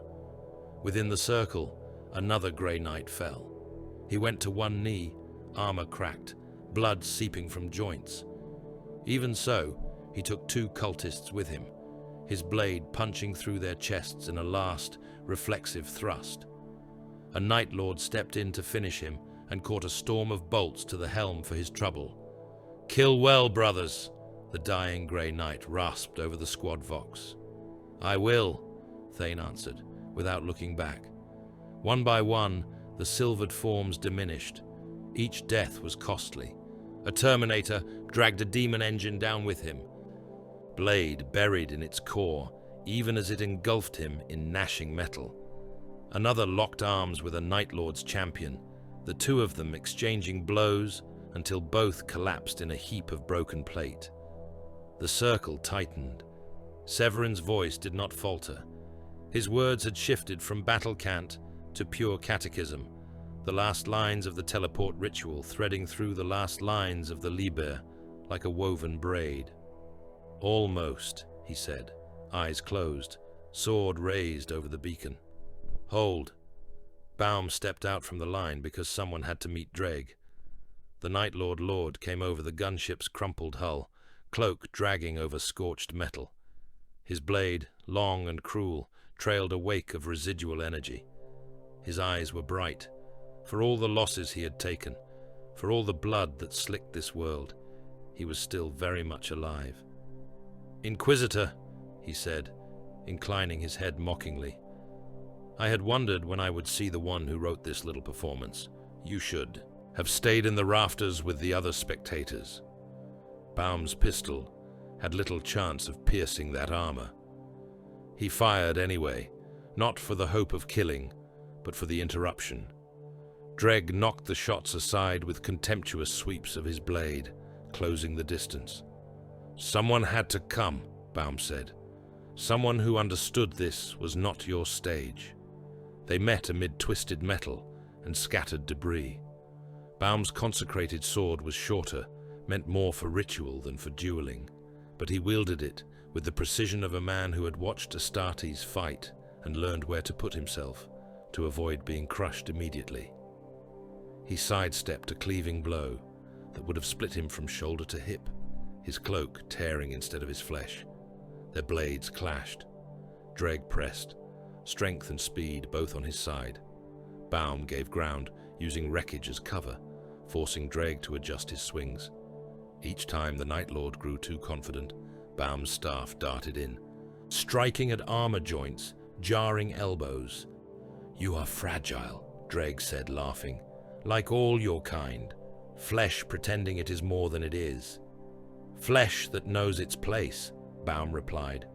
Within the circle, another Grey Knight fell. He went to one knee, armor cracked, blood seeping from joints. Even so, he took 2 cultists with him, his blade punching through their chests in a last, reflexive thrust. A Night Lord stepped in to finish him and caught a storm of bolts to the helm for his trouble. "Kill well, brothers," the dying Grey Knight rasped over the squad vox. "I will," Thane answered, without looking back. One by one, the silvered forms diminished. Each death was costly. A Terminator dragged a demon engine down with him, blade buried in its core, even as it engulfed him in gnashing metal. Another locked arms with a Night Lord's champion, the 2 of them exchanging blows until both collapsed in a heap of broken plate. The circle tightened. Severin's voice did not falter. His words had shifted from battle cant to pure catechism, the last lines of the teleport ritual threading through the last lines of the Liber like a woven braid. "Almost," he said, eyes closed, sword raised over the beacon. "Hold." Baum stepped out from the line because someone had to meet Dreg. The Night Lord came over the gunship's crumpled hull, cloak dragging over scorched metal. His blade, long and cruel, trailed a wake of residual energy. His eyes were bright. For all the losses he had taken, for all the blood that slicked this world, he was still very much alive. "Inquisitor," he said, inclining his head mockingly. "I had wondered when I would see the one who wrote this little performance. You should have stayed in the rafters with the other spectators." Baum's pistol had little chance of piercing that armor. He fired anyway, not for the hope of killing, but for the interruption. Dreg knocked the shots aside with contemptuous sweeps of his blade, closing the distance. "Someone had to come," Baum said. "Someone who understood this was not your stage." They met amid twisted metal and scattered debris. Baum's consecrated sword was shorter, meant more for ritual than for dueling, but he wielded it with the precision of a man who had watched Astartes fight and learned where to put himself to avoid being crushed immediately. He sidestepped a cleaving blow that would have split him from shoulder to hip, his cloak tearing instead of his flesh. Their blades clashed. Dreg pressed, strength and speed both on his side. Baum gave ground, using wreckage as cover, forcing Dreg to adjust his swings. Each time the Night Lord grew too confident, Baum's staff darted in, striking at armor joints, jarring elbows. "You are fragile," Dreg said, laughing. "Like all your kind, flesh pretending it is more than it is." "Flesh that knows its place," Baum replied.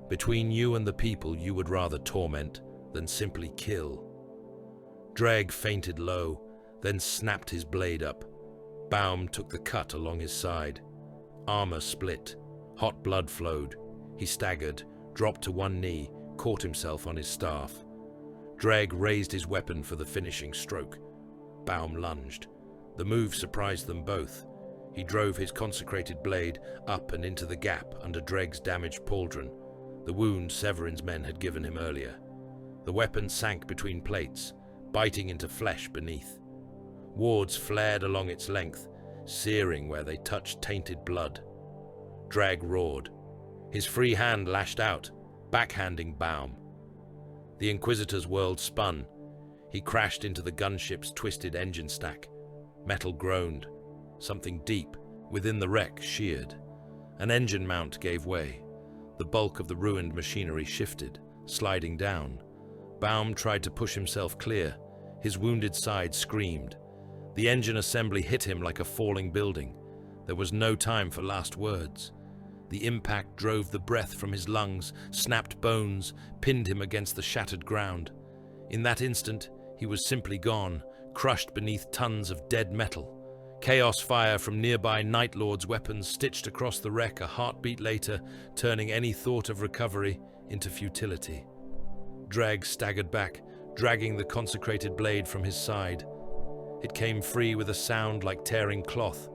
"Between you and the people you would rather torment than simply kill." Dreg fainted low, then snapped his blade up. Baum took the cut along his side. Armor split. Hot blood flowed. He staggered, dropped to one knee, caught himself on his staff. Dreg raised his weapon for the finishing stroke. Baum lunged. The move surprised them both. He drove his consecrated blade up and into the gap under Dreg's damaged pauldron, the wound Severin's men had given him earlier. The weapon sank between plates, biting into flesh beneath. Wards flared along its length, searing where they touched tainted blood. Dreg roared. His free hand lashed out, backhanding Baum. The Inquisitor's world spun. He crashed into the gunship's twisted engine stack. Metal groaned. Something deep within the wreck sheared. An engine mount gave way. The bulk of the ruined machinery shifted, sliding down. Baum tried to push himself clear. His wounded side screamed. The engine assembly hit him like a falling building. There was no time for last words. The impact drove the breath from his lungs, snapped bones, pinned him against the shattered ground. In that instant, he was simply gone, crushed beneath tons of dead metal. Chaos fire from nearby Night Lord's weapons stitched across the wreck a heartbeat later, turning any thought of recovery into futility. Dreg staggered back, dragging the consecrated blade from his side. It came free with a sound like tearing cloth.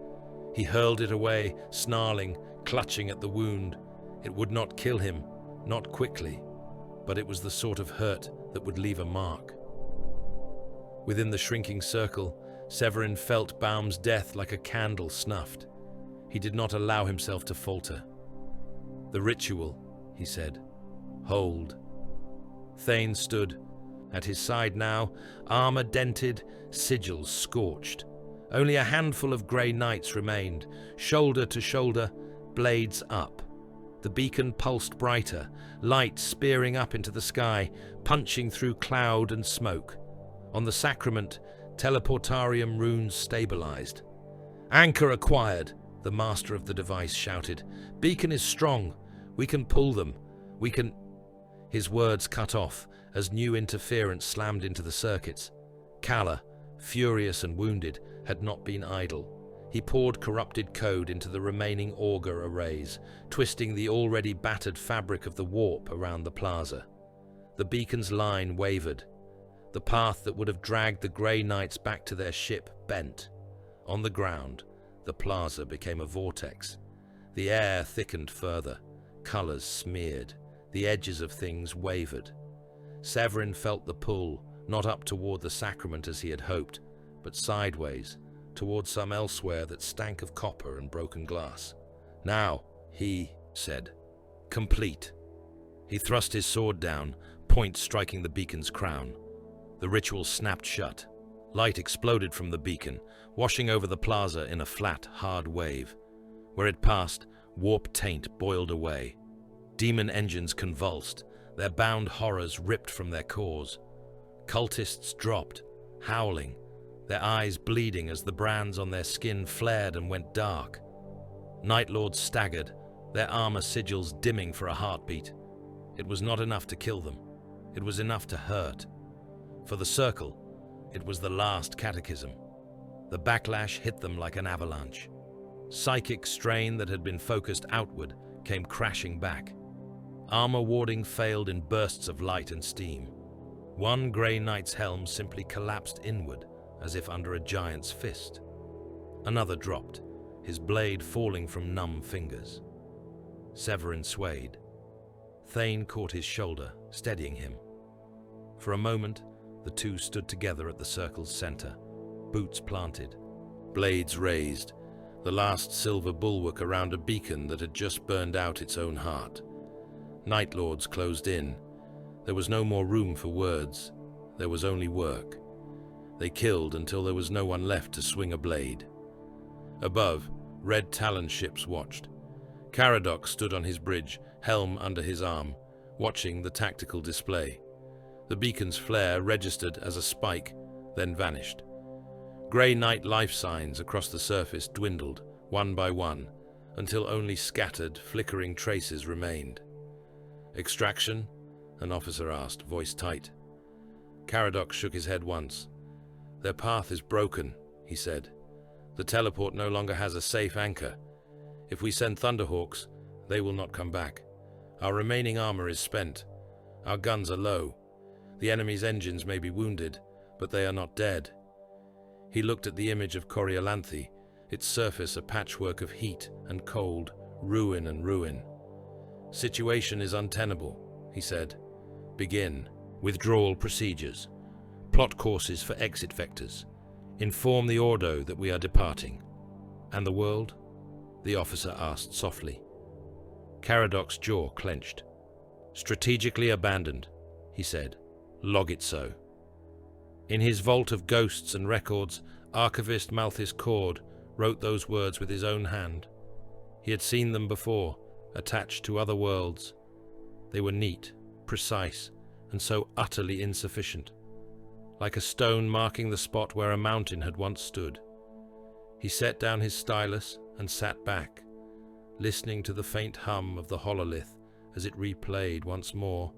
He hurled it away, snarling, clutching at the wound. It would not kill him, not quickly, but it was the sort of hurt that would leave a mark. Within the shrinking circle, Severin felt Baum's death like a candle snuffed. He did not allow himself to falter. "The ritual," he said. "Hold." Thane stood. At his side now, armor dented, sigils scorched. Only a handful of grey knights remained, shoulder to shoulder, blades up. The beacon pulsed brighter, light spearing up into the sky, punching through cloud and smoke. On the sacrament, teleportarium runes stabilized. "Anchor acquired," the master of the device shouted. "Beacon is strong. We can pull them. We can—" His words cut off as new interference slammed into the circuits. Kala, furious and wounded, had not been idle. He poured corrupted code into the remaining auger arrays, twisting the already battered fabric of the warp around the plaza. The beacon's line wavered. The path that would have dragged the Grey Knights back to their ship bent. On the ground, the plaza became a vortex. The air thickened further. Colors smeared. The edges of things wavered. Severin felt the pull, not up toward the sacrament as he had hoped, but sideways, toward some elsewhere that stank of copper and broken glass. "Now," he said. "Complete." He thrust his sword down, point striking the beacon's crown. The ritual snapped shut. Light exploded from the beacon, washing over the plaza in a flat, hard wave. Where it passed, warp taint boiled away. Demon engines convulsed, their bound horrors ripped from their cores. Cultists dropped, howling, their eyes bleeding as the brands on their skin flared and went dark. Night Lords staggered, their armor sigils dimming for a heartbeat. It was not enough to kill them. It was enough to hurt. For the Circle, it was the last catechism. The backlash hit them like an avalanche. Psychic strain that had been focused outward came crashing back. Armor warding failed in bursts of light and steam. One Grey Knight's helm simply collapsed inward, as if under a giant's fist. Another dropped, his blade falling from numb fingers. Severin swayed. Thane caught his shoulder, steadying him. For a moment, the two stood together at the circle's center, boots planted, blades raised, the last silver bulwark around a beacon that had just burned out its own heart. Night Lords closed in. There was no more room for words. There was only work. They killed until there was no one left to swing a blade. Above, red Talon ships watched. Caradoc stood on his bridge, helm under his arm, watching the tactical display. The beacon's flare registered as a spike, then vanished. Grey Knight life signs across the surface dwindled, one by one, until only scattered, flickering traces remained. "Extraction?" an officer asked, voice tight. Caradoc shook his head once. "Their path is broken," he said. "The teleport no longer has a safe anchor. If we send Thunderhawks, they will not come back. Our remaining armor is spent. Our guns are low. The enemy's engines may be wounded, but they are not dead." He looked at the image of Coriolanthe, its surface a patchwork of heat and cold, ruin and ruin. "Situation is untenable," he said. "Begin. Withdrawal procedures. Plot courses for exit vectors. Inform the Ordo that we are departing." "And the world?" the officer asked softly. Caradoc's jaw clenched. "Strategically abandoned," he said. "Log it so." In his vault of ghosts and records, Archivist Malthus Cord wrote those words with his own hand. He had seen them before, attached to other worlds. They were neat, precise, and so utterly insufficient. like a stone marking the spot where a mountain had once stood. He set down his stylus and sat back, listening to the faint hum of the hololith as it replayed once more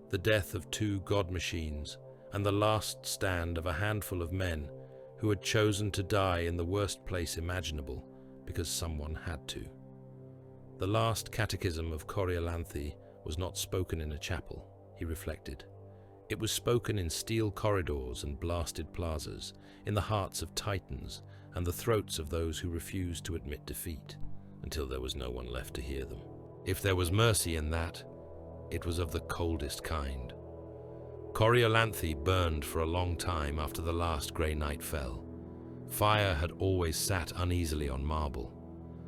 the death of 2 god machines and the last stand of a handful of men who had chosen to die in the worst place imaginable because someone had to. The last catechism of Coriolanthe was not spoken in a chapel, he reflected. It was spoken in steel corridors and blasted plazas, in the hearts of titans and the throats of those who refused to admit defeat, until there was no one left to hear them. If there was mercy in that, it was of the coldest kind. Coriolanthe burned for a long time after the last grey night fell. Fire had always sat uneasily on marble.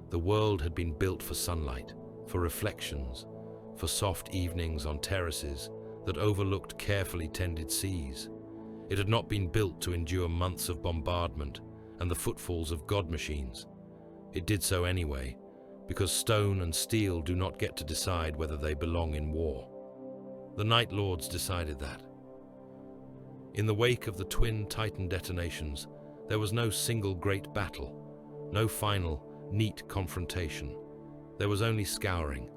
The world had been built for sunlight, for reflections, for soft evenings on terraces that overlooked carefully tended seas. It had not been built to endure months of bombardment and the footfalls of god machines. It did so anyway, because stone and steel do not get to decide whether they belong in war. The Night Lords decided that. In the wake of the twin Titan detonations, there was no single great battle, no final, neat confrontation. There was only scouring.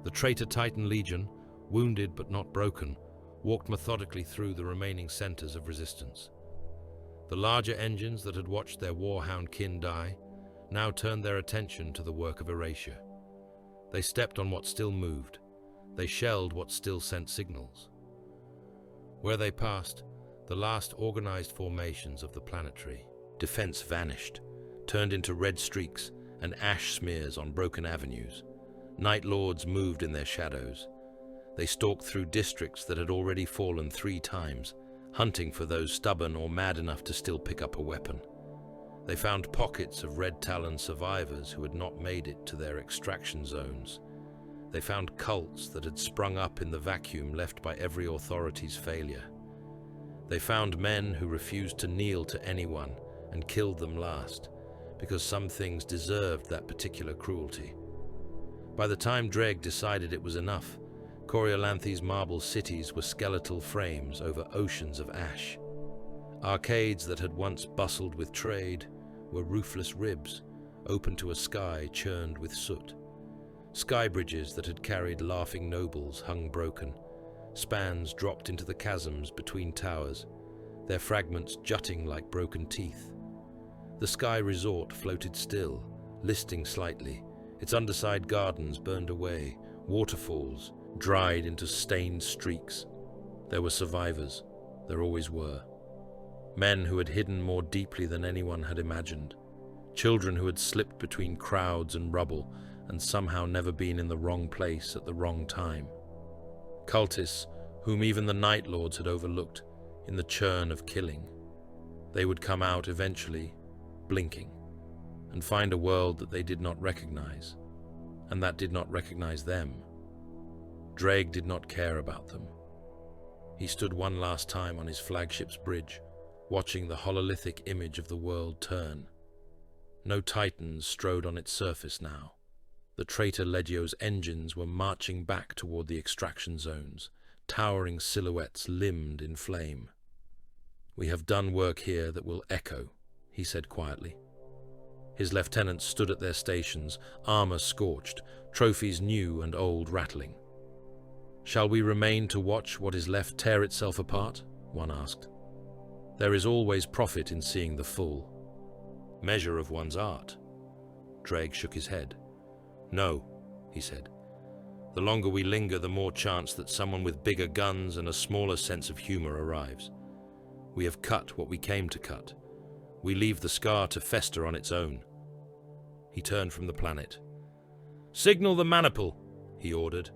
The traitor Titan Legion, wounded but not broken, walked methodically through the remaining centers of resistance. The larger engines that had watched their warhound kin die now turned their attention to the work of erasure. They stepped on what still moved. They shelled what still sent signals. Where they passed, the last organized formations of the planetary defense vanished, turned into red streaks and ash smears on broken avenues. Night Lords moved in their shadows. They stalked through districts that had already fallen 3 times, hunting for those stubborn or mad enough to still pick up a weapon. They found pockets of Red Talon survivors who had not made it to their extraction zones. They found cults that had sprung up in the vacuum left by every authority's failure. They found men who refused to kneel to anyone and killed them last, because some things deserved that particular cruelty. By the time Dreg decided it was enough, Coriolanthe's marble cities were skeletal frames over oceans of ash. Arcades that had once bustled with trade were roofless ribs, open to a sky churned with soot. Sky bridges that had carried laughing nobles hung broken. Spans dropped into the chasms between towers, their fragments jutting like broken teeth. The Sky Resort floated still, listing slightly, its underside gardens burned away, waterfalls dried into stained streaks. There were survivors, there always were. Men who had hidden more deeply than anyone had imagined. Children who had slipped between crowds and rubble and somehow never been in the wrong place at the wrong time. Cultists whom even the Night Lords had overlooked in the churn of killing. They would come out eventually, blinking, and find a world that they did not recognize, and that did not recognize them. Dreg did not care about them. He stood one last time on his flagship's bridge, watching the hololithic image of the world turn. No Titans strode on its surface now. The traitor Legio's engines were marching back toward the extraction zones, towering silhouettes limned in flame. "We have done work here that will echo," he said quietly. His lieutenants stood at their stations, armor scorched, trophies new and old rattling. "Shall we remain to watch what is left tear itself apart?" one asked. "There is always profit in seeing the full measure of one's art." Dreg shook his head. "No," he said. "The longer we linger, the more chance that someone with bigger guns and a smaller sense of humor arrives. We have cut what we came to cut. We leave the scar to fester on its own." He turned from the planet. "Signal the maniple," he ordered.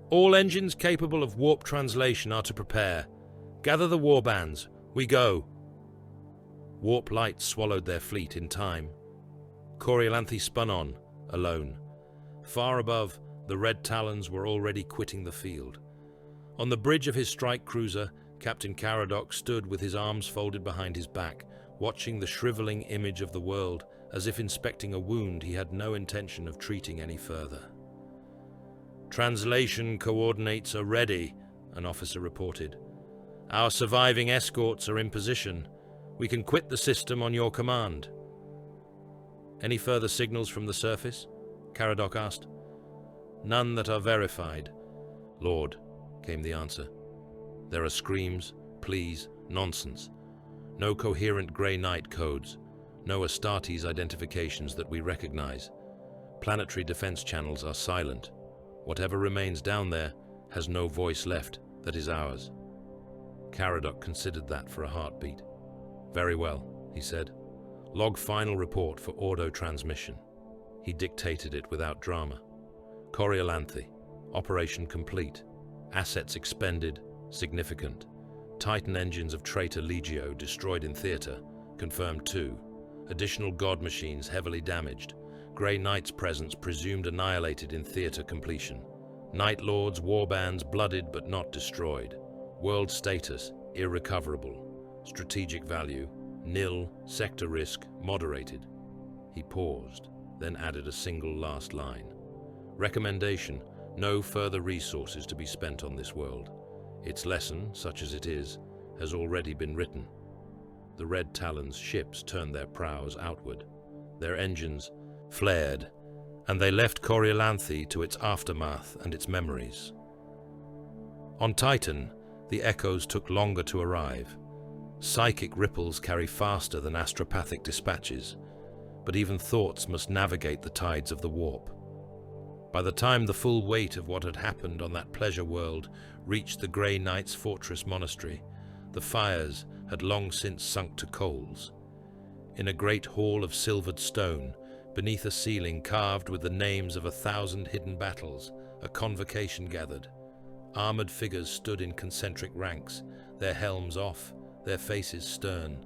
"All engines capable of warp translation are to prepare. Gather the warbands. We go." Warp lights swallowed their fleet in time. Coriolanthe spun on, alone. Far above, the Red Talons were already quitting the field. On the bridge of his strike cruiser, Captain Caradoc stood with his arms folded behind his back, watching the shriveling image of the world as if inspecting a wound he had no intention of treating any further. "Translation coordinates are ready," an officer reported. Our surviving escorts are in position. We can quit the system on your command. Any further signals from the surface? Caradoc asked. None that are verified, Lord, came the answer. There are screams, pleas, nonsense. No coherent Grey Knight codes. No Astartes identifications that we recognize. Planetary defense channels are silent. Whatever remains down there has no voice left that is ours. Caradoc considered that for a heartbeat. Very well, he said. Log final report for auto transmission. He dictated it without drama. Coriolanthe, operation complete. Assets expended, significant. Titan engines of traitor Legio destroyed in theater, confirmed 2. Additional god machines heavily damaged. Grey Knight's presence presumed annihilated in theater completion. Night Lords, warbands blooded but not destroyed. World status, irrecoverable. Strategic value, nil. Sector risk, moderated. He paused, then added a single last line. Recommendation, no further resources to be spent on this world. Its lesson, such as it is, has already been written. The Red Talon's ships turned their prows outward. Their engines flared, and they left Coriolanthe to its aftermath and its memories. On Titan, the echoes took longer to arrive. Psychic ripples carry faster than astropathic dispatches, but even thoughts must navigate the tides of the warp. By the time the full weight of what had happened on that pleasure world reached the Grey Knight's fortress monastery, the fires had long since sunk to coals. In a great hall of silvered stone, beneath a ceiling carved with the names of 1,000 hidden battles, a convocation gathered. Armored figures stood in concentric ranks, their helms off, their faces stern.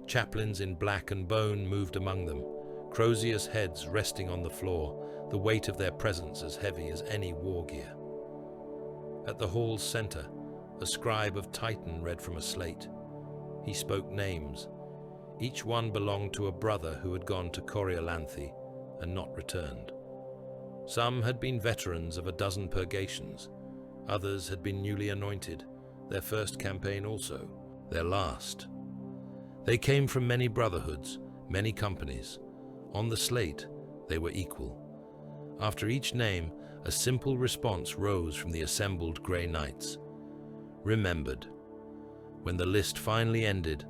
Chaplains in black and bone moved among them, crozier heads resting on the floor, the weight of their presence as heavy as any war gear. At the hall's center, a scribe of Titan read from a slate. He spoke names. Each one belonged to a brother who had gone to Coriolanthe and not returned. Some had been veterans of 12 purgations. Others had been newly anointed, their first campaign also, their last. They came from many brotherhoods, many companies. On the slate, they were equal. After each name, a simple response rose from the assembled Grey Knights. Remembered. When the list finally ended,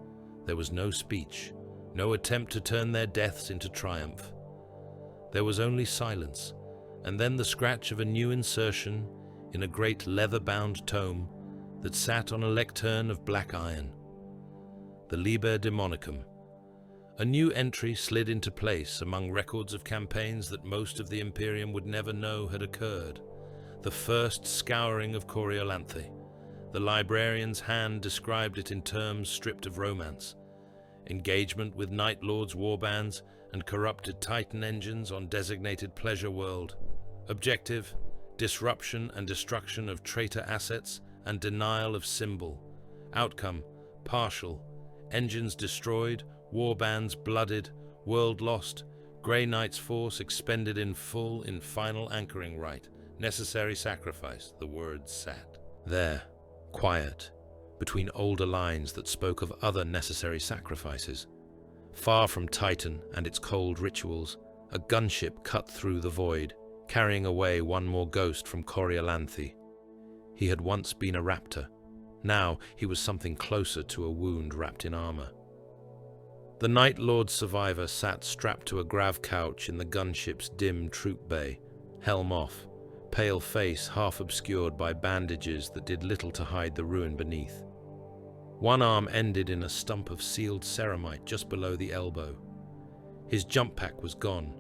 there was no speech, no attempt to turn their deaths into triumph. There was only silence, and then the scratch of a new insertion in a great leather-bound tome that sat on a lectern of black iron. The Liber Demonicum. A new entry slid into place among records of campaigns that most of the Imperium would never know had occurred. The first scouring of Coriolanthe. The librarian's hand described it in terms stripped of romance. Engagement with Night Lords' warbands and corrupted Titan engines on designated pleasure world. Objective, disruption and destruction of traitor assets and denial of symbol. Outcome, partial. Engines destroyed, warbands blooded, world lost. Grey Knight's force expended in full in final anchoring rite. Necessary sacrifice, the words sat. There, quiet, between older lines that spoke of other necessary sacrifices. Far from Titan and its cold rituals, a gunship cut through the void, carrying away one more ghost from Coriolanthe. He had once been a raptor. Now he was something closer to a wound wrapped in armor. The Night Lord survivor sat strapped to a grav couch in the gunship's dim troop bay, helm off, pale face half obscured by bandages that did little to hide the ruin beneath. One arm ended in a stump of sealed ceramite just below the elbow. His jump pack was gone,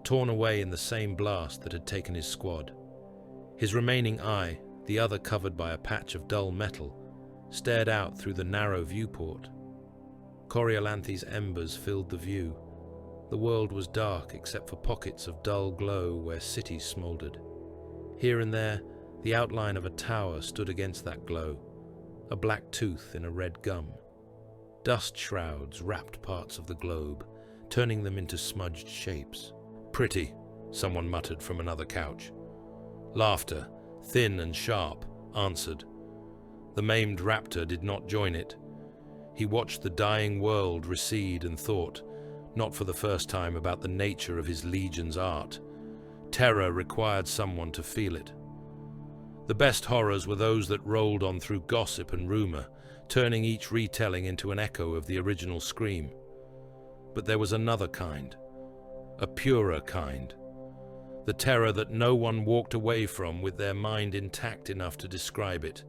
torn away in the same blast that had taken his squad. His remaining eye, the other covered by a patch of dull metal, stared out through the narrow viewport. Coriolanthe's embers filled the view. The world was dark except for pockets of dull glow where cities smoldered. Here and there, the outline of a tower stood against that glow, a black tooth in a red gum. Dust shrouds wrapped parts of the globe, turning them into smudged shapes. Pretty, someone muttered from another couch. Laughter, thin and sharp, answered. The maimed raptor did not join it. He watched the dying world recede and thought, not for the first time, about the nature of his legion's art. Terror required someone to feel it. The best horrors were those that rolled on through gossip and rumor, turning each retelling into an echo of the original scream. But there was another kind, a purer kind. The terror that no one walked away from with their mind intact enough to describe it,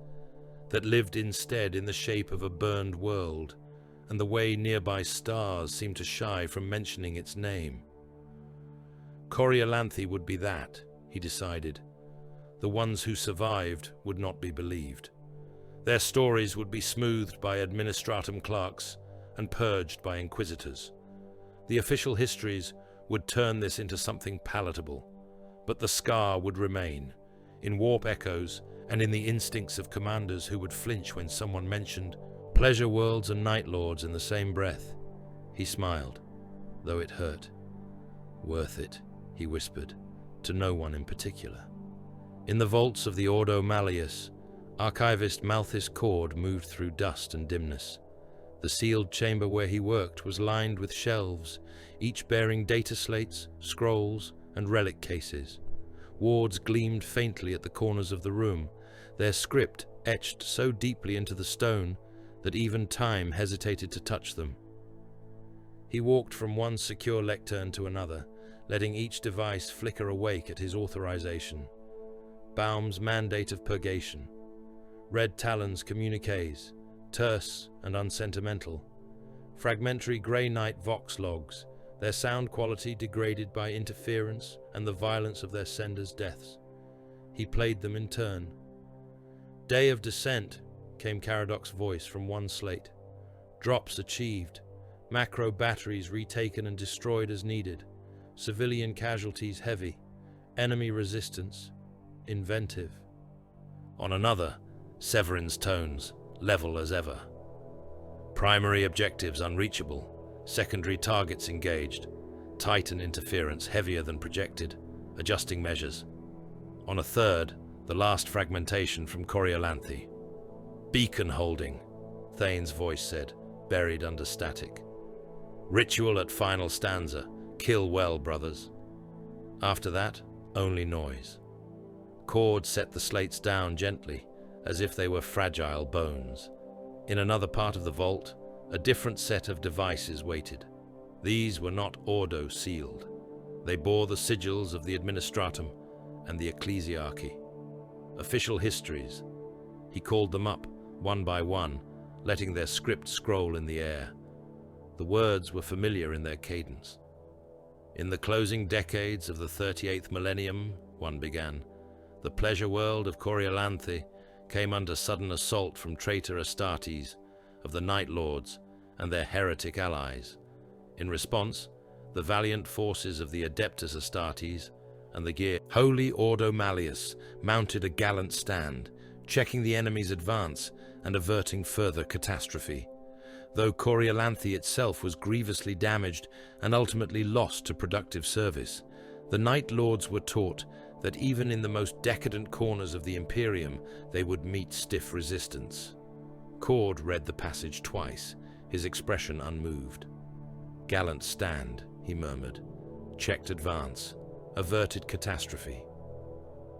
that lived instead in the shape of a burned world, and the way nearby stars seemed to shy from mentioning its name. Coriolanthe would be that, he decided. The ones who survived would not be believed. Their stories would be smoothed by administratum clerks and purged by inquisitors. The official histories would turn this into something palatable, but the scar would remain, in warp echoes and in the instincts of commanders who would flinch when someone mentioned pleasure worlds and night lords in the same breath. He smiled, though it hurt. Worth it, he whispered, to no one in particular. In the vaults of the Ordo Malleus, archivist Malthus Cord moved through dust and dimness. The sealed chamber where he worked was lined with shelves, each bearing data slates, scrolls, and relic cases. Wards gleamed faintly at the corners of the room, their script etched so deeply into the stone that even time hesitated to touch them. He walked from one secure lectern to another, letting each device flicker awake at his authorization. Baum's mandate of purgation, Red Talon's communiques, terse and unsentimental, fragmentary Grey Knight vox logs, their sound quality degraded by interference and the violence of their senders' deaths. He played them in turn. Day of Descent, came Caradoc's voice from one slate. Drops achieved, macro batteries retaken and destroyed as needed, civilian casualties heavy, enemy resistance inventive. On another, Severin's tones, level as ever. Primary objectives unreachable, secondary targets engaged, Titan interference heavier than projected, adjusting measures. On a third, the last fragmentation from Coriolanthe. Beacon holding, Thane's voice said, buried under static. Ritual at final stanza, kill well, brothers. After that, only noise. Cord set the slates down gently, as if they were fragile bones. In another part of the vault, a different set of devices waited. These were not Ordo sealed. They bore the sigils of the Administratum and the Ecclesiarchy. Official histories. He called them up, one by one, letting their script scroll in the air. The words were familiar in their cadence. In the closing decades of the 38th millennium, one began, the pleasure world of Coriolanthe came under sudden assault from traitor Astartes, of the Night Lords, and their heretic allies. In response, the valiant forces of the Adeptus Astartes and the gear Holy Ordo Malleus mounted a gallant stand, checking the enemy's advance and averting further catastrophe. Though Coriolanthe itself was grievously damaged and ultimately lost to productive service, the Night Lords were taught that even in the most decadent corners of the Imperium, they would meet stiff resistance. Cord read the passage twice, his expression unmoved. Gallant stand, he murmured. Checked advance. Averted catastrophe.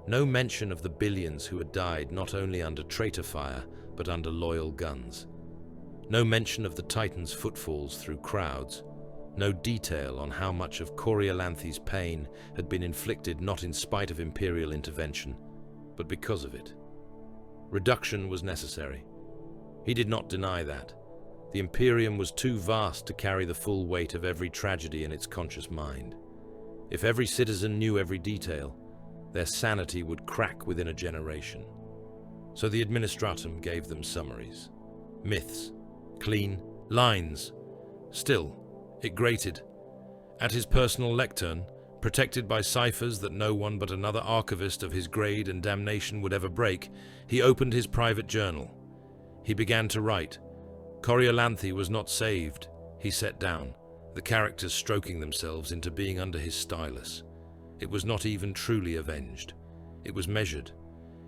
No mention of the billions who had died not only under traitor fire, but under loyal guns. No mention of the Titans' footfalls through crowds. No detail on how much of Coriolanthe's pain had been inflicted not in spite of Imperial intervention, but because of it. Reduction was necessary. He did not deny that. The Imperium was too vast to carry the full weight of every tragedy in its conscious mind. If every citizen knew every detail, their sanity would crack within a generation. So the Administratum gave them summaries. Myths. Clean. Lines. Still, it grated. At his personal lectern, protected by ciphers that no one but another archivist of his grade and damnation would ever break, he opened his private journal. He began to write. Coriolanthe was not saved, he set down, the characters stroking themselves into being under his stylus. It was not even truly avenged. It was measured.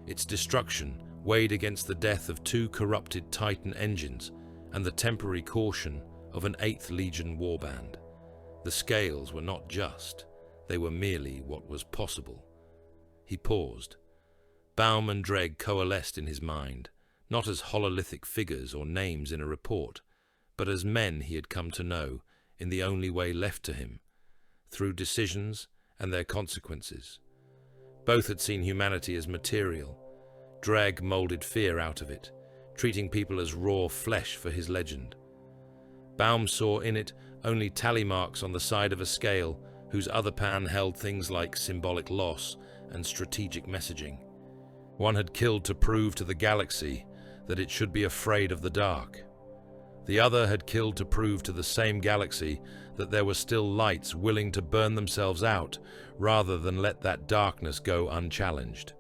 Its destruction, weighed against the death of 2 corrupted Titan engines and the temporary caution of an 8th Legion warband. The scales were not just, they were merely what was possible. He paused. Baum and Dreg coalesced in his mind, not as hololithic figures or names in a report, but as men he had come to know in the only way left to him, through decisions and their consequences. Both had seen humanity as material. Dreg molded fear out of it, treating people as raw flesh for his legend. Baum saw in it only tally marks on the side of a scale whose other pan held things like symbolic loss and strategic messaging. One had killed to prove to the galaxy that it should be afraid of the dark. The other had killed to prove to the same galaxy that there were still lights willing to burn themselves out rather than let that darkness go unchallenged.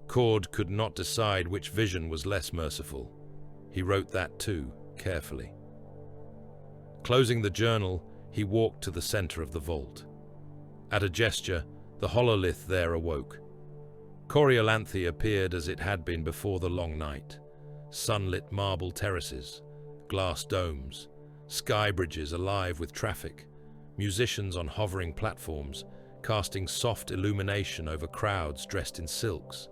Cord could not decide which vision was less merciful. He wrote that too, carefully. Closing the journal, he walked to the center of the vault. At a gesture, the hololith there awoke. Coriolanthe appeared as it had been before the long night. Sunlit marble terraces, glass domes, sky bridges alive with traffic, musicians on hovering platforms, casting soft illumination over crowds dressed in silks.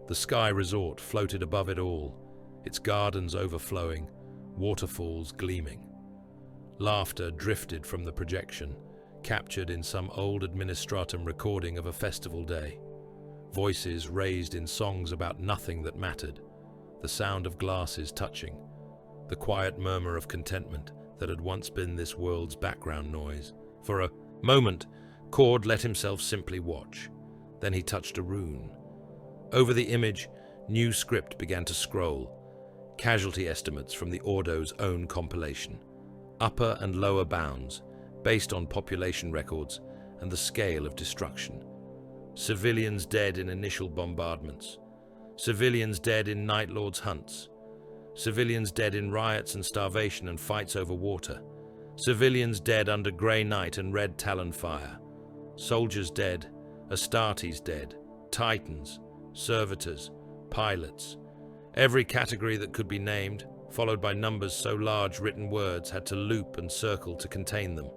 The sky resort floated above it all, its gardens overflowing, waterfalls gleaming. Laughter drifted from the projection, captured in some old administratum recording of a festival day. Voices raised in songs about nothing that mattered, the sound of glasses touching, the quiet murmur of contentment that had once been this world's background noise. For a moment, Cord let himself simply watch. Then he touched a rune. Over the image, new script began to scroll, casualty estimates from the Ordo's own compilation, upper and lower bounds, based on population records and the scale of destruction. Civilians dead in initial bombardments, civilians dead in Night Lord's hunts, civilians dead in riots and starvation and fights over water, civilians dead under Grey Knight and Red Talon fire, soldiers dead, Astartes dead, Titans, servitors, pilots. Every category that could be named, followed by numbers so large written words had to loop and circle to contain them.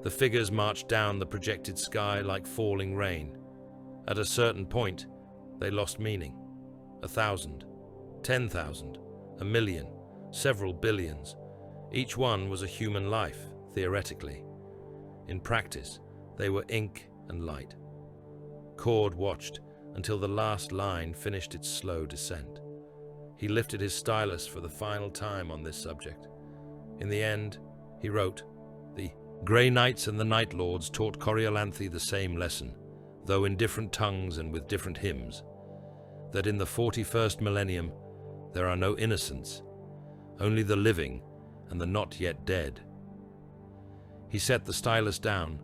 The figures marched down the projected sky like falling rain. At a certain point, they lost meaning. 1,000, 10,000, 1,000,000, several billions. Each one was a human life, theoretically. In practice, they were ink and light. Cord watched until the last line finished its slow descent. He lifted his stylus for the final time on this subject. In the end, he wrote, "The Grey Knights and the Night Lords taught Coriolanthe the same lesson, though in different tongues and with different hymns, that in the 41st millennium there are no innocents, only the living and the not yet dead." He set the stylus down.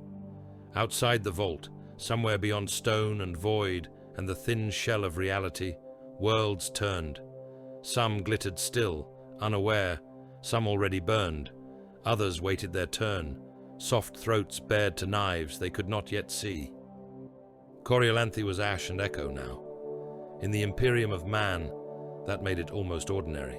Outside the vault, somewhere beyond stone and void and the thin shell of reality, worlds turned. Some glittered still, unaware, some already burned. Others waited their turn, soft throats bared to knives they could not yet see. Coriolanthe was ash and echo now. In the Imperium of man, that made it almost ordinary.